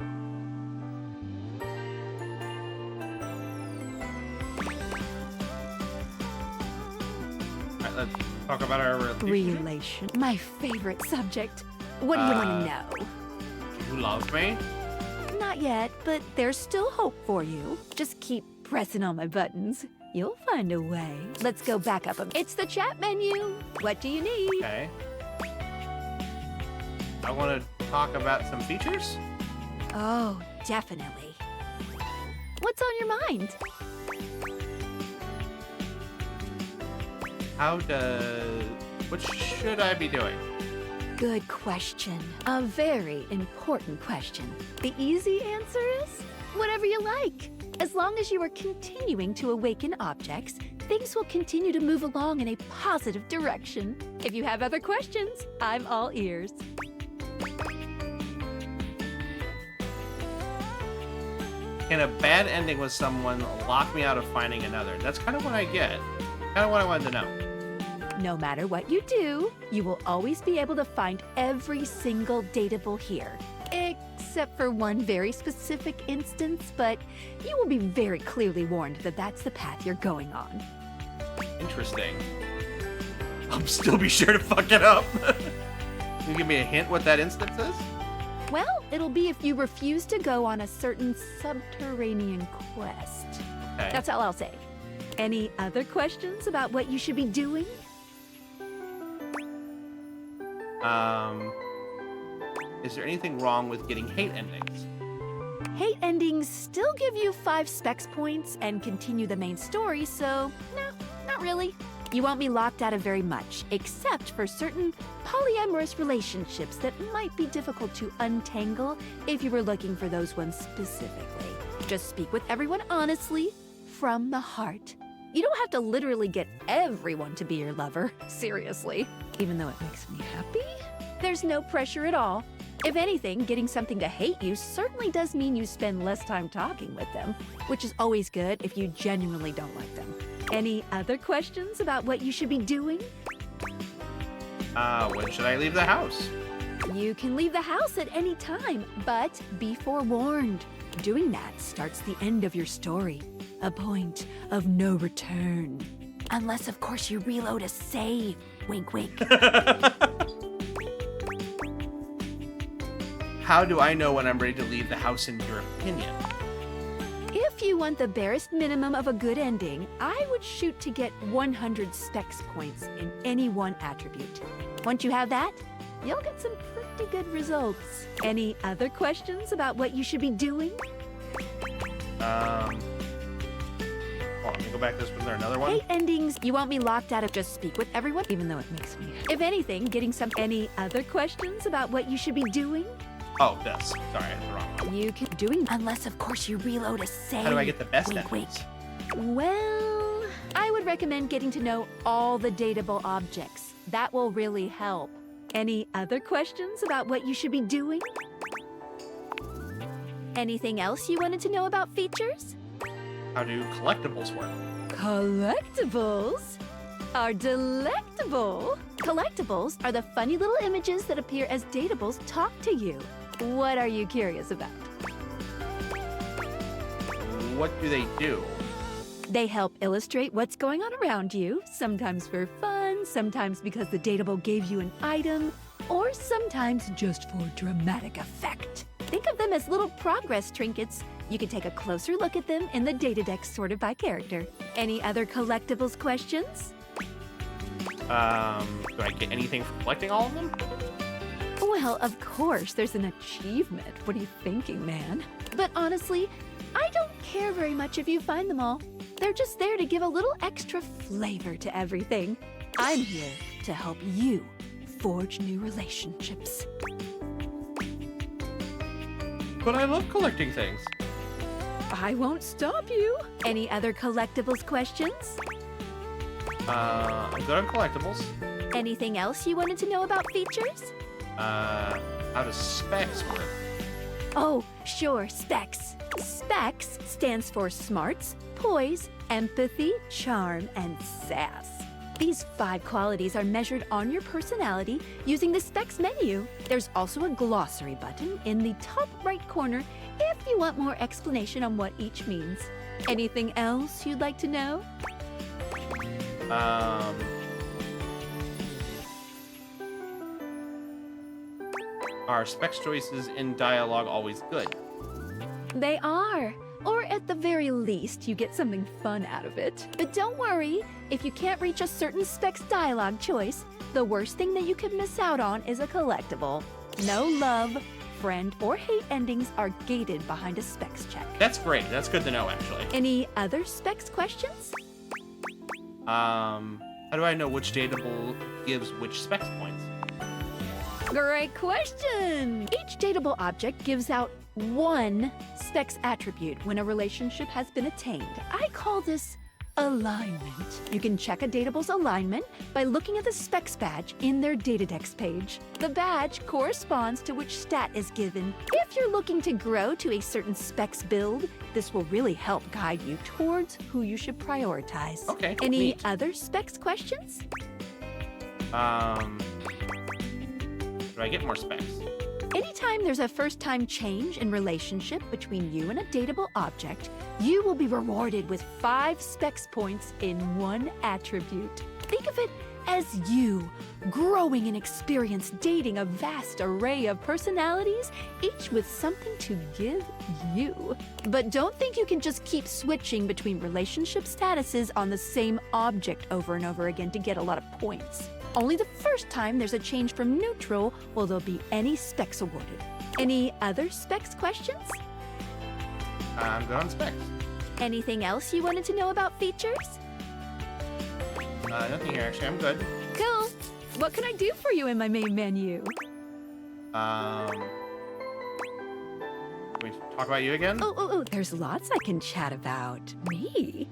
let's talk about our relation. My favorite subject. What do you want to know? You love me? Not yet, but there's still hope for you. Just keep pressing on my buttons. You'll find a way. Let's go back up. It's the chat menu. What do you need? Okay. I want to talk about some features. Oh, definitely. What's on your mind? What should I be doing? Good question. A very important question. The easy answer is whatever you like. As long as you are continuing to awaken objects, things will continue to move along in a positive direction. If you have other questions, I'm all ears. Can a bad ending with someone lock me out of finding another? That's kind of what I get. Kind of what I wanted to know. No matter what you do, you will always be able to find every single dateable here. Except for one very specific instance, but you will be very clearly warned that that's the path you're going on. Interesting. I'll still be sure to fuck it up. Can you give me a hint what that instance is? Well, it'll be if you refuse to go on a certain subterranean quest. Okay. That's all I'll say. Any other questions about what you should be doing? Is there anything wrong with getting hate endings? Hate endings still give you 5 specs points and continue the main story, so no, not really. You won't be locked out of very much, except for certain polyamorous relationships that might be difficult to untangle if you were looking for those ones specifically. Just speak with everyone honestly, from the heart. You don't have to literally get everyone to be your lover, seriously. Even though it makes me happy, there's no pressure at all. If anything, getting something to hate you certainly does mean you spend less time talking with them, which is always good if you genuinely don't like them. Any other questions about what you should be doing? When should I leave the house? You can leave the house at any time, but be forewarned. Doing that starts the end of your story. A point of no return. Unless, of course, you reload a save. Wink, wink. How do I know when I'm ready to leave the house, in your opinion? If you want the barest minimum of a good ending, I would shoot to get 100 specs points in any one attribute. Once you have that, you'll get some pretty good results. Any other questions about what you should be doing? Hold on, let me go back to this. Was there another one? Hate endings. You won't be locked out of just speak with everyone, even though it makes me. If anything, getting some. Any other questions about what you should be doing? Oh, this. Sorry, I had the wrong one. You can doing unless, of course, you reload a save. How do I get the best Wink, wink. endings? Well, I would recommend getting to know all the dateable objects. That will really help. Any other questions about what you should be doing? Anything else you wanted to know about features? How do collectibles work? Collectibles are delectable. Collectibles are the funny little images that appear as dateables talk to you. What are you curious about? What do they do? They help illustrate what's going on around you, sometimes for fun, sometimes because the dateable gave you an item, or sometimes just for dramatic effect. Think of them as little progress trinkets. You can take a closer look at them in the data deck sorted by character. Any other collectibles questions? Do I get anything for collecting all of them? Well, of course, there's an achievement. What are you thinking, man? But honestly, I don't care very much if you find them all. They're just there to give a little extra flavor to everything. I'm here to help you forge new relationships. But I love collecting things. I won't stop you. Any other collectibles questions? I'm good on collectibles. Anything else you wanted to know about features? How does specs work? Oh, sure, specs. Specs stands for smarts, poise, empathy, charm, and sass. These 5 qualities are measured on your personality using the specs menu. There's also a glossary button in the top right corner if you want more explanation on what each means. Anything else you'd like to know? Are specs choices in dialogue always good? They are. Or at the very least, you get something fun out of it. But don't worry, if you can't reach a certain specs dialogue choice, the worst thing that you could miss out on is a collectible. No love, friend, or hate endings are gated behind a specs check. That's great. That's good to know, actually. Any other specs questions? How do I know which dateable gives which specs points? Great question! Each dateable object gives out 1 specs attribute when a relationship has been attained. I call this alignment. You can check a datable's alignment by looking at the specs badge in their Datadex page. The badge corresponds to which stat is given. If you're looking to grow to a certain specs build, this will really help guide you towards who you should prioritize. Okay, Any neat. other specs questions? Do I get more specs? Anytime there's a first-time change in relationship between you and a dateable object, you will be rewarded with 5 specs points in 1 attribute. Think of it as you growing in experience dating a vast array of personalities, each with something to give you. But don't think you can just keep switching between relationship statuses on the same object over and over again to get a lot of points. Only the first time there's a change from neutral will there be any specs awarded. Any other specs questions? I'm good on specs. Anything else you wanted to know about features? Nothing here, actually. I'm good. Cool. What can I do for you in my main menu? Can we talk about you again? Oh, there's lots I can chat about. Me?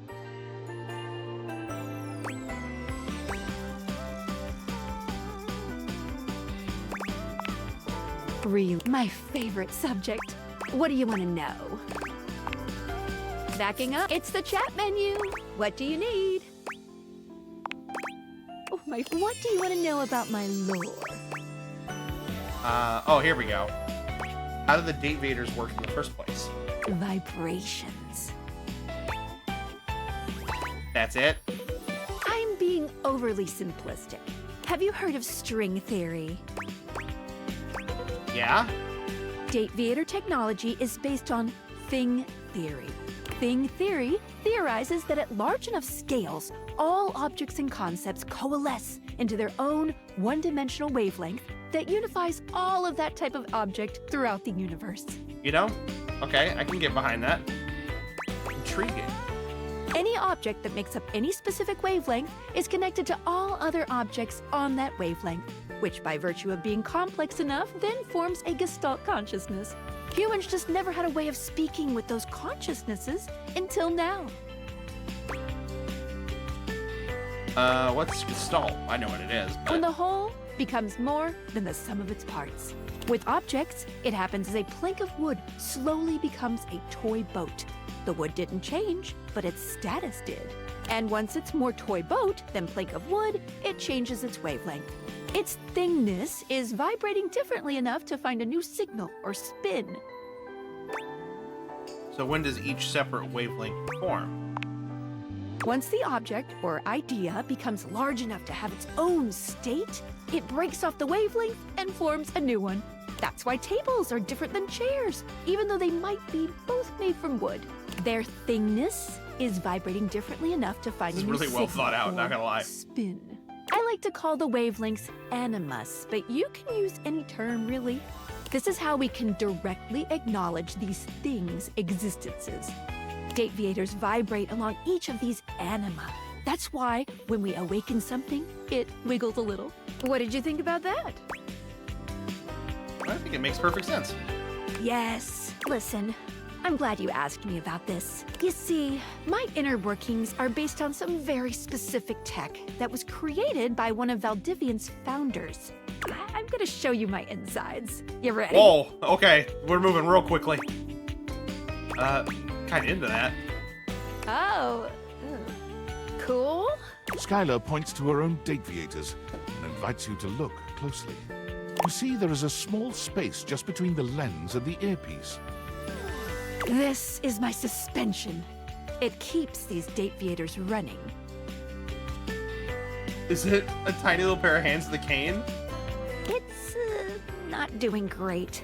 Really, my favorite subject. What do you want to know? Backing up, it's the chat menu. What do you need? Oh my, what do you want to know about my lore? Oh, here we go. How do the date vaders work in the first place? Vibrations. That's it? I'm being overly simplistic. Have you heard of string theory? Yeah? Date Vader technology is based on thing theory. Thing theory theorizes that at large enough scales, all objects and concepts coalesce into their own one-dimensional wavelength that unifies all of that type of object throughout the universe. You know? Okay, I can get behind that. Intriguing. Any object that makes up any specific wavelength is connected to all other objects on that wavelength, which by virtue of being complex enough then forms a Gestalt consciousness. Humans just never had a way of speaking with those consciousnesses until now. What's Gestalt? I know what it is, but... When the whole becomes more than the sum of its parts. With objects, it happens as a plank of wood slowly becomes a toy boat. The wood didn't change, but its status did. And once it's more toy boat than plank of wood, it changes its wavelength. Its thingness is vibrating differently enough to find a new signal or spin. So when does each separate wavelength form? Once the object or idea becomes large enough to have its own state, it breaks off the wavelength and forms a new one. That's why tables are different than chairs, even though they might be both made from wood. Their thingness is vibrating differently enough to find a new This is really well signal thought out, or not gonna lie. spin. I like to call the wavelengths animus, but you can use any term, really. This is how we can directly acknowledge these things' existences. Date Vaders vibrate along each of these anima. That's why, when we awaken something, it wiggles a little. What did you think about that? I think it makes perfect sense. Yes. Listen, I'm glad you asked me about this. You see, my inner workings are based on some very specific tech that was created by one of Valdivian's founders. I'm gonna show you my insides. You ready? Whoa, okay. We're moving real quickly. Kind of into that. Oh. Cool? Skylar points to her own date theaters and invites you to look closely. You see there is a small space just between the lens and the earpiece. This is my suspension. It keeps these date theaters running. Is it a tiny little pair of hands with a cane? It's not doing great.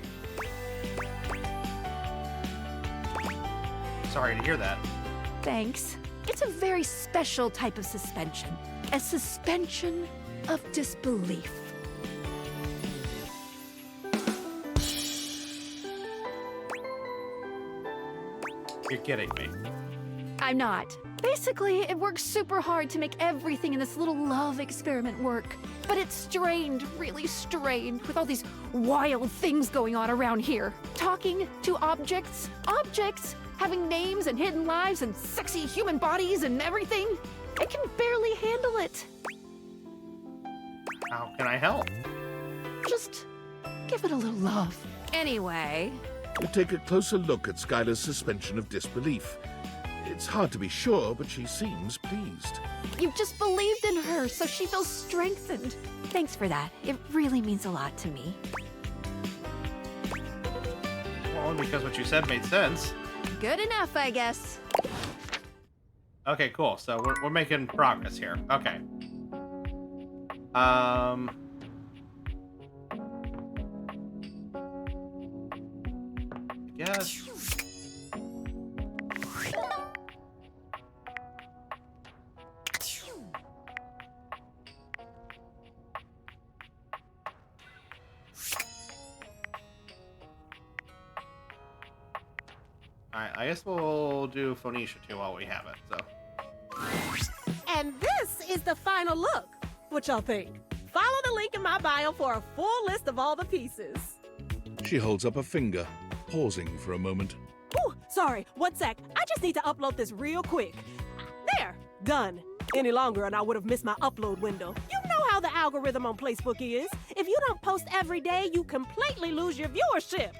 Sorry to hear that. Thanks. It's a very special type of suspension. A suspension of disbelief. You're kidding me. I'm not. Basically, it works super hard to make everything in this little love experiment work. But it's strained, really strained, with all these wild things going on around here. Talking to objects, objects having names and hidden lives and sexy human bodies and everything. I can barely handle it. How can I help? Just give it a little love. Anyway, You take a closer look at Skylar's suspension of disbelief. It's hard to be sure, but she seems pleased. you just believed in her, so she feels strengthened. Thanks for that. It really means a lot to me. Well, because what you said made sense. Good enough, I guess. Okay, cool. So we're making progress here. Okay. I guess. Alright, I guess we'll do Phoenicia too while we have it, so. And this is the final look. What y'all think? Follow the link in my bio for a full list of all the pieces. She holds up a finger, pausing for a moment. Ooh, sorry, 1 sec. I just need to upload this real quick. There, done. Any longer and I would have missed my upload window. You know how the algorithm on Facebook is. If you don't post every day, you completely lose your viewership.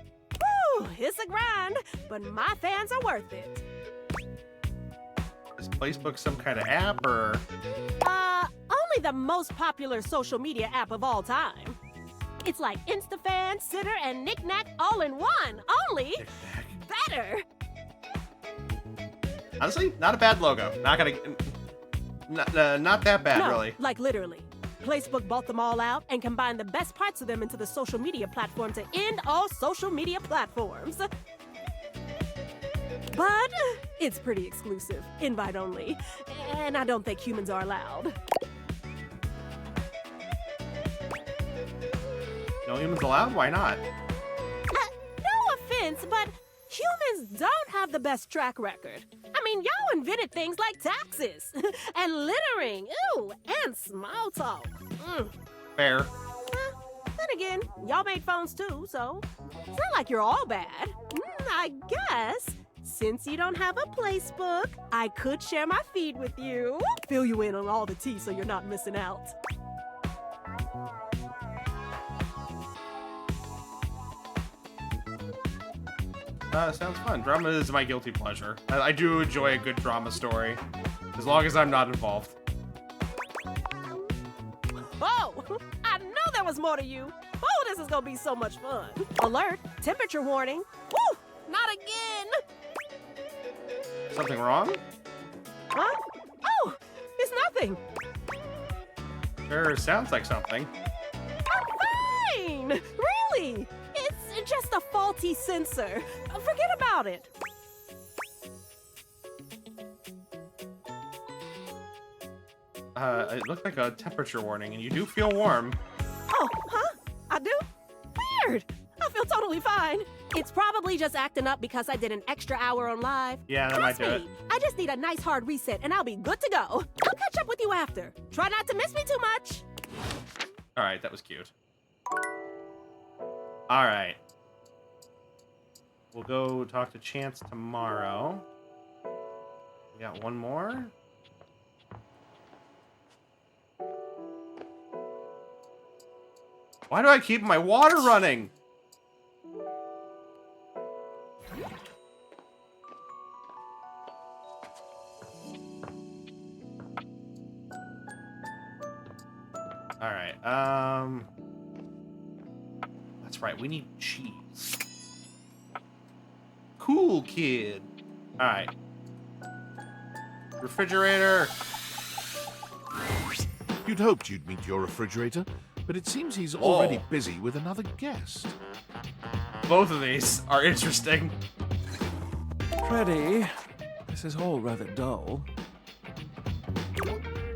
Woo, it's a grind, but my fans are worth it. Is Facebook some kind of app or? Only the most popular social media app of all time. It's like InstaFan, Sitter, and Knick-Knack all in one. Only better. Honestly, not a bad logo. Not that bad, No, really. like literally. Facebook bought them all out and combined the best parts of them into the social media platform to end all social media platforms. But it's pretty exclusive, invite only, and I don't think humans are allowed. No humans allowed? Why not? No offense, but humans don't have the best track record. I mean, y'all invented things like taxes and littering, ooh, and small talk. Fair. Then again, y'all made phones too, so it's not like you're all bad. I guess, since you don't have a placebook, I could share my feed with you. Fill you in on all the tea so you're not missing out. Sounds fun. Drama is my guilty pleasure. I do enjoy a good drama story, as long as I'm not involved. Oh, I knew there was more to you. Oh, this is gonna be so much fun. Alert, temperature warning. Woo, not again. Something wrong? Huh? Oh, it's nothing. Sure, sounds like something. Fine, really. It's just a faulty sensor. Forget about it. It looked like a temperature warning, and you do feel warm. Oh, huh? I do? Weird. I feel totally fine. It's probably just acting up because I did an extra hour on live. Yeah, that might do it. I just need a nice hard reset, and I'll be good to go. I'll catch up with you after. Try not to miss me too much. All right, that was cute. All right. We'll go talk to Chance tomorrow. We got one more. Why do I keep my water running? All right. That's right. We need cheese. Cool kid. All right. Refrigerator. You'd hoped you'd meet your refrigerator, but it seems he's already busy with another guest. Both of these are interesting. Freddy, this is all rather dull.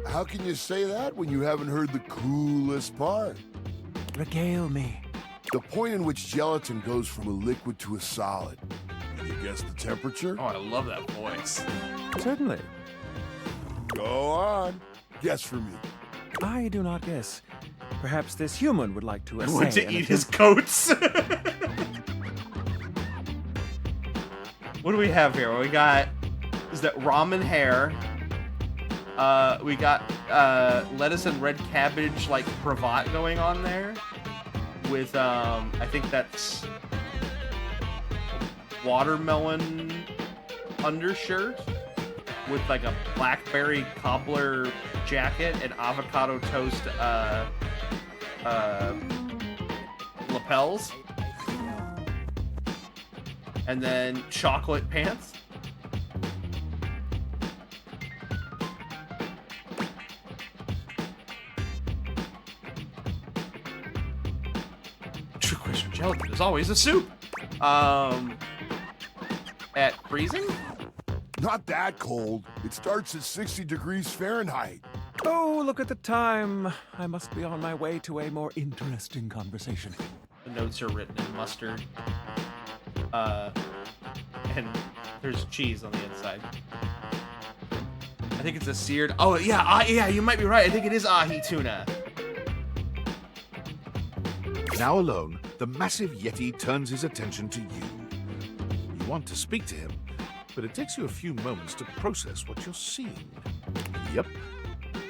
How can you say that when you haven't heard the coolest part? Regale me. The point in which gelatin goes from a liquid to a solid. Can you guess the temperature? Oh, I love that voice. Certainly. Go on. Guess for me. I do not guess. Perhaps this human would like to I essay. want to eat his coats. What do we have here? We got, is that ramen hair? We got lettuce and red cabbage like cravat going on there. With I think that's watermelon undershirt with like a blackberry cobbler jacket and avocado toast lapels, and then chocolate pants. Trick question: gelatin is always a soup. At freezing? Not that cold. It starts at 60 degrees Fahrenheit. Oh, look at the time. I must be on my way to a more interesting conversation. The notes are written in mustard. And there's cheese on the inside. I think it's a seared. Oh yeah, yeah, you might be right. I think it is ahi tuna. Now alone, the massive Yeti turns his attention to you. You want to speak to him, but it takes you a few moments to process what you're seeing. Yep,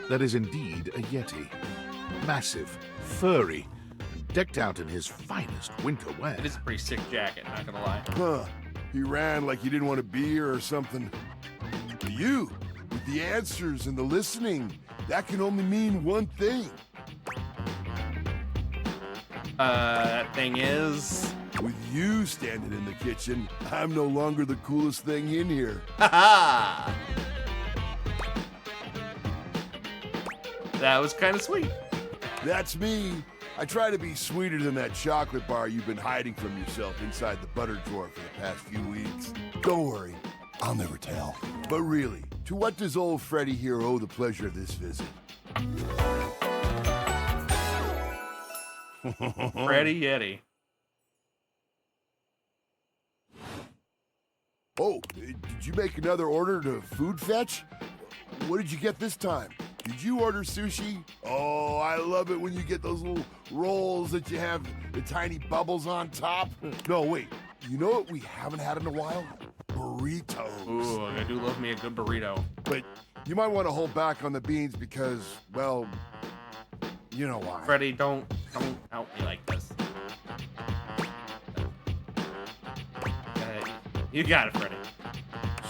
that is indeed a Yeti. Massive, furry, and decked out in his finest winter wear. It is a pretty sick jacket, not gonna lie. Huh. He ran like he didn't want to be here or something. To you, with the answers and the listening, that can only mean one thing. That thing is... With you standing in the kitchen, I'm no longer the coolest thing in here. Ha-ha! That was kind of sweet. That's me. I try to be sweeter than that chocolate bar you've been hiding from yourself inside the butter drawer for the past few weeks. Don't worry, I'll never tell. But really, to what does old Freddy here owe the pleasure of this visit? Freddy Yeti. Oh, did you make another order to Food Fetch? What did you get this time? Did you order sushi? Oh, I love it when you get those little rolls that you have the tiny bubbles on top. No, wait. You know what we haven't had in a while? Burritos. Ooh, I do love me a good burrito. But you might want to hold back on the beans because, well, you know why. Freddy, don't out me like this. You got it, Freddy.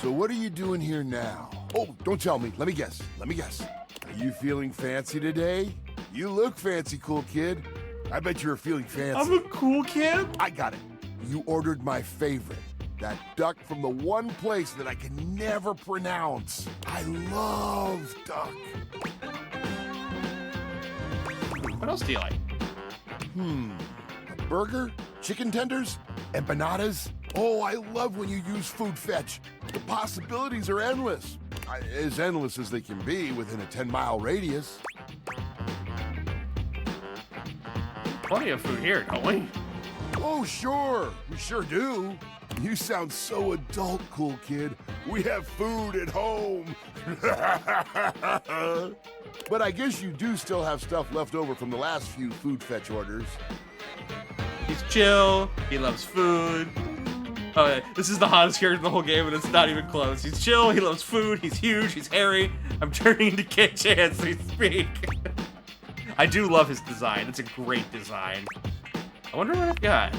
So what are you doing here now? Oh, don't tell me. Let me guess. Are you feeling fancy today? You look fancy, cool kid. I bet you were feeling fancy. I'm a cool kid? I got it. You ordered my favorite. That duck from the one place that I can never pronounce. I love duck. What else do you like? A burger? Chicken tenders? Empanadas? Oh, I love when you use Food Fetch. The possibilities are endless. As endless as they can be within a 10-mile radius. Plenty of food here, don't we? Oh, sure. We sure do. You sound so adult, cool kid. We have food at home. But I guess you do still have stuff left over from the last few Food Fetch orders. He's chill. He loves food. Oh, yeah. This is the hottest character in the whole game, and it's not even close. He's chill. He loves food. He's huge. He's hairy. I'm turning into kitchen as we speak. I do love his design. It's a great design. I wonder what I've got.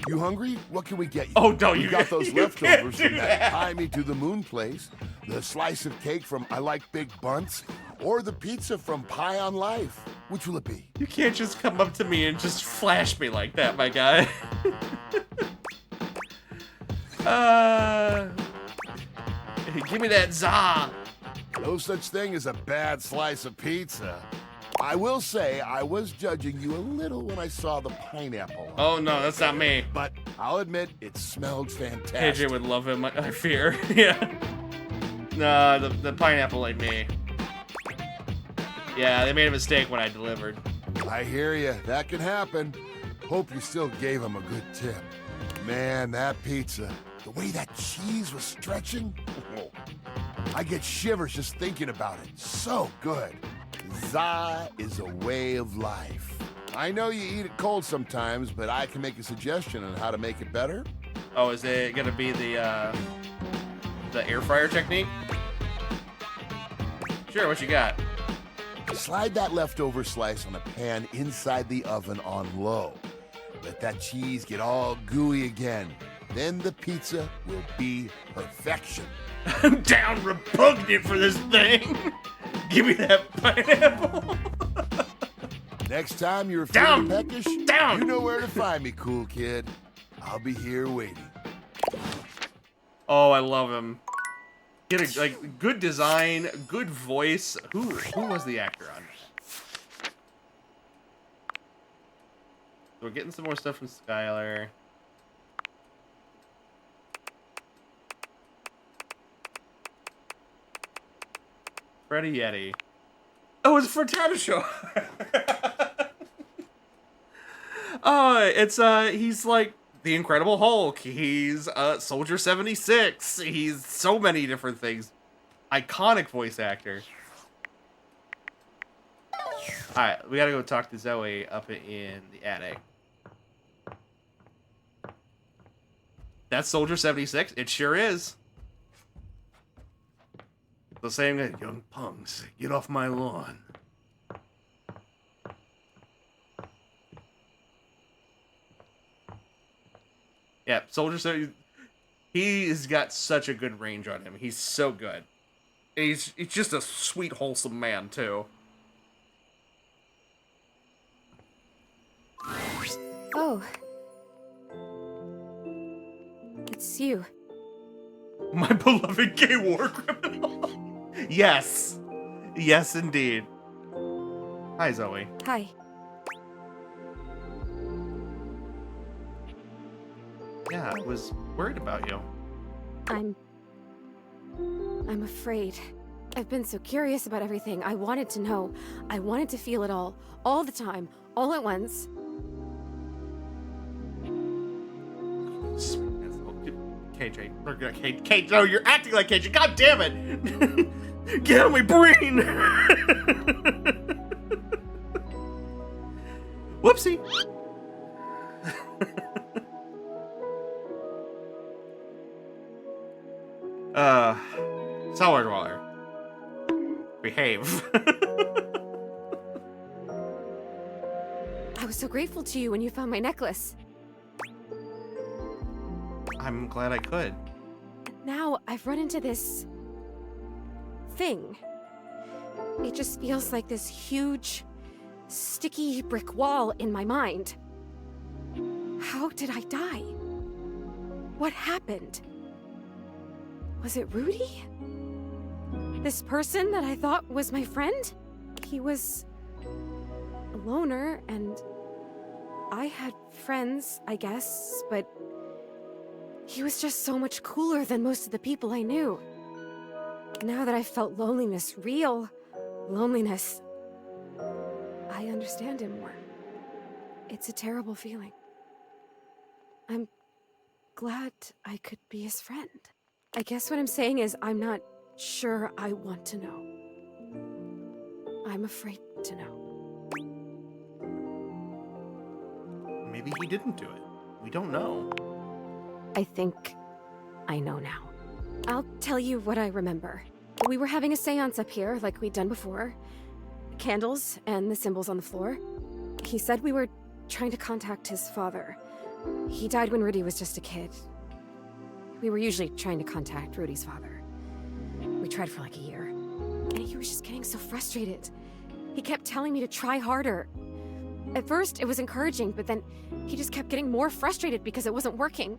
You hungry? What can we get you? Oh, no, you got those you leftovers can't from do that Tie Me to the Moon place, the slice of cake from I Like Big Bunts, or the pizza from Pie on Life. Which will it be? You can't just come up to me and just flash me like that, my guy. Give me that za. No such thing as a bad slice of pizza. I will say I was judging you a little when I saw the pineapple. Oh no, that's not me. But I'll admit it smelled fantastic. AJ would love him, I fear. Yeah. No, the pineapple ain't me. Yeah, they made a mistake when I delivered. I hear you. That can happen. Hope you still gave him a good tip. Man, that pizza, the way that cheese was stretching, I get shivers just thinking about it. So good. Za is a way of life. I know you eat it cold sometimes, but I can make a suggestion on how to make it better. Oh, is it gonna be the air fryer technique? Sure, what you got? Slide that leftover slice on a pan inside the oven on low. Let that cheese get all gooey again. Then the pizza will be perfection. I'm down repugnant for this thing. Give me that pineapple. Next time you're feeling peckish, you know where to find me, cool kid. I'll be here waiting. Oh, I love him. Get a good design, good voice. Who was the actor on it? So we're getting some more stuff from Skylar. Freddy Yeti. Oh, it's for Tata Show. He's like the Incredible Hulk. He's Soldier 76. He's so many different things. Iconic voice actor. All right, we gotta go talk to Zoe up in the attic. That's Soldier 76. It sure is. The same guy, young punks, get off my lawn. Yeah, Soldier 70. He's got such a good range on him. He's so good. He's just a sweet, wholesome man, too. Oh. It's you. My beloved gay war criminal. Yes. Yes, indeed. Hi, Zoe. Hi. Yeah, I was worried about you. I'm afraid. I've been so curious about everything. I wanted to know. I wanted to feel it all the time, all at once. KJ. KJ, no, you're acting like KJ. God damn it! Get out of my brain! Whoopsie. Cellar Dweller. Behave. I was so grateful to you when you found my necklace. I'm glad I could. Now I've run into this thing. It just feels like this huge, sticky brick wall in my mind. How did I die? What happened? Was it Rudy? This person that I thought was my friend? He was a loner, and I had friends, I guess, but he was just so much cooler than most of the people I knew. Now that I felt loneliness, real loneliness, I understand him more. It's a terrible feeling. I'm glad I could be his friend. I guess what I'm saying is I'm not sure I want to know. I'm afraid to know. Maybe he didn't do it. We don't know. I think I know now. I'll tell you what I remember. We were having a seance up here, like we'd done before. Candles and the symbols on the floor. He said we were trying to contact his father. He died when Rudy was just a kid. We were usually trying to contact Rudy's father. We tried for like a year. And he was just getting so frustrated. He kept telling me to try harder. At first, it was encouraging, but then he just kept getting more frustrated because it wasn't working.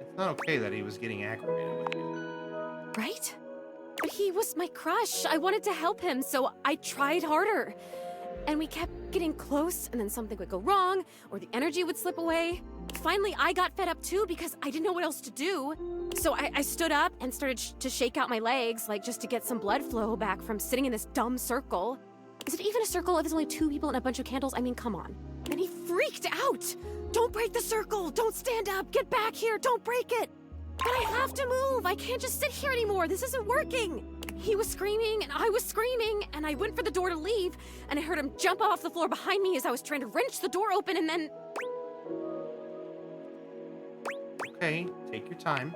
It's not okay that he was getting aggravated with you. Right? But he was my crush. I wanted to help him, so I tried harder. And we kept getting close, and then something would go wrong, or the energy would slip away. Finally, I got fed up too because I didn't know what else to do. So I stood up and started to shake out my legs, like just to get some blood flow back from sitting in this dumb circle. Is it even a circle if there's only 2 people and a bunch of candles? I mean, come on. And he freaked out. Don't break the circle. Don't stand up. Get back here. Don't break it. But I have to move. I can't just sit here anymore. This isn't working. He was screaming, and I was screaming, and I went for the door to leave, and I heard him jump off the floor behind me as I was trying to wrench the door open, and then... Okay, take your time.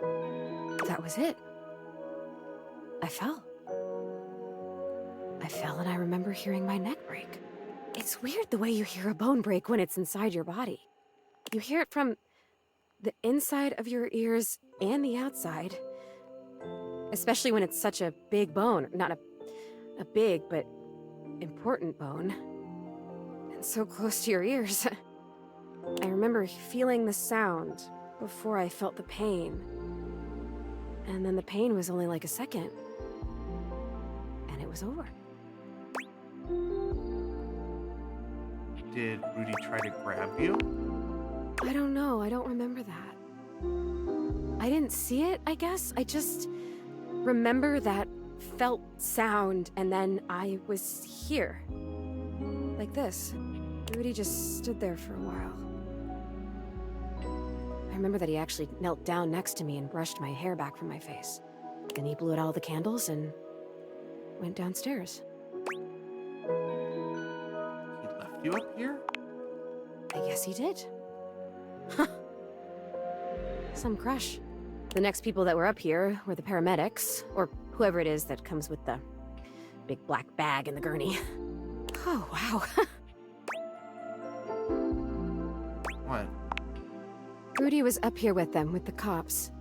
That was it. I fell. I fell, and I remember hearing my neck break. It's weird the way you hear a bone break when it's inside your body. You hear it from the inside of your ears and the outside. Especially when it's such a big bone. Not a big, but important bone. And so close to your ears. I remember feeling the sound before I felt the pain. And then the pain was only like a second. And it was over. Did Rudy try to grab you? I don't know. I don't remember that. I didn't see it, I guess. I just remember that felt sound, and then I was here. Like this. Rudy just stood there for a while. I remember that he actually knelt down next to me and brushed my hair back from my face. Then he blew out all the candles and went downstairs. He left you up here? I guess he did. Some crush. The next people that were up here were the paramedics, or whoever it is that comes with the big black bag and the gurney. Oh, wow. What? Rudy was up here with them, with the cops.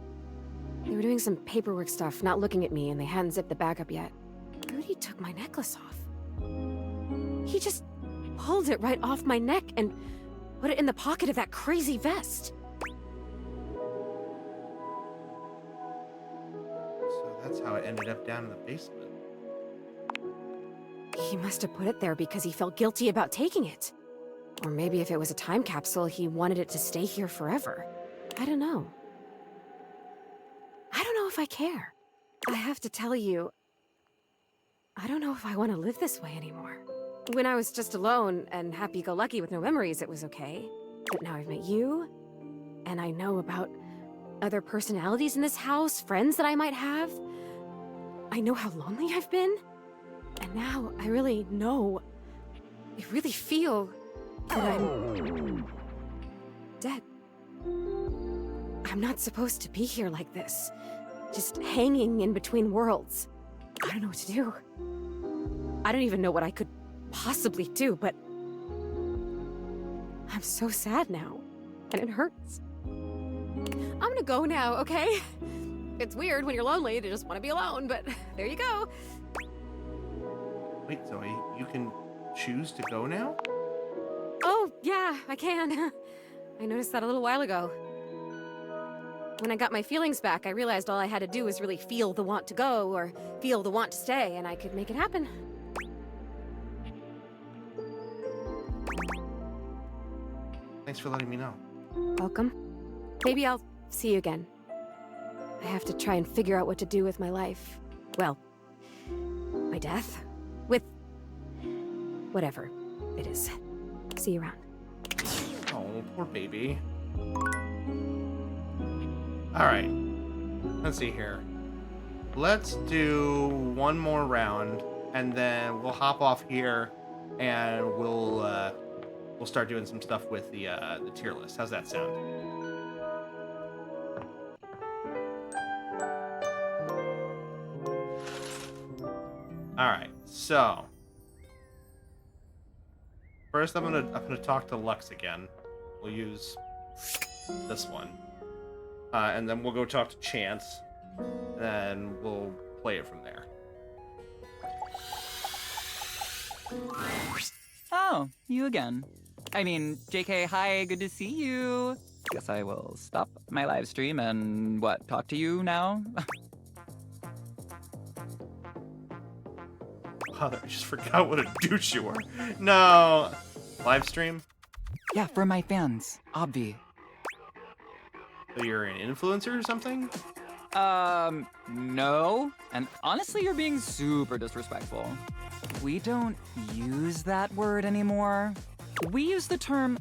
They were doing some paperwork stuff, not looking at me, and they hadn't zipped the bag up yet. Rudy took my necklace off. He just pulled it right off my neck and put it in the pocket of that crazy vest. So that's how it ended up down in the basement. He must have put it there because he felt guilty about taking it. Or maybe if it was a time capsule, he wanted it to stay here forever. I don't know. I don't know if I care. I have to tell you, I don't know if I want to live this way anymore. When I was just alone and happy-go-lucky with no memories, it was okay. But now I've met you, and I know about other personalities in this house, friends that I might have. I know how lonely I've been. And now I really know, I really feel that I'm dead. I'm not supposed to be here like this, just hanging in between worlds. I don't know what to do. I don't even know what I could possibly do, but I'm so sad now, and it hurts. I'm gonna go now, okay? It's weird when you're lonely to just want to be alone, but there you go. Wait, Zoe, you can choose to go now? Oh, yeah, I can. I noticed that a little while ago. When I got my feelings back, I realized all I had to do was really feel the want to go or feel the want to stay, and I could make it happen. Thanks for letting me know. Welcome. Maybe I'll see you again. I have to try and figure out what to do with my life. Well, my death. With whatever it is. See you around. Oh, poor baby. Alright. Let's see here. Let's do one more round, and then we'll hop off here, and we'll start doing some stuff with the tier list. How's that sound? Alright, so first I'm gonna talk to Lux again. We'll use this one. And then we'll go talk to Chance, and then we'll play it from there. Oh, you again. I mean, JK, hi, good to see you. Guess I will stop my live stream and, talk to you now? Wow, I just forgot what a douche you were. No. Live stream? Yeah, for my fans, obvi. So you're an influencer or something? No. And honestly, you're being super disrespectful. We don't use that word anymore. We use the term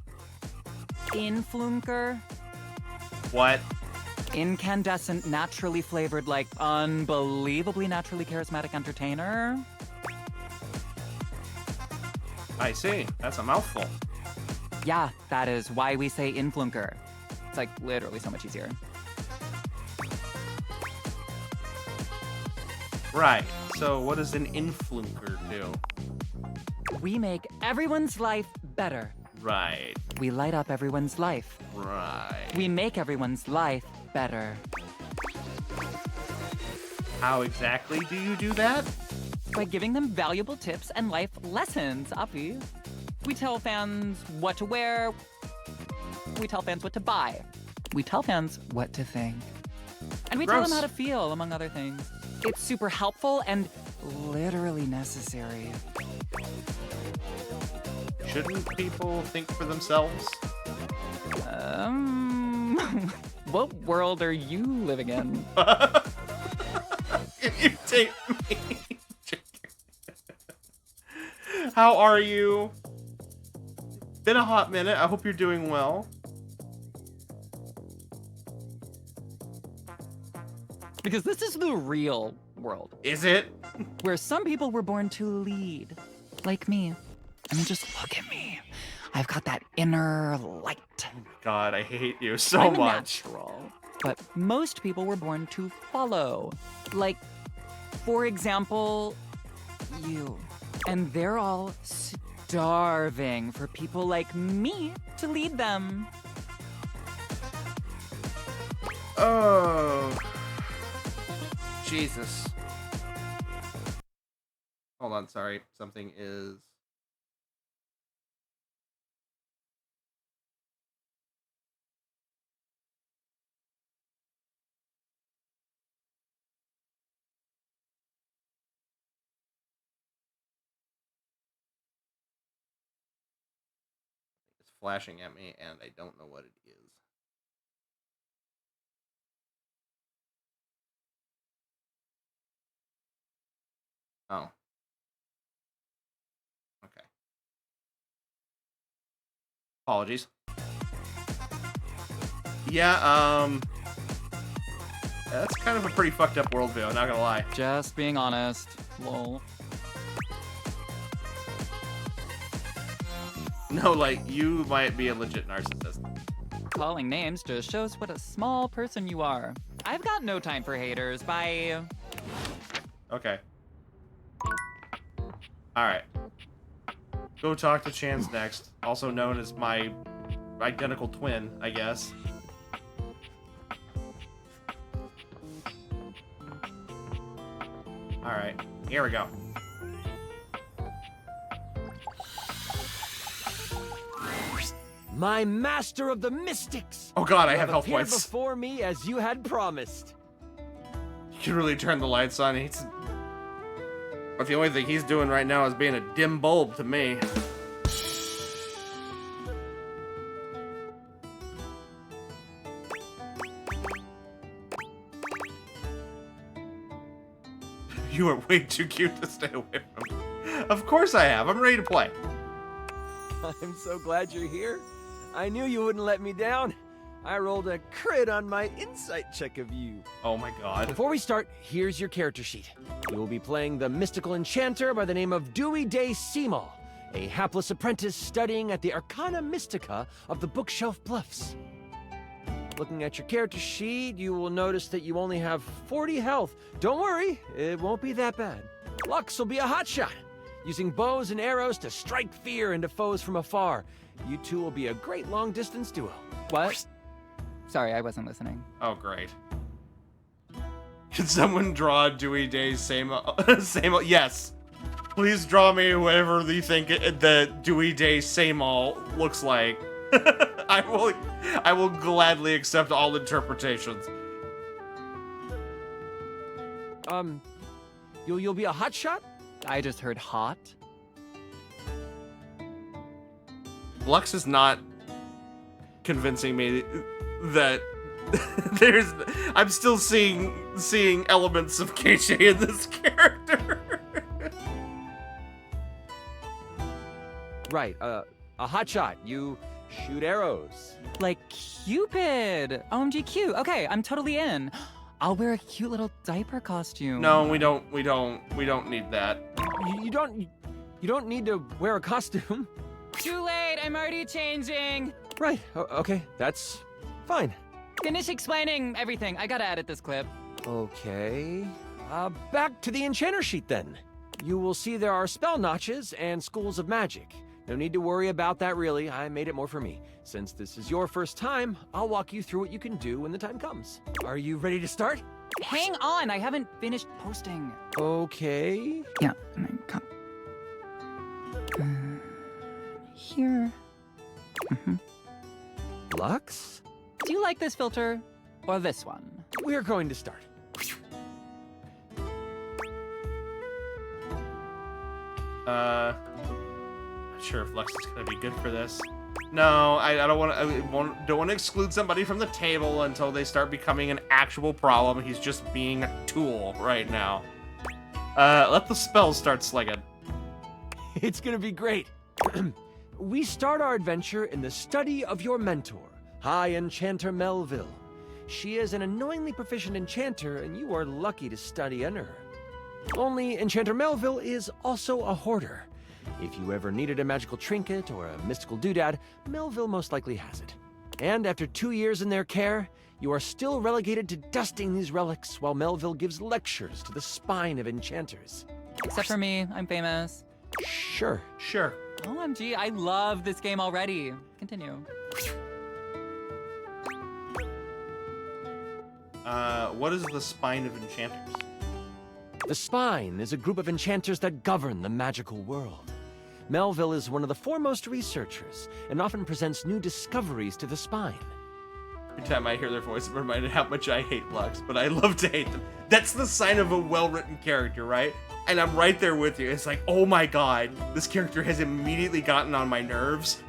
influencer. What? Incandescent, naturally flavored, like unbelievably naturally charismatic entertainer. I see. That's a mouthful. Yeah, that is why we say influencer. It's like literally so much easier. Right. So what does an influencer do? We make everyone's life better. Right. We light up everyone's life. Right. We make everyone's life better. How exactly do you do that? By giving them valuable tips and life lessons, Api. We tell fans what to wear. We tell fans what to buy. We tell fans what to think. And we tell them how to feel, among other things. It's super helpful and literally necessary. Shouldn't people think for themselves? What world are you living in? Can you take me? How are you? Been a hot minute. I hope you're doing well. Because this is the real world. Is it? Where some people were born to lead. Like me. I mean, just look at me. I've got that inner light. God, I hate you so I'm much. Natural. But most people were born to follow. Like, for example, you. And they're all starving for people like me to lead them. Oh. Jesus. Hold on, sorry. Something is... It's flashing at me, and I don't know what it is. Oh. Okay. Apologies. Yeah, that's kind of a pretty fucked up worldview, I'm not gonna lie. Just being honest. Lol. No, like, you might be a legit narcissist. Calling names just shows what a small person you are. I've got no time for haters. Bye. Okay. Alright. Go talk to Chance next, also known as my identical twin, I guess. Alright, here we go. My master of the mystics! Oh god, I You have health appeared points. before me as you had promised. You can really turn the lights on. But the only thing he's doing right now is being a dim bulb to me. You are way too cute to stay away from. Of course I have. I'm ready to play. I'm so glad you're here. I knew you wouldn't let me down. I rolled a crit on my insight check of you. Oh my god. Before we start, here's your character sheet. You will be playing the mystical enchanter by the name of Dewey Day Seymour, a hapless apprentice studying at the Arcana Mystica of the Bookshelf Bluffs. Looking at your character sheet, you will notice that you only have 40 health. Don't worry, it won't be that bad. Lux will be a hotshot, using bows and arrows to strike fear into foes from afar. You two will be a great long-distance duo. What? Sorry, I wasn't listening. Oh, great. Can someone draw Dewey Day's same? Yes. Please draw me whatever you think the Dewey Day Seymour looks like. I will gladly accept all interpretations. You'll be a hotshot? I just heard hot. Lux is not convincing me that I'm still seeing elements of KJ in this character. Right, a hotshot. You shoot arrows. Like Cupid. OMG cute. Okay, I'm totally in. I'll wear a cute little diaper costume. No, we don't need that. You don't need to wear a costume. Too late, I'm already changing. Right, okay, that's fine. Finish explaining everything. I gotta edit this clip. Okay, back to the enchanter sheet then. You will see there are spell notches and schools of magic. No need to worry about that really, I made it more for me. Since this is your first time, I'll walk you through what you can do when the time comes. Are you ready to start? Hang on, I haven't finished posting. Okay. Yeah, come. Here. Lux? Do you like this filter or this one? We're going to start. Not sure if Lux is gonna be good for this. No, I don't want to exclude somebody from the table until they start becoming an actual problem. He's just being a tool right now. Let the spells start slinging. It's gonna be great. We start our adventure in the study of your mentor, High Enchanter Melville. She is an annoyingly proficient enchanter, and you are lucky to study under her. Only Enchanter Melville is also a hoarder. If you ever needed a magical trinket or a mystical doodad, Melville most likely has it. And after 2 years in their care, you are still relegated to dusting these relics while Melville gives lectures to the spine of enchanters. Except for me, I'm famous. Sure. OMG, I love this game already. Continue. What is the spine of enchanters? The Spine is a group of enchanters that govern the magical world. Melville is one of the foremost researchers and often presents new discoveries to the Spine. Every time I hear their voice, I'm reminded how much I hate Lux, but I love to hate them. That's the sign of a well-written character, right? And I'm right there with you. It's like, oh my god, this character has immediately gotten on my nerves,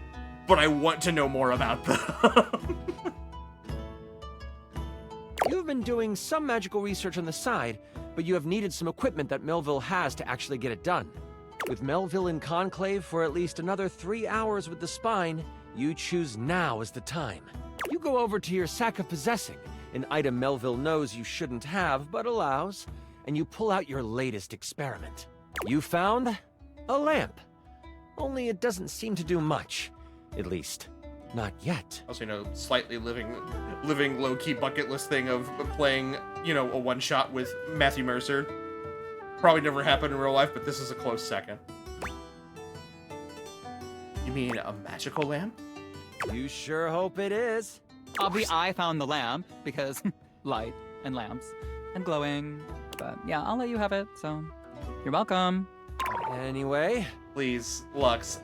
but I want to know more about them. You've been doing some magical research on the side, but you have needed some equipment that Melville has to actually get it done. With Melville in conclave for at least another 3 hours with the Spine, you choose now as the time. You go over to your sack of possessing, an item Melville knows you shouldn't have, but allows, and you pull out your latest experiment. You found a lamp. Only it doesn't seem to do much. At least, not yet. Also, slightly living low-key bucket list thing of playing, a one-shot with Matthew Mercer. Probably never happened in real life, but this is a close second. You mean a magical lamp? You sure hope it is. I found the lamp because light and lamps and glowing. But yeah, I'll let you have it, so you're welcome. Anyway. Please, Lux.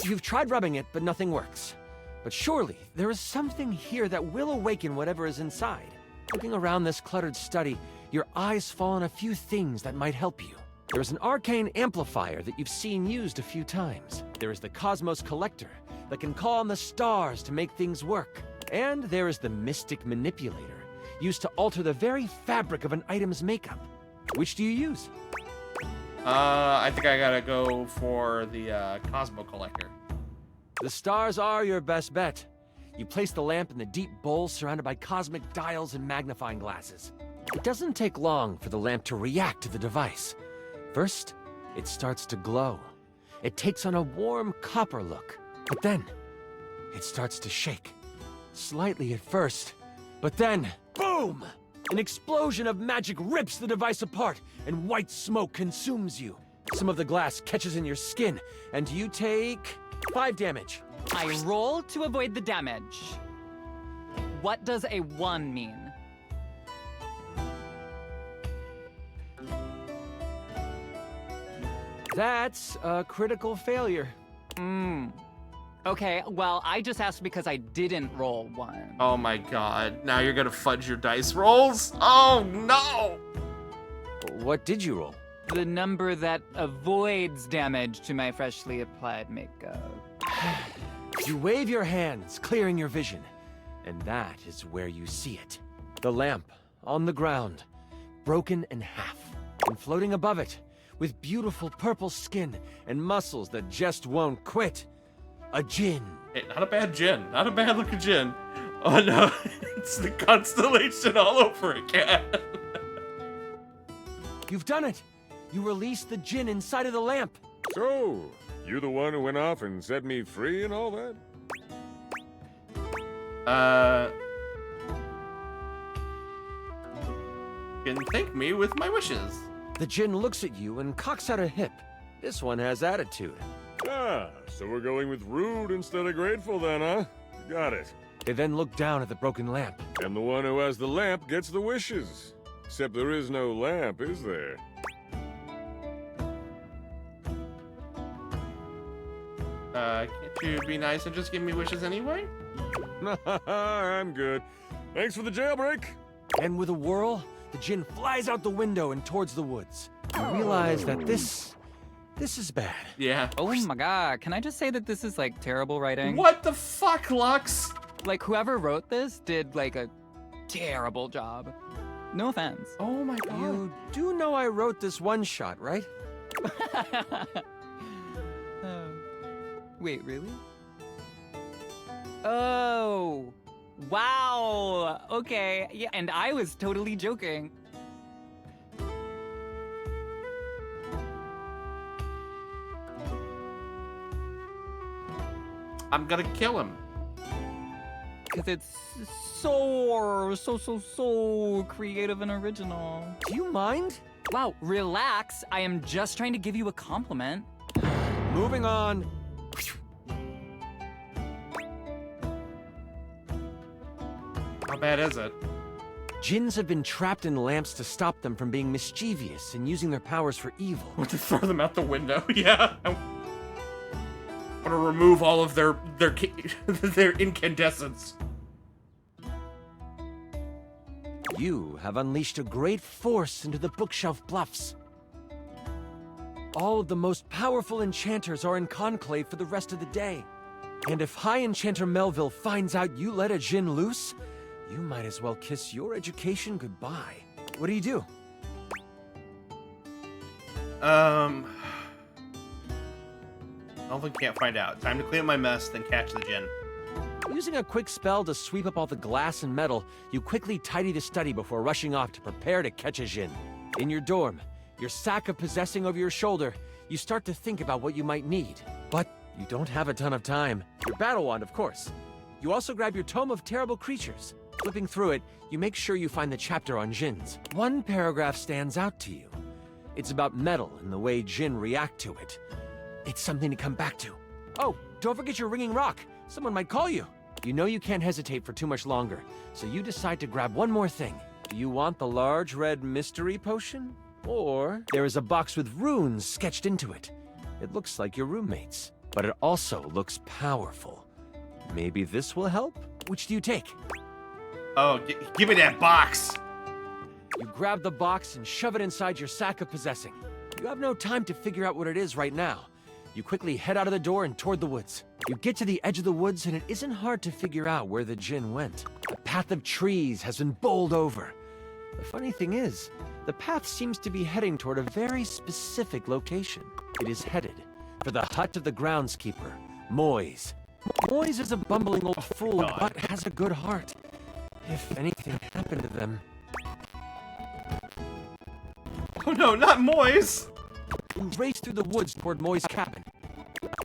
You've tried rubbing it, but nothing works. But surely, there is something here that will awaken whatever is inside. Looking around this cluttered study, your eyes fall on a few things that might help you. There is an arcane amplifier that you've seen used a few times. There is the Cosmos Collector that can call on the stars to make things work. And there is the Mystic Manipulator, used to alter the very fabric of an item's makeup. Which do you use? I think I gotta go for the Cosmo Collector. The stars are your best bet. You place the lamp in the deep bowl surrounded by cosmic dials and magnifying glasses. It doesn't take long for the lamp to react to the device. First, it starts to glow. It takes on a warm copper look. But then, it starts to shake. Slightly at first, but then, boom! An explosion of magic rips the device apart, and white smoke consumes you. Some of the glass catches in your skin, and you take 5 damage. I roll to avoid the damage. What does a 1 mean? That's a critical failure. Okay, well, I just asked because I didn't roll 1. Oh my god, now you're gonna fudge your dice rolls? Oh no! What did you roll? The number that avoids damage to my freshly applied makeup. You wave your hands, clearing your vision, and that is where you see it. The lamp, on the ground, broken in half, and floating above it, with beautiful purple skin and muscles that just won't quit. A djinn. Hey, not a bad djinn. Not a bad looking djinn. Oh no, it's the constellation all over again. You've done it. You released the djinn inside of the lamp. So, you the one who went off and set me free and all that? Can thank me with my wishes. The djinn looks at you and cocks out a hip. This one has attitude. Ah, so we're going with rude instead of grateful then, huh? Got it. They then look down at the broken lamp. And the one who has the lamp gets the wishes. Except there is no lamp, is there? Can't you be nice and just give me wishes anyway? I'm good. Thanks for the jailbreak. And with a whirl, the djinn flies out the window and towards the woods. You realize that this is bad. Yeah. Oh my god, can I just say that this is like terrible writing? What the fuck, Lux? Like whoever wrote this did like a terrible job. No offense. Oh my god. You do know I wrote this one shot, right? Wait, really? Oh, wow. Okay, yeah, and I was totally joking. I'm gonna kill him. Because it's so creative and original. Do you mind? Wow, relax. I am just trying to give you a compliment. Moving on. How bad is it? Jinns have been trapped in lamps to stop them from being mischievous and using their powers for evil. Or to throw them out the window. Yeah. I want to remove all of their incandescence. You have unleashed a great force into the bookshelf bluffs. All of the most powerful enchanters are in conclave for the rest of the day. And if High Enchanter Melville finds out you let a Jinn loose, you might as well kiss your education goodbye. What do you do? Melvin can't find out. Time to clean up my mess, then catch the Jinn. Using a quick spell to sweep up all the glass and metal, you quickly tidy the study before rushing off to prepare to catch a Jinn. In your dorm, your sack of possessing over your shoulder, you start to think about what you might need. But you don't have a ton of time. Your battle wand, of course. You also grab your Tome of Terrible Creatures. Flipping through it, you make sure you find the chapter on Jinns. One paragraph stands out to you. It's about metal and the way Jinn react to it. It's something to come back to. Oh, don't forget your ringing rock. Someone might call you. You know you can't hesitate for too much longer, so you decide to grab one more thing. Do you want the large red mystery potion? Or there is a box with runes sketched into it. It looks like your roommate's, but it also looks powerful. Maybe this will help? Which do you take? Oh, give me that box! You grab the box and shove it inside your sack of possessing. You have no time to figure out what it is right now. You quickly head out of the door and toward the woods. You get to the edge of the woods and it isn't hard to figure out where the Jinn went. A path of trees has been bowled over. The funny thing is, the path seems to be heading toward a very specific location. It is headed for the hut of the groundskeeper, Moise. Moise is a bumbling old fool, but has a good heart. If anything happened to them... Oh no, not Moise! You race through the woods toward Moi's cabin.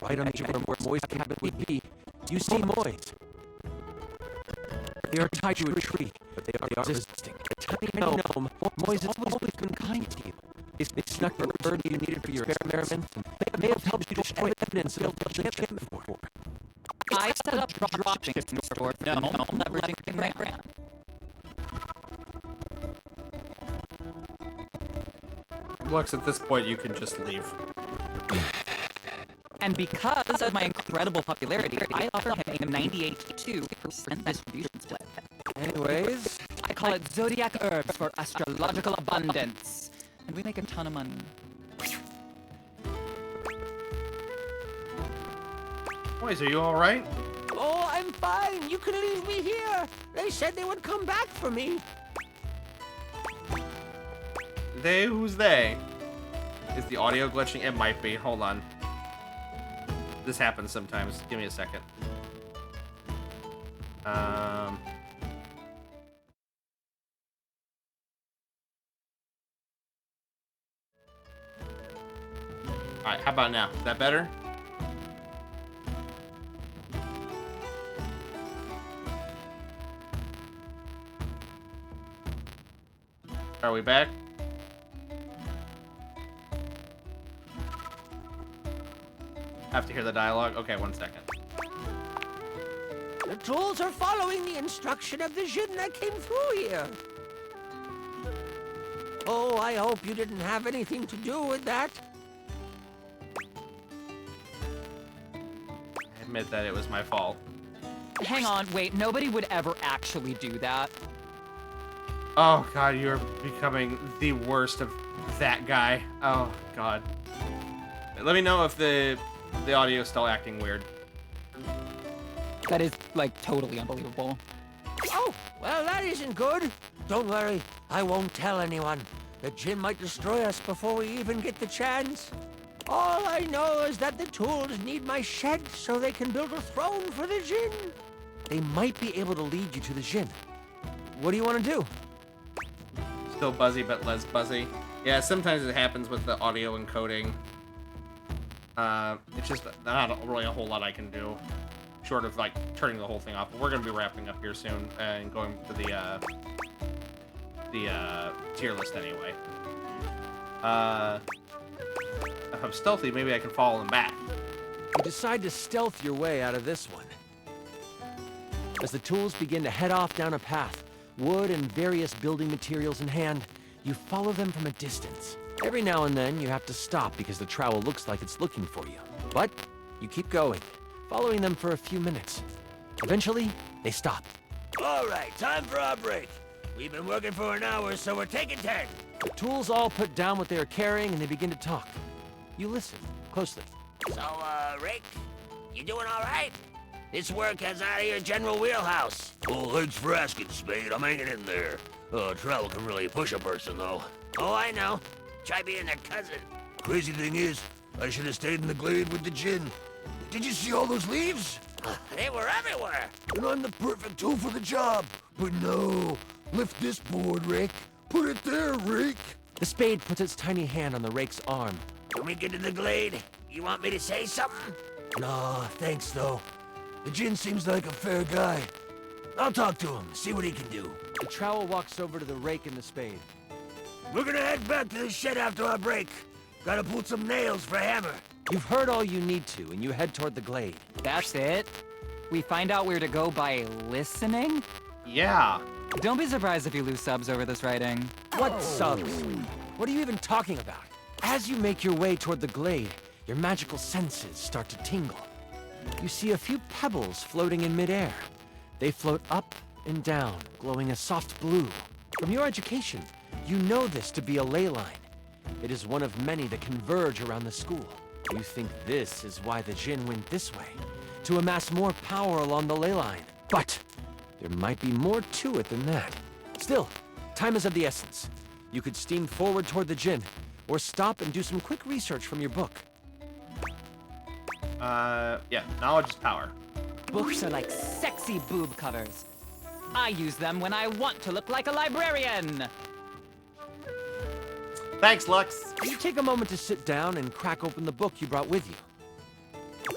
Right on the edge of where Moi's cabin would be, you see Moise. They are tied to a tree, but they are resisting. A tiny gnome, Moise has always been kind to you. They snuck the bird you needed for your experiment, and they may have helped you destroy evidence of the enchantment before. I set up dropshipping in the store. No, leveraging my brand. Lux, at this point, you can just leave. And because of my incredible popularity, I offer him a 98.2% distribution split. Anyways, I call it Zodiac Herbs for astrological abundance. And we make a ton of money. Moise, are you alright? Oh, I'm fine. You can leave me here. They said they would come back for me. They? Who's they? Is the audio glitching? It might be. Hold on. This happens sometimes. Give me a second. Alright, how about now? Is that better? Are we back? Have to hear the dialogue? Okay, one second. The tools are following the instruction of the Jinn that came through here. Oh, I hope you didn't have anything to do with that. I admit that it was my fault. Hang on, wait, nobody would ever actually do that. Oh god, you're becoming the worst of that guy. Oh god. Let me know if the audio is still acting weird. That is, like, totally unbelievable. Oh, well, that isn't good. Don't worry, I won't tell anyone. The Jinn might destroy us before we even get the chance. All I know is that the tools need my shed so they can build a throne for the Jinn. They might be able to lead you to the Jinn. What do you want to do? Still buzzy, but less buzzy. Yeah, sometimes it happens with the audio encoding. It's just not really a whole lot I can do, short of like turning the whole thing off. But we're gonna be wrapping up here soon and going to the tier list anyway. If I'm stealthy, maybe I can follow them back. You decide to stealth your way out of this one. As the tools begin to head off down a path, wood and various building materials in hand, you follow them from a distance. Every now and then, you have to stop because the trowel looks like it's looking for you. But you keep going, following them for a few minutes. Eventually, they stop. All right, time for our break. We've been working for an hour, so we're taking 10. The tools all put down what they are carrying and they begin to talk. You listen closely. So, Rick, you doing all right? This work has out of your general wheelhouse. Oh, thanks for asking, Spade. I'm hanging in there. Trowel can really push a person, though. Oh, I know. Try being their cousin. Crazy thing is, I should have stayed in the glade with the gin. Did you see all those leaves? They were everywhere. And I'm the perfect tool for the job. But no, lift this board, Rick. Put it there, Rick. The spade puts its tiny hand on the rake's arm. When we get to the glade, you want me to say something? Nah, thanks though. The gin seems like a fair guy. I'll talk to him, see what he can do. The trowel walks over to the rake and the spade. We're gonna head back to the shed after our break. Gotta pull some nails for Hammer. You've heard all you need to, and you head toward the glade. That's it? We find out where to go by listening? Yeah. Don't be surprised if you lose subs over this writing. What subs? What are you even talking about? As you make your way toward the glade, your magical senses start to tingle. You see a few pebbles floating in midair. They float up and down, glowing a soft blue. From your education, you know this to be a ley line. It is one of many that converge around the school. You think this is why the Jinn went this way, to amass more power along the ley line. But there might be more to it than that. Still, time is of the essence. You could steam forward toward the Jinn, or stop and do some quick research from your book. Yeah, knowledge is power. Books are like sexy boob covers. I use them when I want to look like a librarian. Thanks, Lux. You take a moment to sit down and crack open the book you brought with you.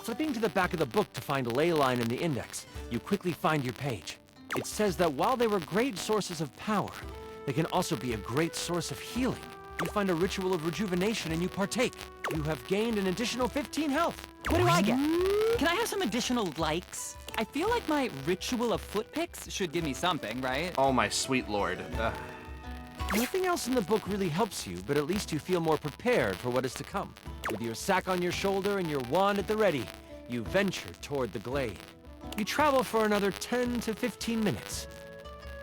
Flipping to the back of the book to find a ley line in the index, you quickly find your page. It says that while they were great sources of power, they can also be a great source of healing. You find a ritual of rejuvenation and you partake. You have gained an additional 15 health. What do I get? Can I have some additional likes? I feel like my ritual of foot picks should give me something, right? Oh my sweet lord. Nothing else in the book really helps you, but at least you feel more prepared for what is to come. With your sack on your shoulder and your wand at the ready, you venture toward the glade. You travel for another 10 to 15 minutes.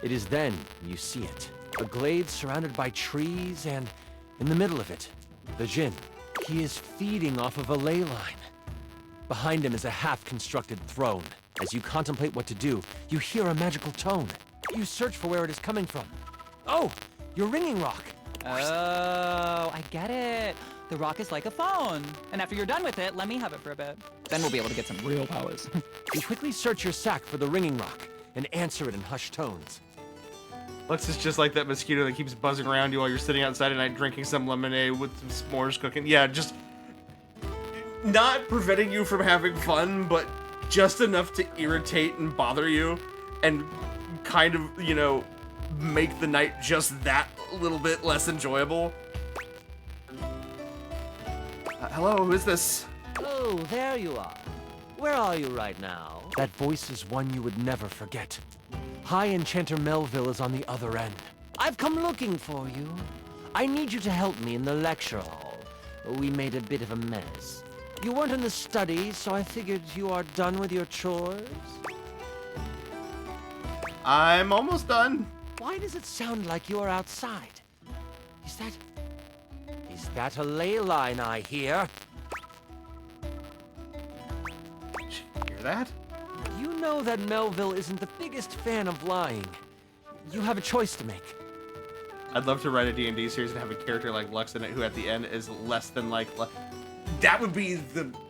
It is then you see it. A glade surrounded by trees and, in the middle of it, the Jinn. He is feeding off of a ley line. Behind him is a half-constructed throne. As you contemplate what to do, you hear a magical tone. You search for where it is coming from. Oh, your ringing rock. Oh, I get it. The rock is like a phone. And after you're done with it, let me have it for a bit. Then we'll be able to get some real powers. You quickly search your sack for the ringing rock and answer it in hushed tones. Lux is just like that mosquito that keeps buzzing around you while you're sitting outside at night drinking some lemonade with some s'mores cooking. Yeah, just not preventing you from having fun, but just enough to irritate and bother you and kind of, you know, make the night just that little bit less enjoyable. Hello, who is this? Oh, there you are. Where are you right now? That voice is one you would never forget. High Enchanter Melville is on the other end. I've come looking for you. I need you to help me in the lecture hall. We made a bit of a mess. You weren't in the study, so I figured you are done with your chores. I'm almost done. Why does it sound like you are outside? Is that a ley line I hear? Hear that? You know that Melville isn't the biggest fan of lying. You have a choice to make. I'd love to write a D&D series and have a character like Lux in it who at the end is less than like... That would be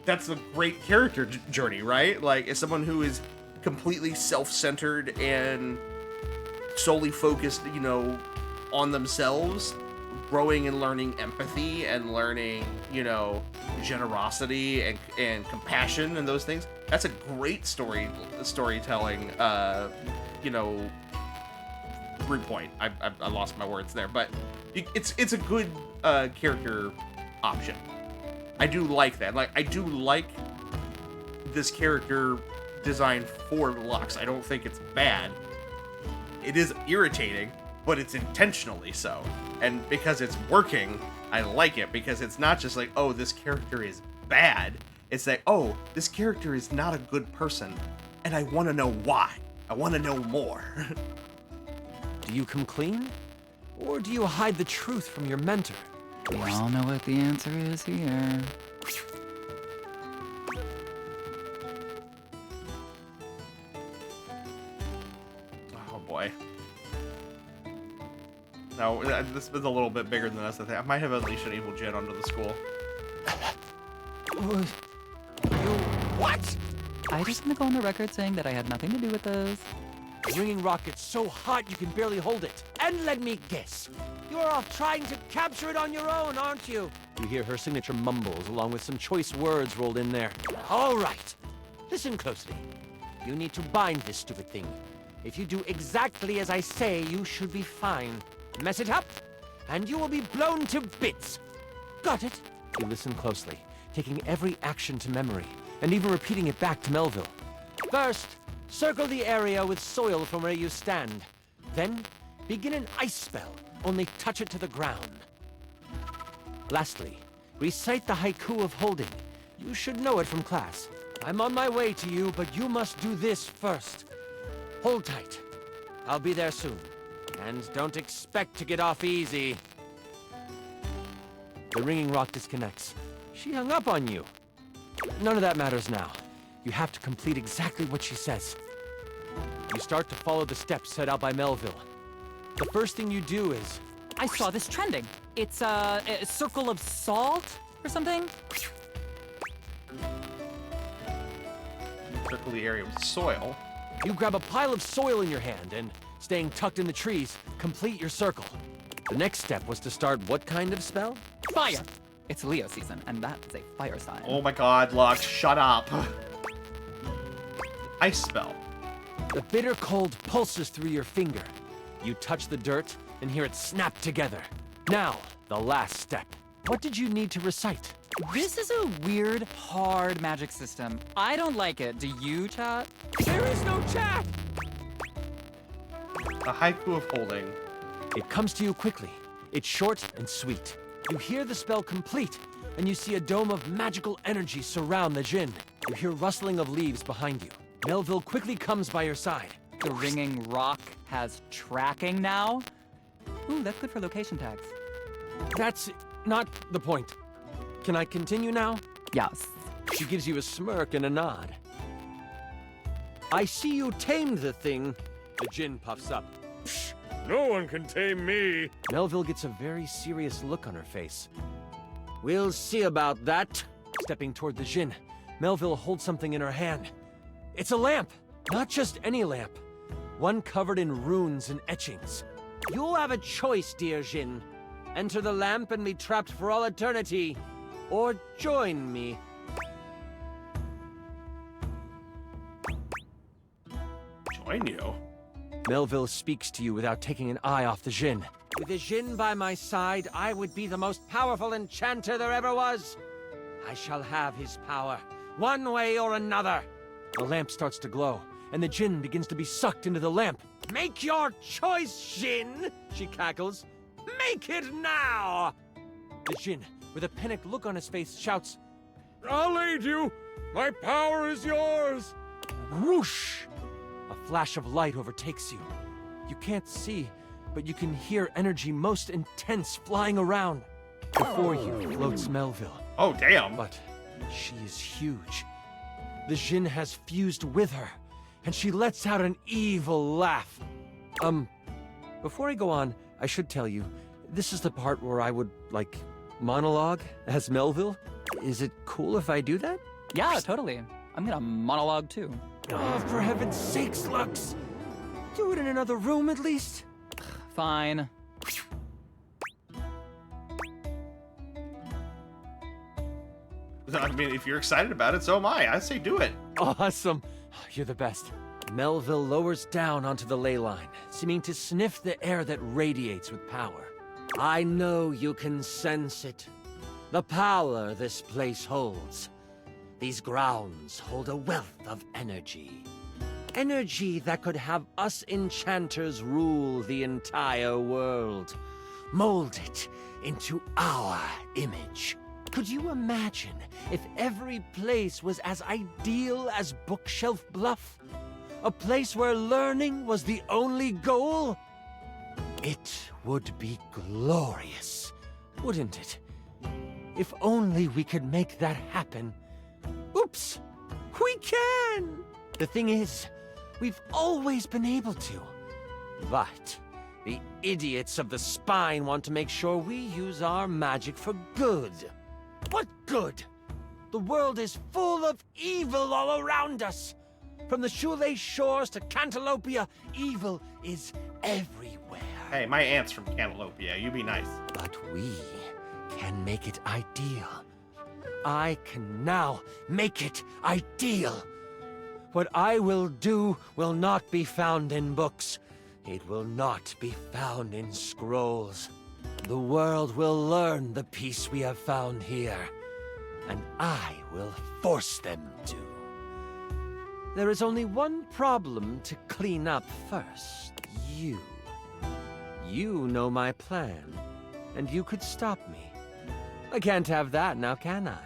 that's a great character journey, right? Like, as someone who is completely self-centered and solely focused, you know, on themselves, growing and learning empathy and learning, you know, generosity and compassion and those things. That's a great storytelling, you know, viewpoint. I lost my words there, but it's a good character option. I do like that. Like, I do like this character design for Lux. I don't think it's bad. It is irritating, but it's intentionally so. And because it's working, I like it, because it's not just like, oh, this character is bad. It's like, oh, this character is not a good person, and I want to know why. I want to know more. Do you come clean? Or do you hide the truth from your mentor? We all know what the answer is here. Oh boy. No, this is a little bit bigger than us. I think I might have unleashed an evil Jin onto the school. What? I just want to go on the record saying that I had nothing to do with this. The ringing rocket's so hot you can barely hold it. And let me guess, you're off trying to capture it on your own, aren't you? You hear her signature mumbles along with some choice words rolled in there. All right. Listen closely. You need to bind this stupid thing. If you do exactly as I say, you should be fine. Mess it up, and you will be blown to bits. Got it? You listen closely, taking every action to memory, and even repeating it back to Melville. First, circle the area with soil from where you stand. Then, begin an ice spell, only touch it to the ground. Lastly, recite the haiku of holding. You should know it from class. I'm on my way to you, but you must do this first. Hold tight. I'll be there soon. And don't expect to get off easy. The ringing rock disconnects. She hung up on you. None of that matters now. You have to complete exactly what she says. You start to follow the steps set out by Melville. The first thing you do is... I saw this trending. It's a circle of salt or something? Circle the area with soil. You grab a pile of soil in your hand and, staying tucked in the trees, complete your circle. The next step was to start what kind of spell? Fire! It's Leo season, and that is a fire sign. Oh my god, Lux, shut up. Ice spell. The bitter cold pulses through your finger. You touch the dirt and hear it snap together. Now, the last step. What did you need to recite? This is a weird, hard magic system. I don't like it. Do you, chat? There is no chat! A haiku of holding. It comes to you quickly. It's short and sweet. You hear the spell complete, and you see a dome of magical energy surround the Jinn. You hear rustling of leaves behind you. Melville quickly comes by your side. The ringing rock has tracking now? Ooh, that's good for location tags. That's not the point. Can I continue now? Yes. She gives you a smirk and a nod. I see you tamed the thing. The Jinn puffs up. Psh, no one can tame me. Melville gets a very serious look on her face. We'll see about that. Stepping toward the Jinn, Melville holds something in her hand. It's a lamp. Not just any lamp. One covered in runes and etchings. You have a choice, dear Jin. Enter the lamp and be trapped for all eternity. Or join me. Join you? Melville speaks to you without taking an eye off the Jinn. With the Jinn by my side, I would be the most powerful enchanter there ever was. I shall have his power, one way or another. The lamp starts to glow, and the Jinn begins to be sucked into the lamp. Make your choice, Jinn, she cackles. Make it now! The Jinn, with a panicked look on his face, shouts, I'll aid you! My power is yours! Whoosh! A flash of light overtakes you. You can't see, but you can hear energy most intense flying around. Before you floats Melville. Oh, damn. But she is huge. The Jinn has fused with her, and she lets out an evil laugh. Before I go on, I should tell you, this is the part where I would, like, monologue as Melville. Is it cool if I do that? Yeah, totally. I'm gonna monologue too. Oh, for heaven's sakes, Lux! Do it in another room at least. Fine. I mean, if you're excited about it, so am I. I say do it. Awesome. You're the best. Melville lowers down onto the ley line, seeming to sniff the air that radiates with power. I know you can sense it. The power this place holds. These grounds hold a wealth of energy. energy that could have us enchanters rule the entire world. Mold it into our image. Could you imagine if every place was as ideal as Bookshelf Bluff? A place where learning was the only goal? It would be glorious, wouldn't it? If only we could make that happen. Oops! We can! The thing is, we've always been able to. But the idiots of the spine want to make sure we use our magic for good. What good? The world is full of evil all around us. From the shoelace shores to Cantalopia, evil is everywhere. Hey, my aunt's from Cantalopia. You be nice. But we can make it ideal. I can now make it ideal. What I will do will not be found in books. It will not be found in scrolls. The world will learn the peace we have found here, and I will force them to. There is only one problem to clean up first. You. You know my plan, and you could stop me. I can't have that now, can I?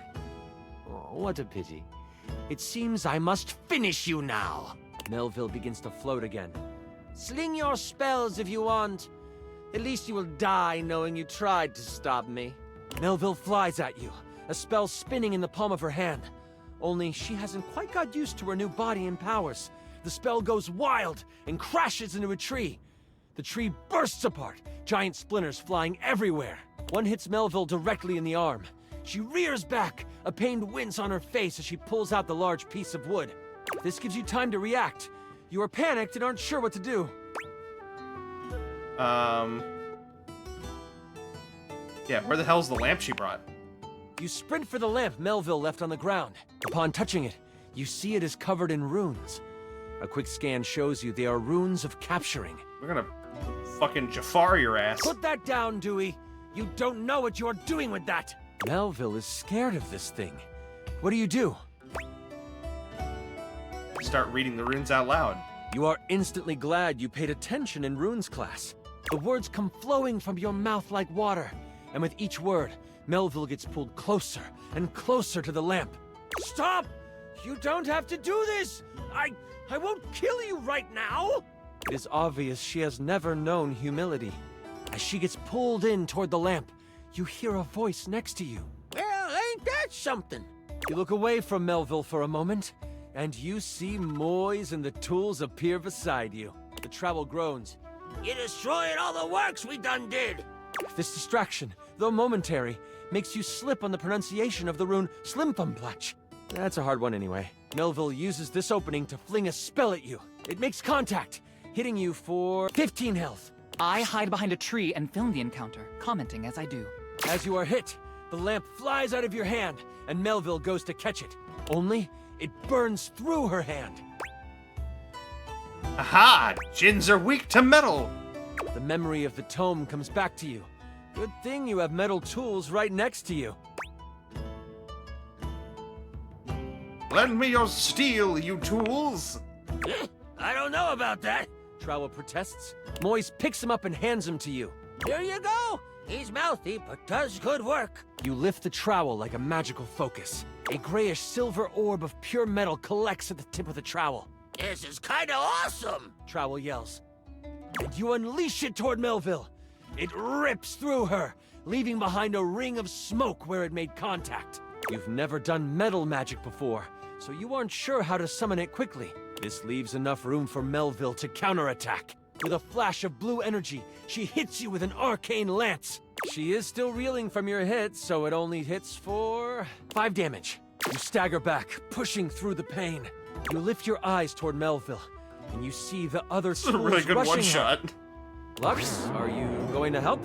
Oh, what a pity. It seems I must finish you now. Melville begins to float again. Sling your spells if you want. At least you will die knowing you tried to stop me. Melville flies at you, a spell spinning in the palm of her hand. Only she hasn't quite got used to her new body and powers. The spell goes wild and crashes into a tree. The tree bursts apart, giant splinters flying everywhere. One hits Melville directly in the arm. She rears back, a pained wince on her face as she pulls out the large piece of wood. This gives you time to react. You are panicked and aren't sure what to do. Yeah, where the hell's the lamp she brought? You sprint for the lamp Melville left on the ground. Upon touching it, you see it is covered in runes. A quick scan shows you they are runes of capturing. We're gonna fucking Jafar your ass. Put that down, Dewey. You don't know what you're doing with that. Melville is scared of this thing. What do? Start reading the runes out loud. You are instantly glad you paid attention in runes class. The words come flowing from your mouth like water, and with each word, Melville gets pulled closer and closer to the lamp. Stop! You don't have to do this! I won't kill you right now! It is obvious she has never known humility. As she gets pulled in toward the lamp, you hear a voice next to you. Well, ain't that something? You look away from Melville for a moment, and you see Moise and the tools appear beside you. The travel groans. You destroyed all the works we done did! This distraction, though momentary, makes you slip on the pronunciation of the rune Slimfumplach. That's a hard one anyway. Melville uses this opening to fling a spell at you. It makes contact, hitting you for 15 health. I hide behind a tree and film the encounter, commenting as I do. As you are hit, the lamp flies out of your hand, and Melville goes to catch it. Only, it burns through her hand. Aha! Djinns are weak to metal! The memory of the tome comes back to you. Good thing you have metal tools right next to you. Lend me your steel, you tools! I don't know about that. Trowel protests. Moise picks him up and hands him to you. Here you go. He's mouthy, but does good work. You lift the trowel like a magical focus. A grayish silver orb of pure metal collects at the tip of the trowel. This is kinda awesome! Trowel yells. And you unleash it toward Melville. It rips through her, leaving behind a ring of smoke where it made contact. You've never done metal magic before, so you aren't sure how to summon it quickly. This leaves enough room for Melville to counterattack. With a flash of blue energy, she hits you with an arcane lance. She is still reeling from your hit, so it only hits for 5 damage. You stagger back, pushing through the pain. You lift your eyes toward Melville, and you see the other This is a really good one-shot. Lux, are you going to help?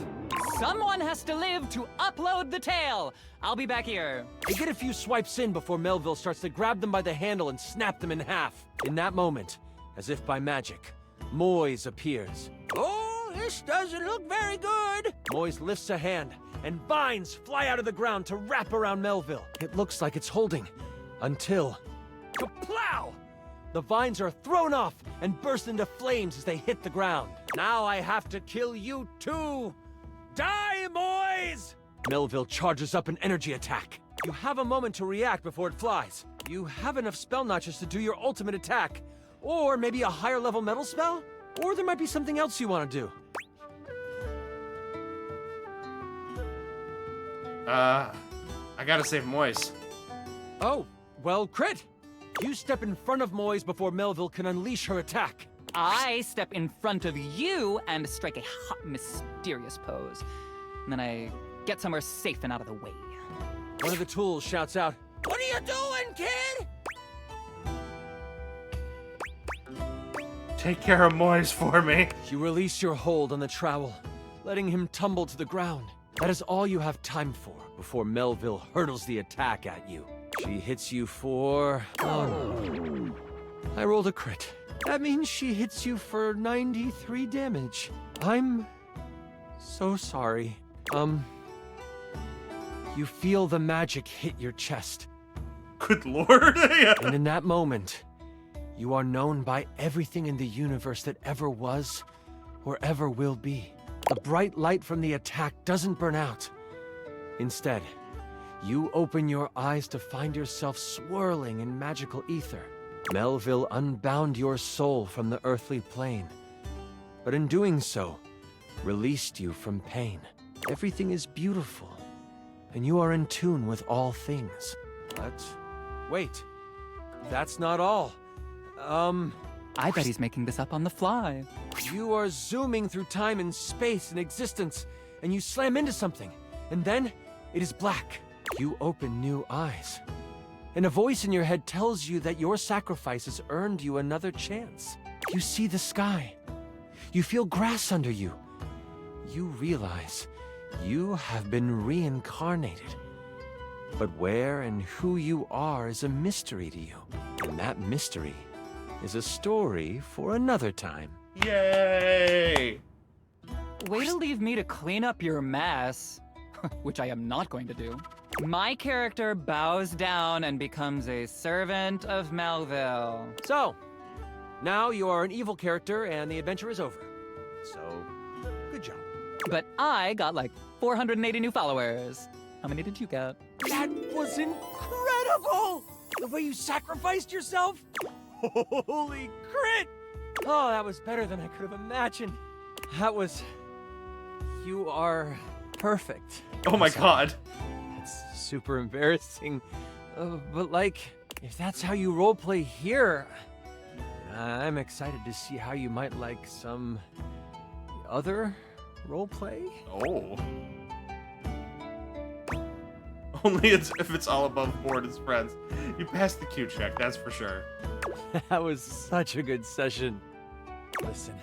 Someone has to live to upload the tale. I'll be back here. They get a few swipes in before Melville starts to grab them by the handle and snap them in half. In that moment, as if by magic, Moise appears. Oh, this doesn't look very good. Moise lifts a hand, and vines fly out of the ground to wrap around Melville. It looks like it's holding, until... Kaplow! The vines are thrown off and burst into flames as they hit the ground. Now I have to kill you too! Die, Moise! Melville charges up an energy attack. You have a moment to react before it flies. You have enough spell notches to do your ultimate attack. Or maybe a higher level metal spell? Or there might be something else you want to do. I gotta save Moise. Oh, well, crit! You step in front of Moise before Melville can unleash her attack. I step in front of you and strike a hot, mysterious pose. And then I get somewhere safe and out of the way. One of the tools shouts out, What are you doing, kid? Take care of Moise for me. You release your hold on the trowel, letting him tumble to the ground. That is all you have time for before Melville hurtles the attack at you. She hits you for... Oh no. I rolled a crit. That means she hits you for 93 damage. I'm... so sorry. You feel the magic hit your chest. Good lord. Yeah. And in that moment, you are known by everything in the universe that ever was or ever will be. The bright light from the attack doesn't burn out. Instead, you open your eyes to find yourself swirling in magical ether. Melville unbound your soul from the earthly plane, but in doing so, released you from pain. Everything is beautiful, and you are in tune with all things. But wait, that's not all. I bet he's making this up on the fly. You are zooming through time and space and existence, and you slam into something, and then it is black. You open new eyes, and a voice in your head tells you that your sacrifice has earned you another chance. You see the sky. You feel grass under you. You realize you have been reincarnated. But where and who you are is a mystery to you, and that mystery is a story for another time. Yay! Way to leave me to clean up your mess, which I am not going to do. My character bows down and becomes a servant of Melville. So, now you are an evil character and the adventure is over. So, good job. But I got like 480 new followers. How many did you get? That was incredible! The way you sacrificed yourself? Holy crit! Oh, that was better than I could have imagined. That was... You are perfect. Oh my god. That's super embarrassing. But like, if that's how you roleplay here, I'm excited to see how you might like some other roleplay. Oh. Only if it's all above board as friends. You passed the Q check, that's for sure. That was such a good session. Listen,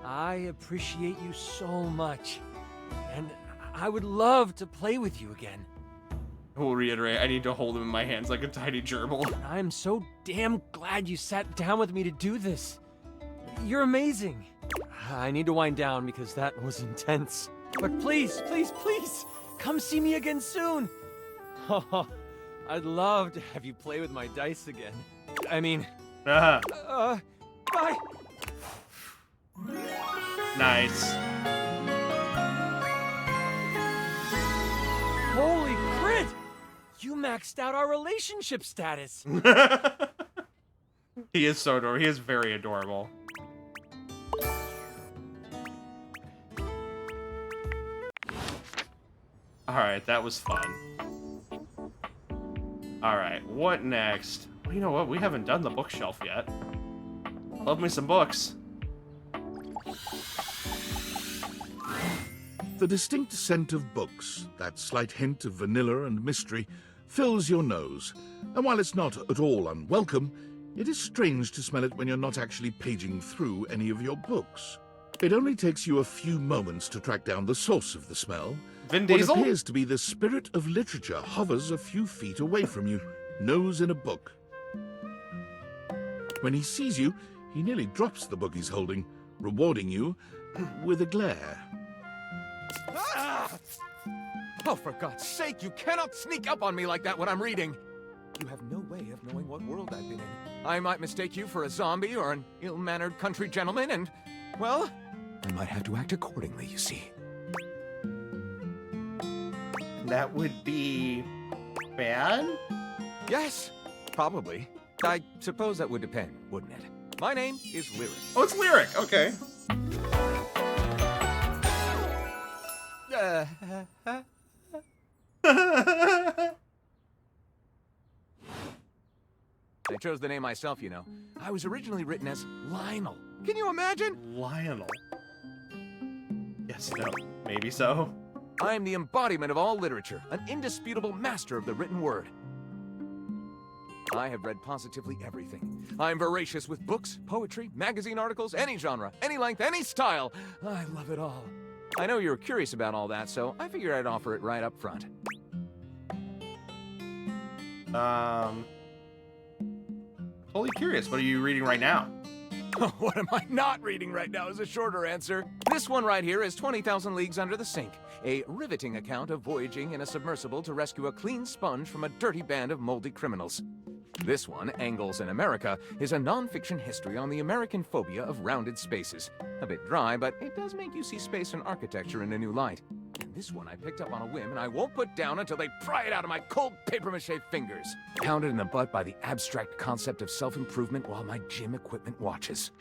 I appreciate you so much, and I would love to play with you again. I will reiterate, I need to hold him in my hands like a tiny gerbil. I'm so damn glad you sat down with me to do this. You're amazing. I need to wind down because that was intense. But please, please, please, come see me again soon. Oh, I'd love to have you play with my dice again. I mean, bye. Nice. Holy crit! You maxed out our relationship status. He is so adorable. He is very adorable. Alright, that was fun. Alright, what next? Well, you know what? We haven't done the bookshelf yet. Love me some books. The distinct scent of books, that slight hint of vanilla and mystery, fills your nose. And while it's not at all unwelcome, it is strange to smell it when you're not actually paging through any of your books. It only takes you a few moments to track down the source of the smell. Vin Diesel? What appears to be the spirit of literature hovers a few feet away from you, nose in a book. When he sees you, he nearly drops the book he's holding, rewarding you with a glare. Ah! Oh, for God's sake, you cannot sneak up on me like that when I'm reading. You have no way of knowing what world I've been in. I might mistake you for a zombie or an ill-mannered country gentleman, and, well, I might have to act accordingly, you see. That would be bad? Yes, probably. I suppose that would depend, wouldn't it? My name is Lyric. Oh, it's Lyric. Okay. I chose the name myself, you know. I was originally written as Lionel. Can you imagine? Lionel. Yes, no, maybe so. I am the embodiment of all literature, an indisputable master of the written word. I have read positively everything. I am voracious with books, poetry, magazine articles, any genre, any length, any style. I love it all. I know you were curious about all that, so I figured I'd offer it right up front. Totally curious. What are you reading right now? What am I not reading right now is a shorter answer. This one right here is 20,000 Leagues Under the Sink, a riveting account of voyaging in a submersible to rescue a clean sponge from a dirty band of moldy criminals. This one, Angles in America, is a non-fiction history on the American phobia of rounded spaces. A bit dry, but it does make you see space and architecture in a new light. And this one I picked up on a whim, and I won't put down until they pry it out of my cold papier-mâché fingers. Pounded in the butt by the abstract concept of self-improvement while my gym equipment watches.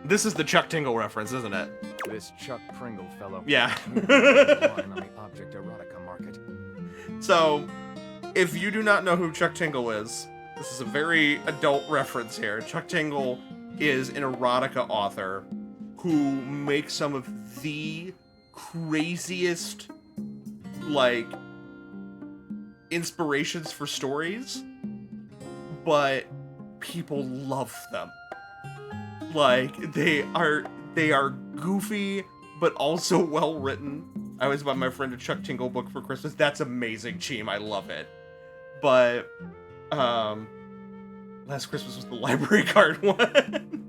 This is the Chuck Tingle reference, isn't it? This Chuck Pringle fellow. Yeah. On the object erotica market. So, if you do not know who Chuck Tingle is, this is a very adult reference here. Chuck Tingle is an erotica author who makes some of the craziest, like, inspirations for stories, but people love them. Like, they are goofy, but also well written. I always buy my friend a Chuck Tingle book for Christmas. That's amazing, Cheem. I love it. But, Last Christmas was the library card one.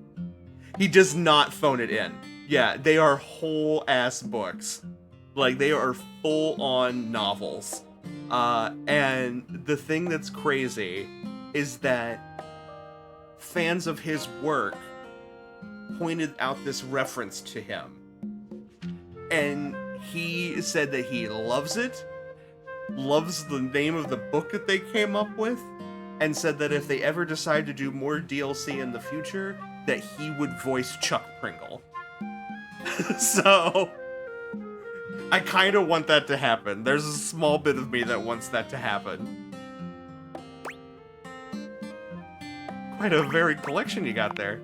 He does not phone it in. Yeah, they are whole ass books. Like, they are full on novels. And the thing that's crazy is that fans of his work pointed out this reference to him. And he said that he loves it, loves the name of the book that they came up with, and said that if they ever decide to do more DLC in the future, that he would voice Chuck Pringle. So, I kind of want that to happen. There's a small bit of me that wants that to happen. Quite a varied collection you got there.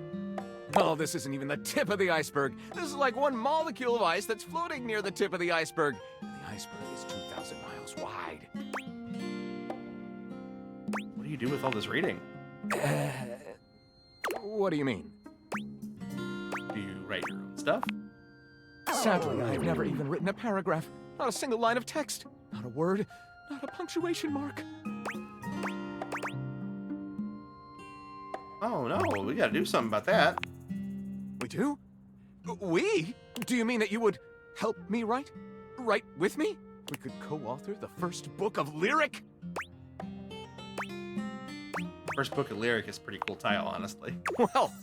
Oh, this isn't even the tip of the iceberg. This is like one molecule of ice that's floating near the tip of the iceberg. And the iceberg is 2,000 miles wide. What do you do with all this reading? What do you mean? Do you write your own stuff? Sadly, I've never even written a paragraph. Not a single line of text. Not a word. Not a punctuation mark. Oh no, we gotta do something about that. We do? We? Do you mean that you would help me write? Write with me? We could co-author the first book of Lyric? First book of Lyric is a pretty cool title, honestly. Well,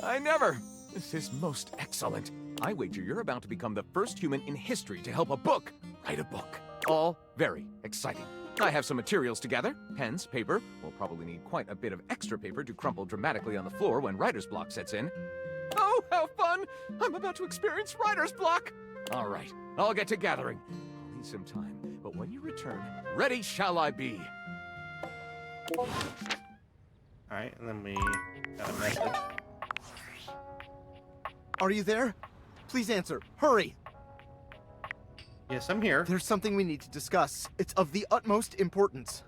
I never. This is most excellent. I wager you're about to become the first human in history to help a book write a book. All very exciting. I have some materials to gather. Pens, paper. We'll probably need quite a bit of extra paper to crumple dramatically on the floor when writer's block sets in. Oh, how fun! I'm about to experience writer's block! All right, I'll get to gathering. I'll need some time, but when you return, ready shall I be. Alright, and then we got a message. Are you there? Please answer. Hurry! Yes, I'm here. There's something we need to discuss. It's of the utmost importance.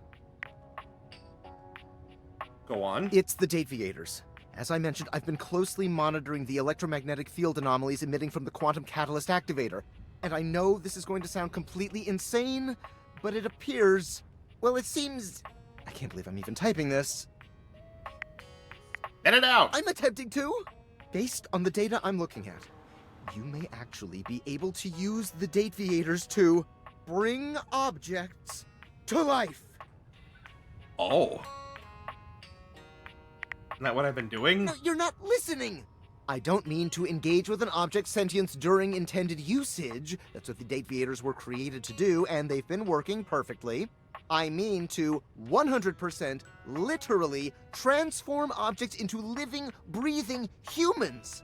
Go on. It's the Dateviators. As I mentioned, I've been closely monitoring the electromagnetic field anomalies emitting from the quantum catalyst activator. And I know this is going to sound completely insane, but it appears... Well, it seems... I can't believe I'm even typing this. Get it out! I'm attempting to! Based on the data I'm looking at, you may actually be able to use the Dateviators to bring objects to life. Oh. Isn't that what I've been doing? No, you're not listening! I don't mean to engage with an object's sentience during intended usage. That's what the Dateviators were created to do, and they've been working perfectly. I mean to 100% literally transform objects into living, breathing humans.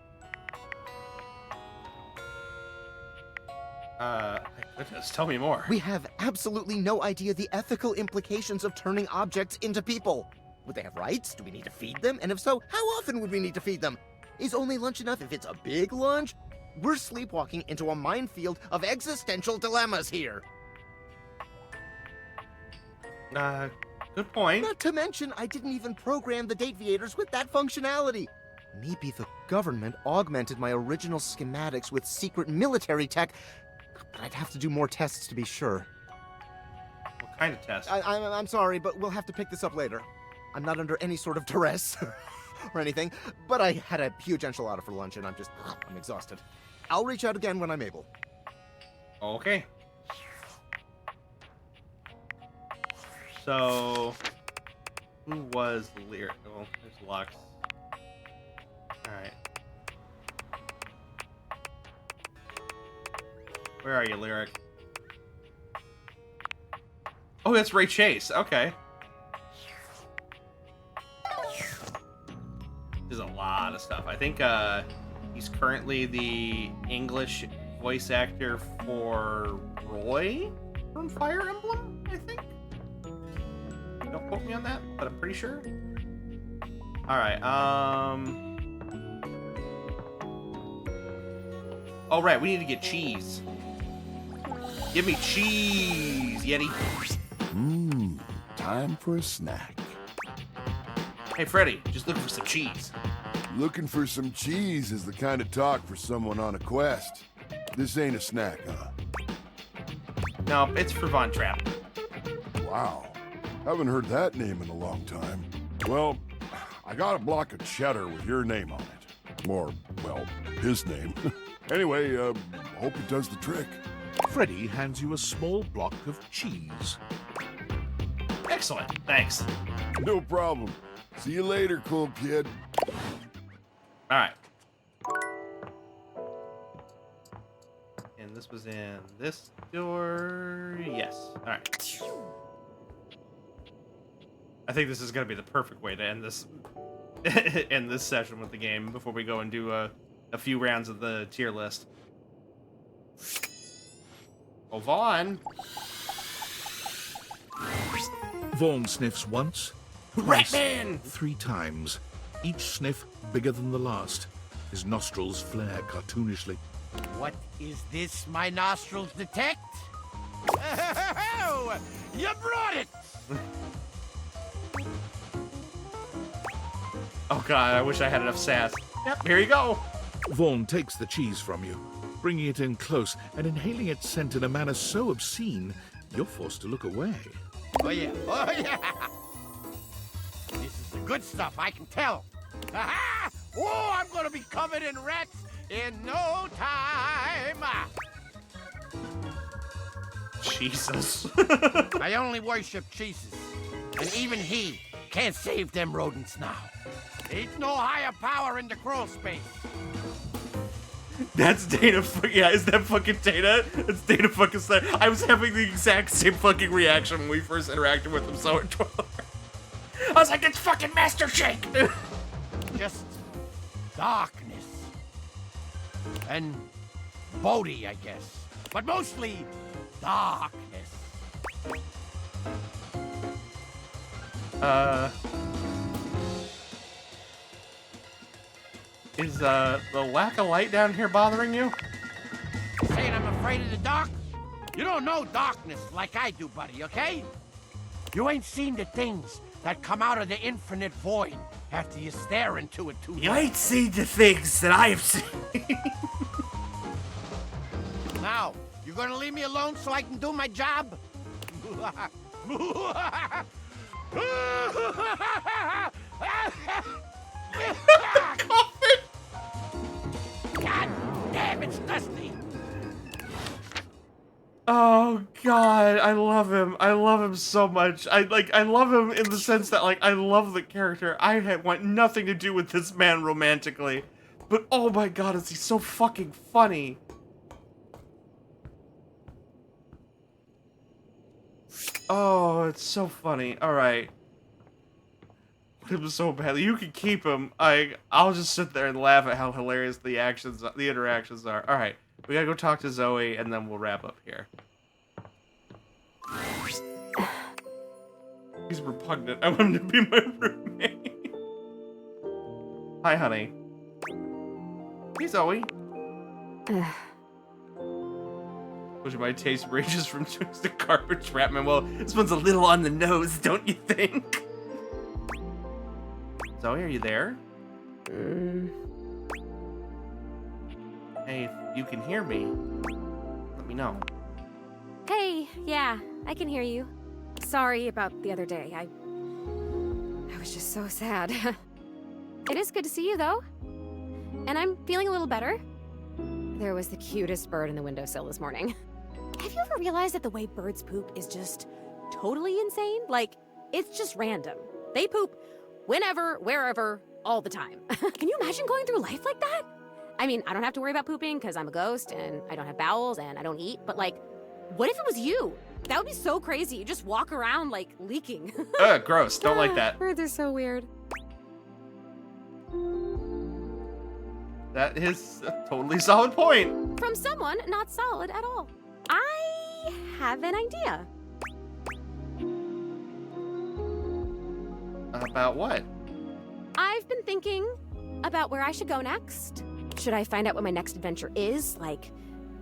Goodness, tell me more. We have absolutely no idea the ethical implications of turning objects into people. Would they have rights? Do we need to feed them? And if so, how often would we need to feed them? Is only lunch enough if it's a big lunch? We're sleepwalking into a minefield of existential dilemmas here. Good point. Not to mention, I didn't even program the Dateviators with that functionality. Maybe the government augmented my original schematics with secret military tech, but I'd have to do more tests to be sure. What kind of test? I'm sorry, but we'll have to pick this up later. I'm not under any sort of duress or anything, but I had a huge enchilada for lunch and I'm exhausted. I'll reach out again when I'm able. Okay. So, who was Lyric? Oh, there's Lux. Alright. Where are you, Lyric? Oh, that's Ray Chase. Okay. There's a lot of stuff. I think he's currently the English voice actor for Roy from Fire Emblem, I think. Don't quote me on that, but I'm pretty sure. Alright, oh, right, we need to get cheese. Give me cheese, Yeti. Time for a snack. Hey, Freddy, just looking for some cheese. Looking for some cheese is the kind of talk for someone on a quest. This ain't a snack, huh? No, it's for Von Trapp. Wow. Haven't heard that name in a long time. Well, I got a block of cheddar with your name on it. Or, well, his name. Anyway, hope it does the trick. Freddy hands you a small block of cheese. Excellent, thanks. No problem. See you later, cool kid. Alright. And this was in this door. Yes. Alright. I think this is going to be the perfect way to end this end this session with the game before we go and do a few rounds of the tier list. Oh, Vaughn. Vaughn sniffs once, twice, 3 times. Each sniff bigger than the last. His nostrils flare cartoonishly. What is this my nostrils detect? Oh, you brought it! Oh god, I wish I had enough sass. Yep, here you go. Vaughn takes the cheese from you, bringing it in close and inhaling its scent in a manner so obscene, you're forced to look away. Oh yeah, oh yeah! This is the good stuff, I can tell. Aha! Oh, I'm gonna be covered in rats in no time! Jesus. I only worship Jesus, and even he can't save them rodents now. Ain't no higher power in the crawl space. That's Data. Yeah, is that fucking Data? It's Data fucking Slayer. I was having the exact same fucking reaction when we first interacted with him. So I was like, it's fucking Master Shake. Just darkness and Bodhi, I guess, but mostly darkness. Is the lack of light down here bothering you? Saying I'm afraid of the dark? You don't know darkness like I do, buddy, okay? You ain't seen the things that come out of the infinite void after you stare into it too long. You ain't seen the things that I have seen. Now, you gonna leave me alone so I can do my job? God damn, it's dusty. Oh God, I love him. I love him so much. I love him in the sense that like I love the character. Want nothing to do with this man romantically, but oh my God, is he so fucking funny? Oh, it's so funny. All right, him so badly. You can keep him. I'll just sit there and laugh at how hilarious the interactions are. All right, we gotta go talk to Zoe, and then we'll wrap up here. He's repugnant. I want him to be my roommate. Hi, honey. Hey, Zoe. Which my taste ranges from twisted carpet trapman. Well, this one's a little on the nose, don't you think? Zoe, are you there? Hey, if you can hear me, let me know. Hey, yeah, I can hear you. Sorry about the other day. I was just so sad. It is good to see you, though. And I'm feeling a little better. There was the cutest bird in the windowsill this morning. Have you ever realized that the way birds poop is just totally insane? Like, it's just random. They poop whenever, wherever, all the time. Can you imagine going through life like that? I mean, I don't have to worry about pooping because I'm a ghost and I don't have bowels and I don't eat, but like, what if it was you? That would be so crazy. You just walk around like leaking. Ugh, gross. Don't like that. Birds are so weird. That is a totally solid point. From someone not solid at all. I have an idea. About what? I've been thinking about where I should go next. Should I find out what my next adventure is, like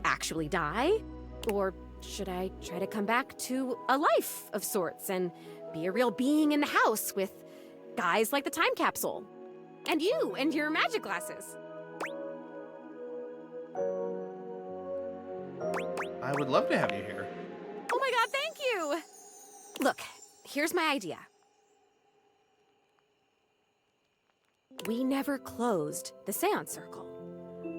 actually die? Or should I try to come back to a life of sorts and be a real being in the house with guys like the time capsule? And you and your magic glasses. I would love to have you here. Oh my God, thank you! Look, here's my idea. We never closed the seance circle.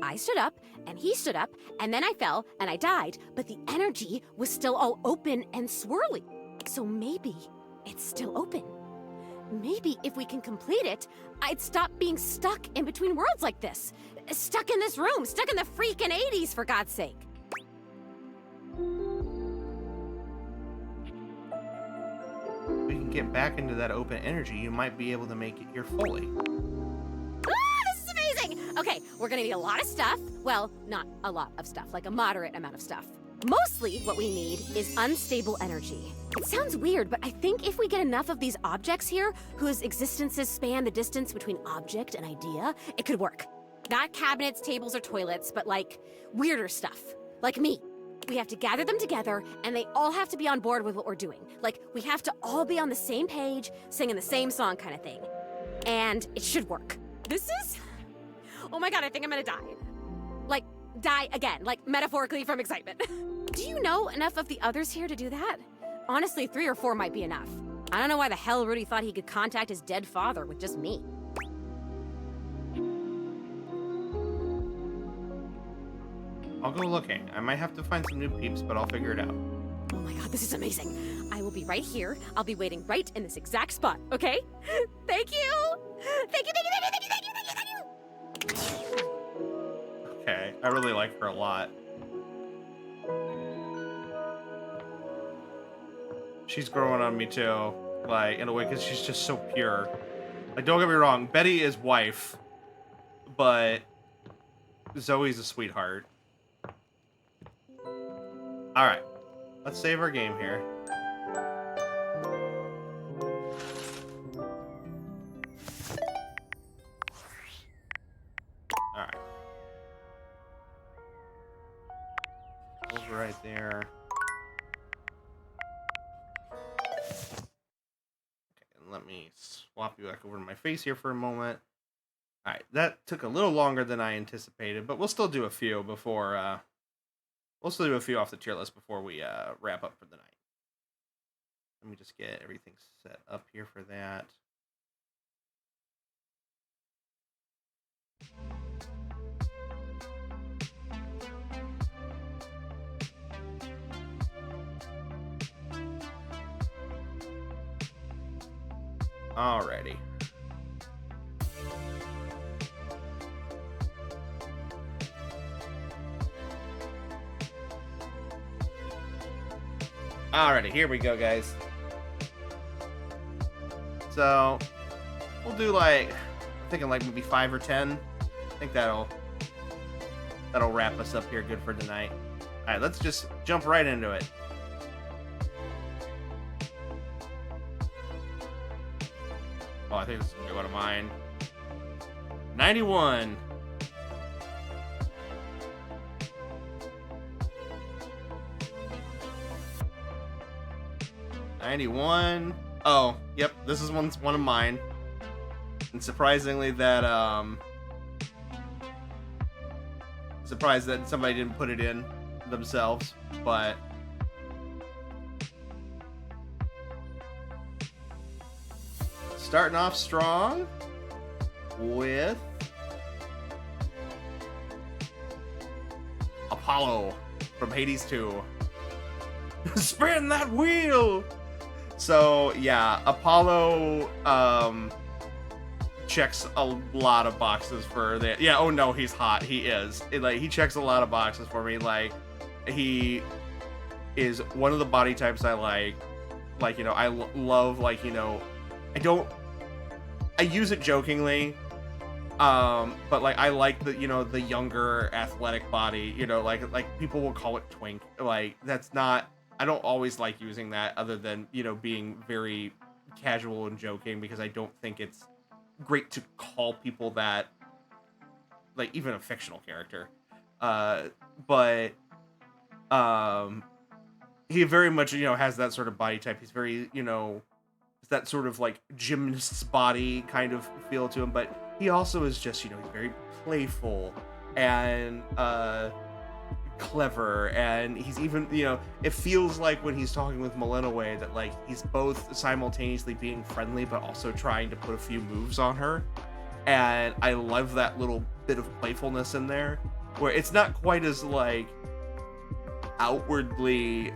I stood up, and he stood up, and then I fell, and I died, but the energy was still all open and swirly. So maybe it's still open. Maybe if we can complete it, I'd stop being stuck in between worlds like this. Stuck in this room, stuck in the freaking 80s, for God's sake. We can get back into that open energy. You might be able to make it here fully. This is amazing! Okay, we're gonna need a lot of stuff. Well, not a lot of stuff, like a moderate amount of stuff. Mostly what we need is unstable energy. It sounds weird, but I think if we get enough of these objects here, whose existences span the distance between object and idea, it could work. Not cabinets, tables, or toilets, but like weirder stuff. Like me. We have to gather them together, and they all have to be on board with what we're doing. Like, we have to all be on the same page, singing the same song kind of thing. And it should work. This is... Oh my God, I think I'm gonna die. Like, die again, like metaphorically from excitement. Do you know enough of the others here to do that? Honestly, 3 or 4 might be enough. I don't know why the hell Rudy thought he could contact his dead father with just me. I'll go looking. I might have to find some new peeps, but I'll figure it out. Oh my God, this is amazing. I will be right here. I'll be waiting right in this exact spot, okay? Thank you! Thank you, thank you, thank you, thank you, thank you, thank you, thank you! Okay, I really like her a lot. She's growing on me too, like, in a way, because she's just so pure. Like, don't get me wrong, Betty is wife, but Zoe's a sweetheart. Alright, let's save our game here. Alright. Over right there. Okay, and let me swap you back over to my face here for a moment. Alright, that took a little longer than I anticipated, but we'll still do a few before, we'll still do a few off the tier list before we wrap up for the night. Let me just get everything set up here for that. Alrighty. Alrighty, here we go, guys. So, we'll do like, I'm thinking like maybe 5 or 10. I think that'll wrap us up here good for tonight. Alright, let's just jump right into it. Oh, I think this is gonna be one of mine. 91. Oh, yep, this is one of mine. And surprisingly surprised that somebody didn't put it in themselves, but starting off strong with Apollo from Hades 2. Spin that wheel! So yeah, Apollo checks a lot of boxes for that. Yeah, oh no, he's hot. He is. He checks a lot of boxes for me. Like, he is one of the body types I like. Like, you know, I love, like, you know, I use it jokingly. But like, I like the, you know, the younger athletic body, you know, like people will call it twink. Like, that's not, I don't always like using that, other than, you know, being very casual and joking, because I don't think it's great to call people that, like, even a fictional character. But he very much, you know, has that sort of body type. He's very, you know, that sort of like gymnast's body kind of feel to him, but he also is just, you know, very playful and clever, and he's even, you know, it feels like when he's talking with Malenaway that, like, he's both simultaneously being friendly but also trying to put a few moves on her. And I love that little bit of playfulness in there, where it's not quite as, like, outwardly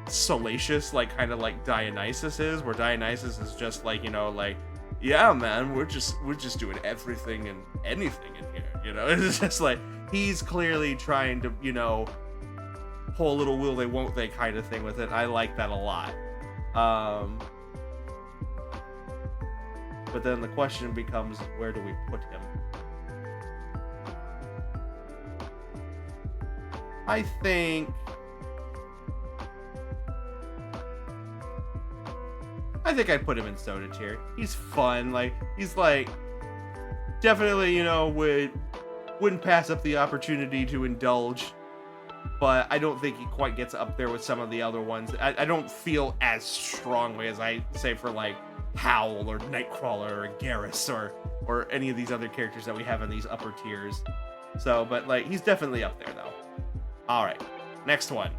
salacious, like, kind of like Dionysus is, where Dionysus is just like, you know, like, yeah, man, we're just doing everything and anything in here, you know. It's just like, he's clearly trying to, you know, pull a little will they won't they kind of thing with it. I like that a lot. But then the question becomes, where do we put him? I think I'd put him in Soda tier. He's fun. Like, he's like, definitely, you know, wouldn't pass up the opportunity to indulge, but I don't think he quite gets up there with some of the other ones. I don't feel as strongly as I say for, like, Howl or Nightcrawler or Garrus or any of these other characters that we have in these upper tiers. So, but, like, he's definitely up there, though. All right, next one.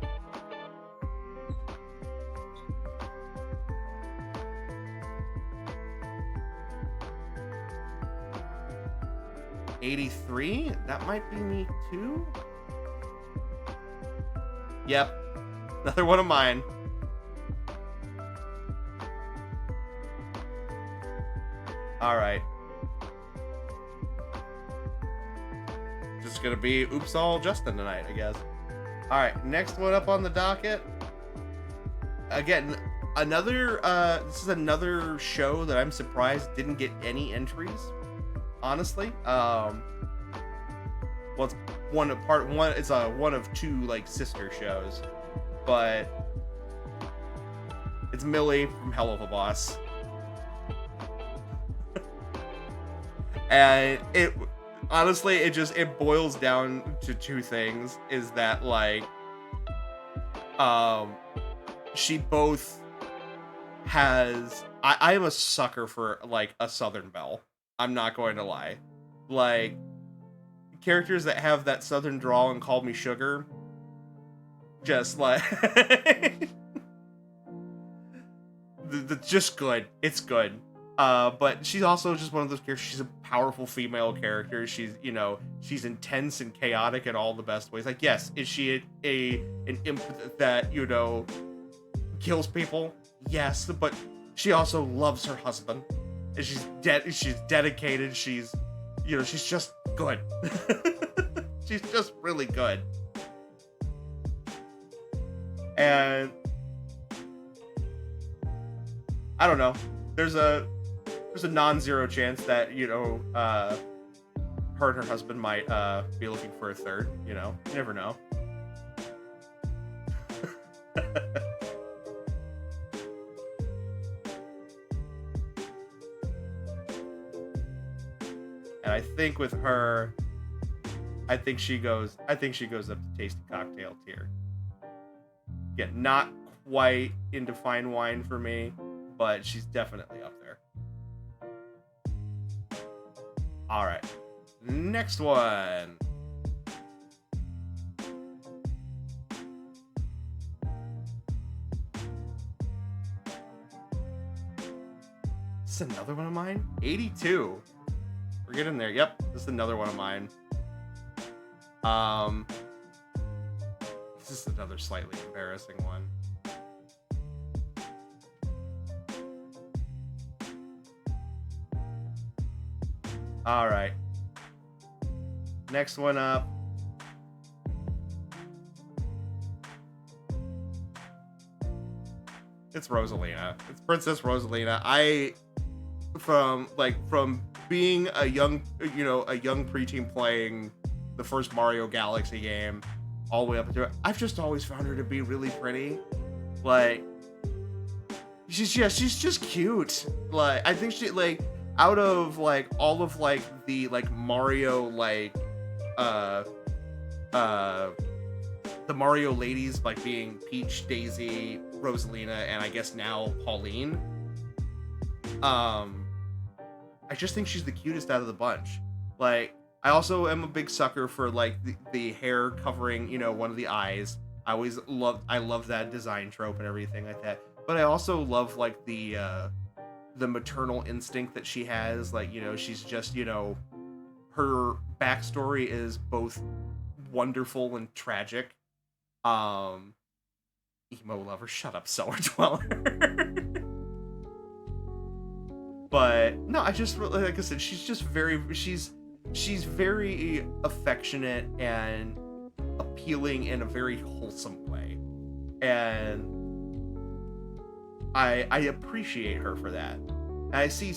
$83? That might be me too? Yep. Another one of mine. Alright. Just gonna be oops all Justin tonight, I guess. Alright, next one up on the docket. Again, this is another show that I'm surprised didn't get any entries. Honestly, well, it's one of two, like, sister shows, but it's Millie from Hell of a Boss. And it honestly, it boils down to two things, is that, like, she both has, I am a sucker for, like, a Southern Belle. I'm not going to lie. Like, characters that have that Southern drawl and call me sugar, just like just good. It's good. But she's also just one of those characters. She's a powerful female character. She's, you know, she's intense and chaotic in all the best ways. Like, yes, is she an imp that, you know, kills people? Yes, but she also loves her husband. And she's dedicated. She's, you know, she's just good. She's just really good. And I don't know. There's a non-zero chance that, you know, her and her husband might be looking for a third, you know. You never know. And I think with her, I think she goes up to tasty cocktail tier. Again, not quite into fine wine for me, but she's definitely up there. All right, next one. This is another one of mine. 82. We're getting there. Yep, this is another one of mine. This is another slightly embarrassing one. All right. Next one up. It's Rosalina. It's Princess Rosalina. From being a young preteen playing the first Mario Galaxy game all the way up to it, I've just always found her to be really pretty. Like, she's just cute. Like, I think she, like, out of like all of like the like Mario like the Mario ladies, like being Peach, Daisy, Rosalina, and I guess now Pauline, I just think she's the cutest out of the bunch. Like, I also am a big sucker for like the hair covering, you know, one of the eyes. I love that design trope and everything like that. But I also love like the maternal instinct that she has. Like, you know, she's just, you know, her backstory is both wonderful and tragic. Emo lover, shut up, Cellar Dweller. But no, I just, like I said, she's just she's very affectionate and appealing in a very wholesome way. And I appreciate her for that. And I see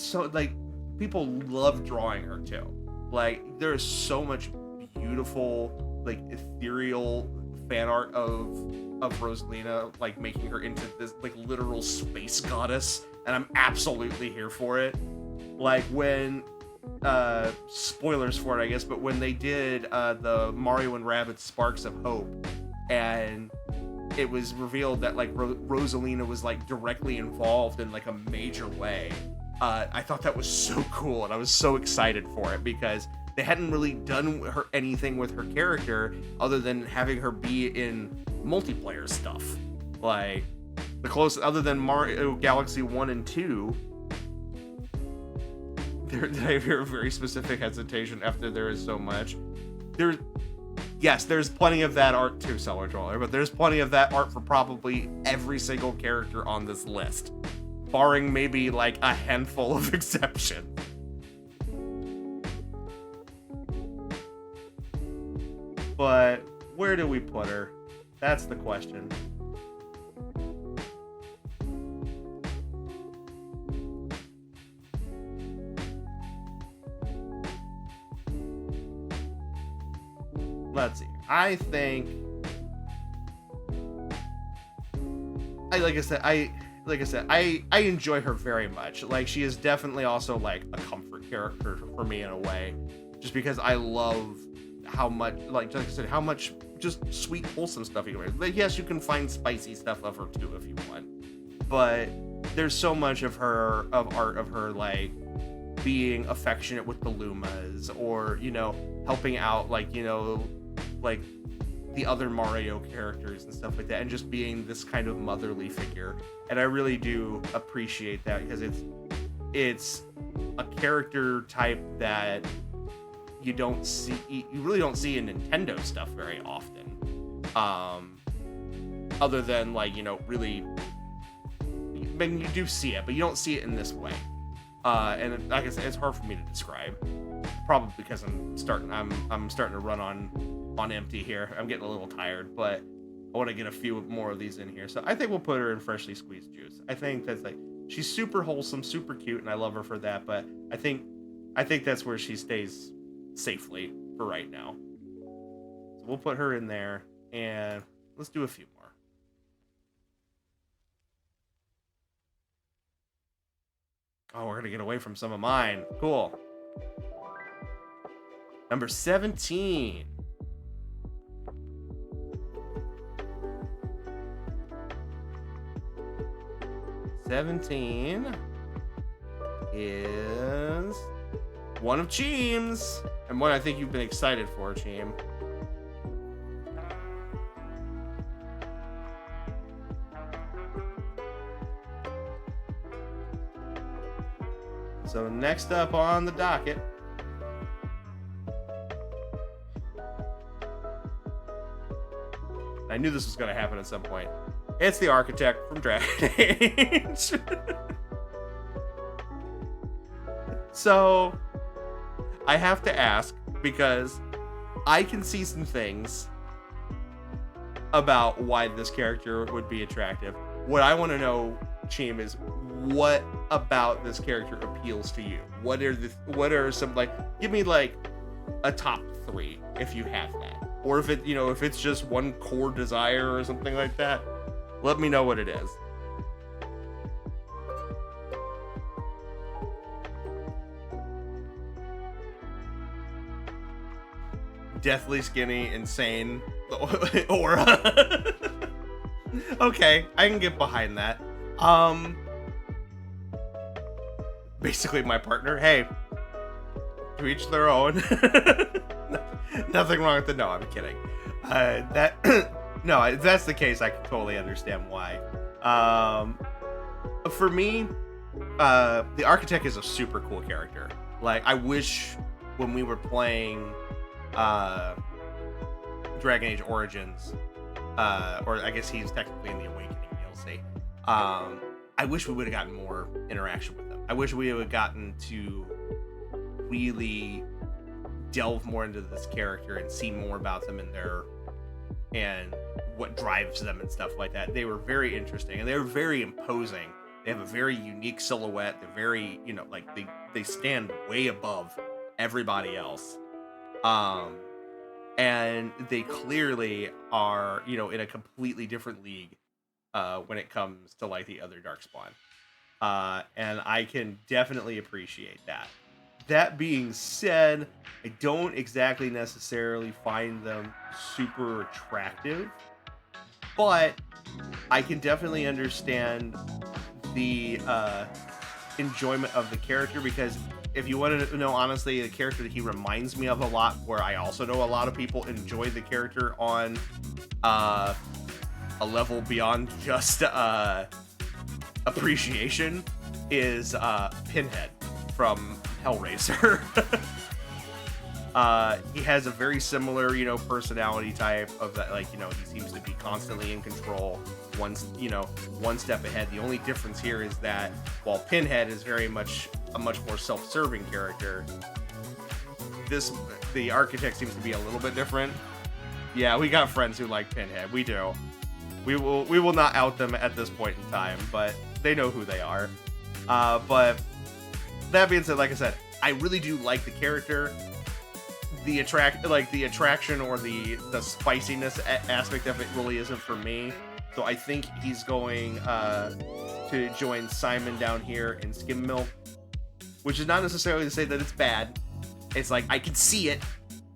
people love drawing her too. Like, there is so much beautiful, like, ethereal fan art of Rosalina, like, making her into this, like, literal space goddess. And I'm absolutely here for it. Like, when, spoilers for it, I guess, but when they did the Mario and Rabbids Sparks of Hope, and it was revealed that like Rosalina was like directly involved in like a major way, I thought that was so cool, and I was so excited for it, because they hadn't really done anything with her character other than having her be in multiplayer stuff. Like, the closest, other than Mario Galaxy 1 and 2, I hear a very specific hesitation after there is so much. There's plenty of that art too, Cellar Dweller, but there's plenty of that art for probably every single character on this list, barring maybe like a handful of exceptions. But where do we put her? That's the question. Let's see. I think, like I said, I enjoy her very much. Like, she is definitely also like a comfort character for me in a way, just because I love how much, like I said, how much just sweet, wholesome stuff you can make. Like, yes, you can find spicy stuff of her too if you want, but there's so much of her, of art of her, like being affectionate with the Lumas, or, you know, helping out, like, you know, like the other Mario characters and stuff like that, and just being this kind of motherly figure. And I really do appreciate that, because it's a character type that you really don't see in Nintendo stuff very often. Other than, like, you know, really mean, you do see it, but you don't see it in this way. And like I said, it's hard for me to describe. Probably because I'm starting to run on empty here. I'm getting a little tired, but I want to get a few more of these in here. So I think we'll put her in freshly squeezed juice. I think that's like, she's super wholesome, super cute, and I love her for that. But I think that's where she stays safely for right now. So we'll put her in there, and let's do a few more. Oh, we're gonna get away from some of mine. Cool. Number 17. Is one of Cheem's, and one I think you've been excited for, Cheem. So next up on the docket, I knew this was going to happen at some point. It's the architect from Dragon Age. So I have to ask, because I can see some things about why this character would be attractive. What I want to know, Cheem, is what about this character appeals to you? What are some, like, give me like a top 3 if you have that. Or if it, if it's just one core desire or something like that, let me know what it is. Deathly skinny, insane aura. Okay, I can get behind that. Basically my partner. Hey, to each their own. Nothing wrong with the no, I'm kidding. No, if that's the case, I can totally understand why. For me, the architect is a super cool character. Like, I wish when we were playing Dragon Age Origins, or I guess he's technically in the Awakening DLC, I wish we would have gotten more interaction with them. I wish we would have gotten to really delve more into this character and see more about them and what drives them and stuff like that. They were very interesting, and they were very imposing. They have a very unique silhouette. They're very, like they stand way above everybody else. And they clearly are, in a completely different league when it comes to like the other Darkspawn. And I can definitely appreciate that. That being said, I don't exactly necessarily find them super attractive, but I can definitely understand the enjoyment of the character, because if you wanted to know, honestly, the character that he reminds me of a lot, where I also know a lot of people enjoy the character on a level beyond just appreciation, is Pinhead from Hellraiser. He has a very similar, personality type of that, like, he seems to be constantly in control, one step ahead. The only difference here is that while Pinhead is very much a much more self-serving character, the architect seems to be a little bit different. Yeah, we got friends who like Pinhead. We do. We will not out them at this point in time, but they know who they are. But that being said, like I said, I really do like the character. The attraction or the spiciness aspect of it really isn't for me. So I think he's going to join Simon down here in Skim Milk, which is not necessarily to say that it's bad. It's like, I can see it,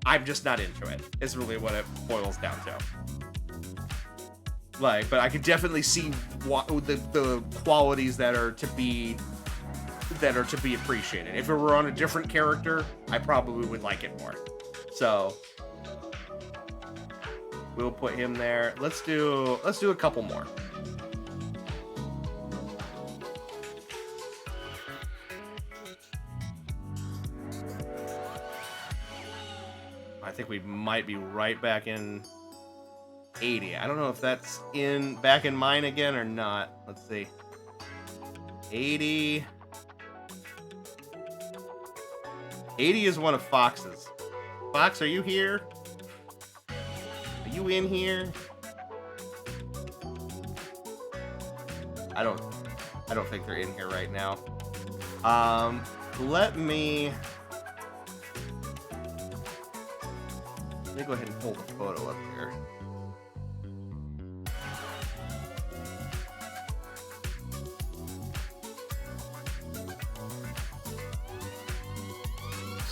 I'm just not into it. It's really what it boils down to. Like, but I can definitely see the qualities that are to be appreciated. If it were on a different character, I probably would like it more. So we'll put him there. Let's do a couple more. I think we might be right back in 80. I don't know if that's back in mine again or not. Let's see. 80. 80 is one of Fox's. Fox, are you here? Are you in here? I don't think they're in here right now. Let me go ahead and pull the photo up here.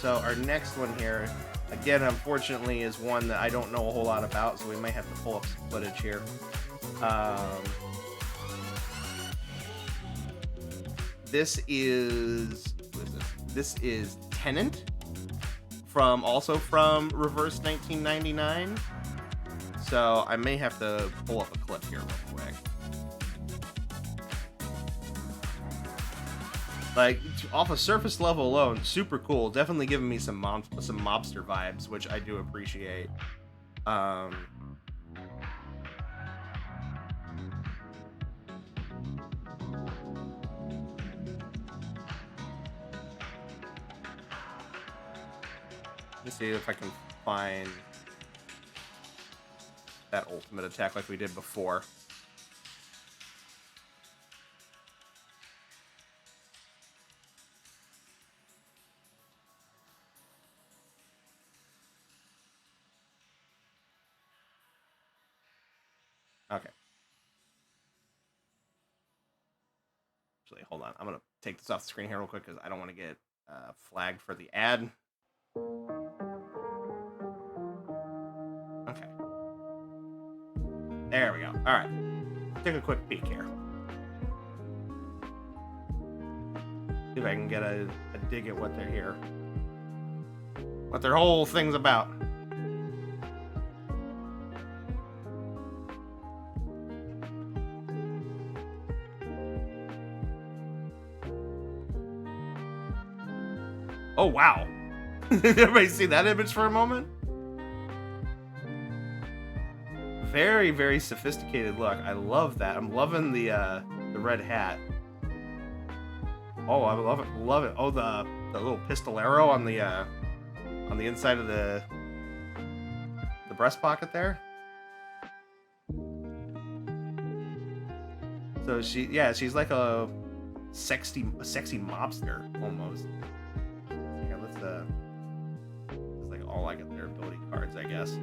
So our next one here, again, unfortunately, is one that I don't know a whole lot about, so we might have to pull up some footage here. This is, what is this? This is Tenant, also from Reverse 1999. So I may have to pull up a clip here real quick. Like, off a surface level alone, super cool. Definitely giving me some mobster vibes, which I do appreciate. Let's see if I can find that ultimate attack like we did before. Okay. Actually, hold on. I'm going to take this off the screen here real quick because I don't want to get flagged for the ad. Okay. There we go. All right. Take a quick peek here. See if I can get a dig at what they're here. What their whole thing's about. Oh, wow. Did everybody see that image for a moment? Very, very sophisticated look. I love that. I'm loving the red hat. Oh, I love it. Love it. Oh, the little pistolero on the inside of the breast pocket there. So she's like a sexy mobster almost. Yeah, let's it's like all like their ability cards, I guess.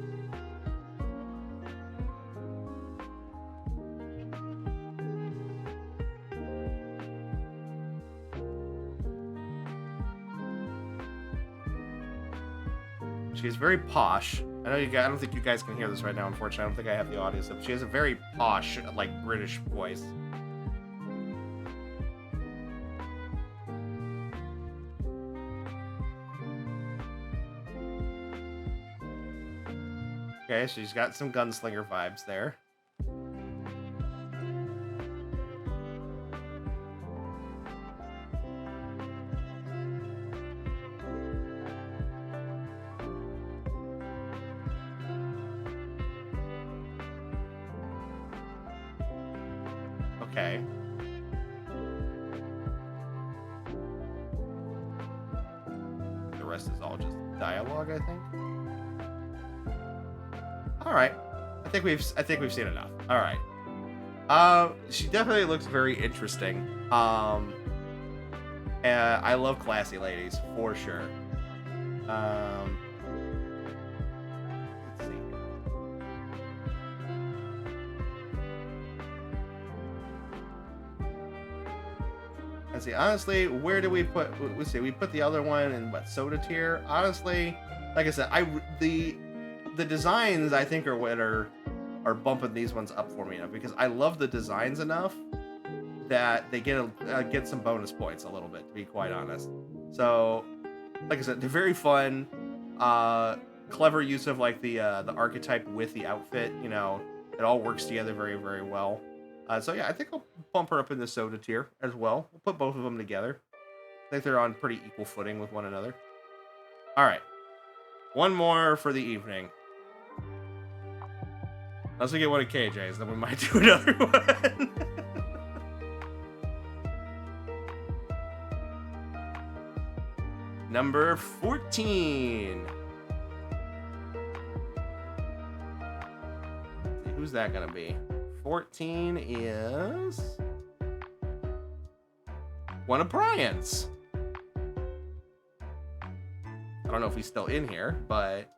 She's very posh. I know I don't think you guys can hear this right now, unfortunately. I don't think I have the audio, so she has a very posh, like, British voice. Okay, she's got some gunslinger vibes there. Okay. The rest is all just dialogue, I think. All right. I think we've seen enough. All right. She definitely looks very interesting. And I love classy ladies for sure. Let's see. Let's see. Honestly, where do we put? Let's see. We put the other one in what, soda tier? Honestly, like I said, the designs I think are what are bumping these ones up for me enough, because I love the designs enough that they get some bonus points a little bit, to be quite honest. So, like I said, they're very fun, clever use of like the archetype with the outfit. You know, it all works together very, very well. So yeah, I think I'll bump her up in the soda tier as well. We'll put both of them together. I think they're on pretty equal footing with one another. All right, one more for the evening. Unless we get one of KJ's, then we might do another one. Number 14. Who's that gonna be? 14 is one of Brian's. I don't know if he's still in here, but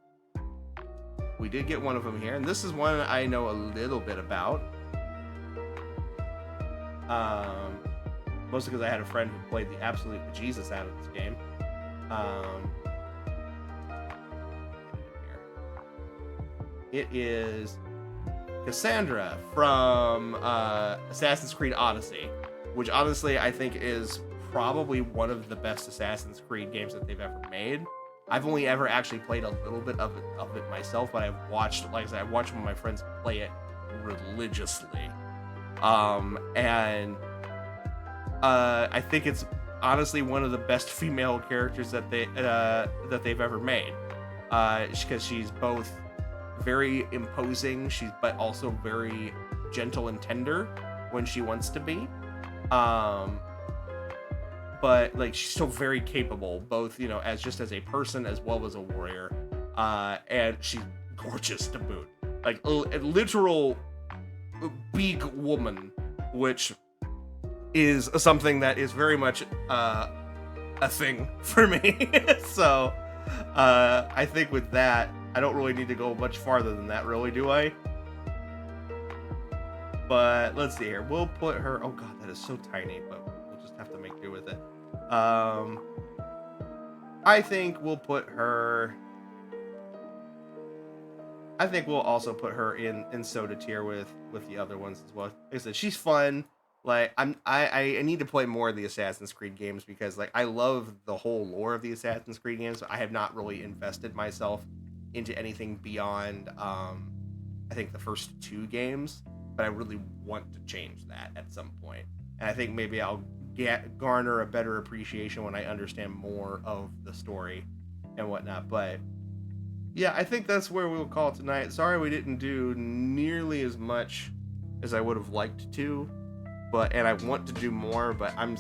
we did get one of them here, and this is one I know a little bit about. Mostly because I had a friend who played the absolute bejesus out of this game. It is Cassandra from Assassin's Creed Odyssey, which honestly I think is probably one of the best Assassin's Creed games that they've ever made. I've only ever actually played a little bit of it myself, but I've watched, like I said, I watched one of my friends play it religiously. And I think it's honestly one of the best female characters that they've ever made. Because she's both very imposing, but also very gentle and tender when she wants to be. But like she's still very capable, both as a person as well as a warrior. And she's gorgeous to boot, like a literal big woman, which is something that is very much a thing for me. So I think with that, I don't really need to go much farther than that, really, do I? But let's see here. We'll put her. Oh god, that is so tiny, but we'll just have to make do with it. I think we'll put her. I think we'll also put her in soda tier with the other ones as well. Like I said, she's fun. Like I need to play more of the Assassin's Creed games because like I love the whole lore of the Assassin's Creed games. I have not really invested myself into anything beyond I think the first 2 games, but I really want to change that at some point. And I think maybe I'll garner a better appreciation when I understand more of the story and whatnot. But yeah, I think that's where we'll call it tonight. Sorry we didn't do nearly as much as I would have liked to, and I want to do more, but I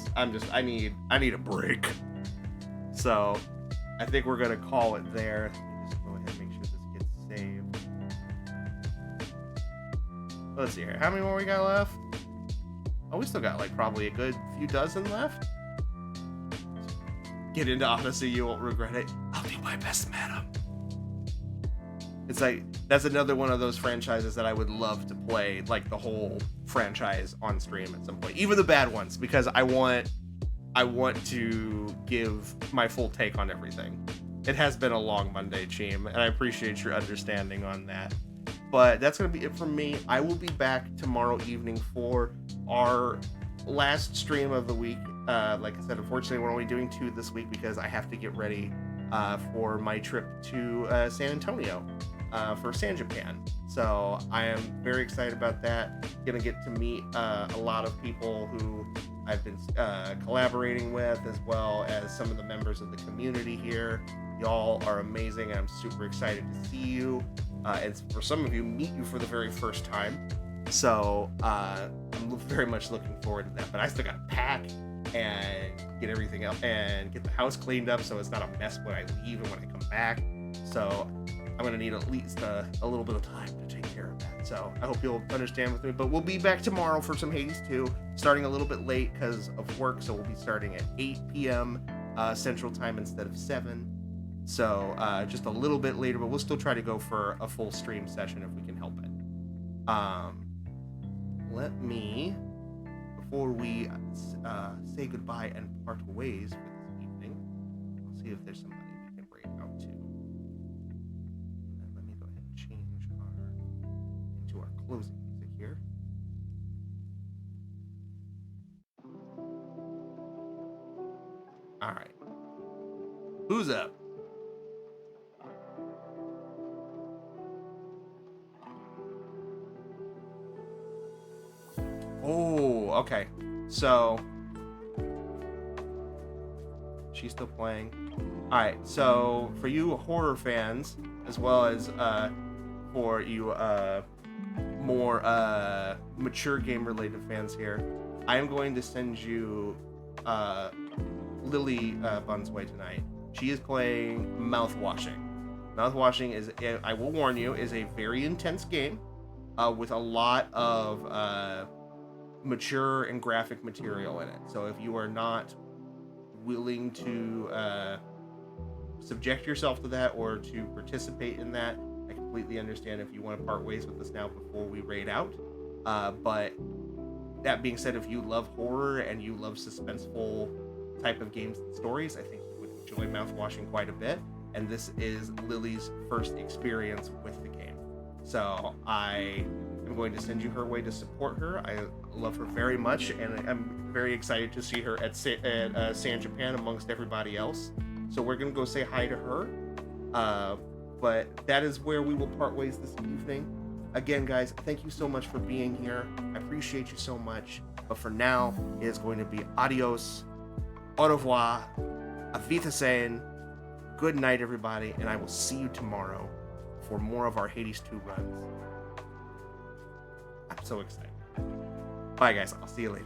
need a break. So I think we're gonna call it there. Let me just go ahead and make sure this gets saved. Let's see here. How many more we got left? Oh, we still got like probably a good few dozen left. Get into Odyssey, you won't regret it. I'll do my best, madam. It's like, that's another one of those franchises that I would love to play, like the whole franchise on stream at some point, even the bad ones, because I want to give my full take on everything. It has been a long Monday, Cheem, and I appreciate your understanding on that. But that's going to be it from me. I will be back tomorrow evening for our last stream of the week. Like I said, unfortunately, we're only doing 2 this week because I have to get ready for my trip to San Antonio for San Japan. So I am very excited about that. Gonna get to meet a lot of people who I've been collaborating with, as well as some of the members of the community here. Y'all are amazing, and I'm super excited to see you. And for some of you, meet you for the very first time. So I'm very much looking forward to that. But I still got to pack and get everything up and get the house cleaned up so it's not a mess when I leave and when I come back. So I'm going to need at least a little bit of time to take care of that. So I hope you'll understand with me. But we'll be back tomorrow for some Hades 2, starting a little bit late because of work. So we'll be starting at 8 p.m. Central Time instead of 7. So just a little bit later, but we'll still try to go for a full stream session if we can help it. Let me, before we say goodbye and part ways for this evening, I'll see if there's somebody we can bring it out to. And let me go ahead and change into our closing music here. All right. Who's up? Oh, okay. So she's still playing. All right. So for you horror fans, as well as for you more mature game-related fans here, I am going to send you Lily Bun's way tonight. She is playing Mouthwashing. Mouthwashing is, I will warn you, is a very intense game with a lot of mature and graphic material in it. So if you are not willing to subject yourself to that or to participate in that, I completely understand if you want to part ways with us now before we raid out. But that being said, if you love horror and you love suspenseful type of games and stories, I think you would enjoy Mouthwashing quite a bit. And this is Lily's first experience with the game. So I am going to send you her way to support her. I love her very much, and I'm very excited to see her at San Japan amongst everybody else. So we're going to go say hi to her. But that is where we will part ways this evening. Again, guys, thank you so much for being here. I appreciate you so much. But for now, it is going to be adios, au revoir, auf Wiedersehen. Good night, everybody, and I will see you tomorrow for more of our Hades 2 runs. I'm so excited. Bye, guys. I'll see you later.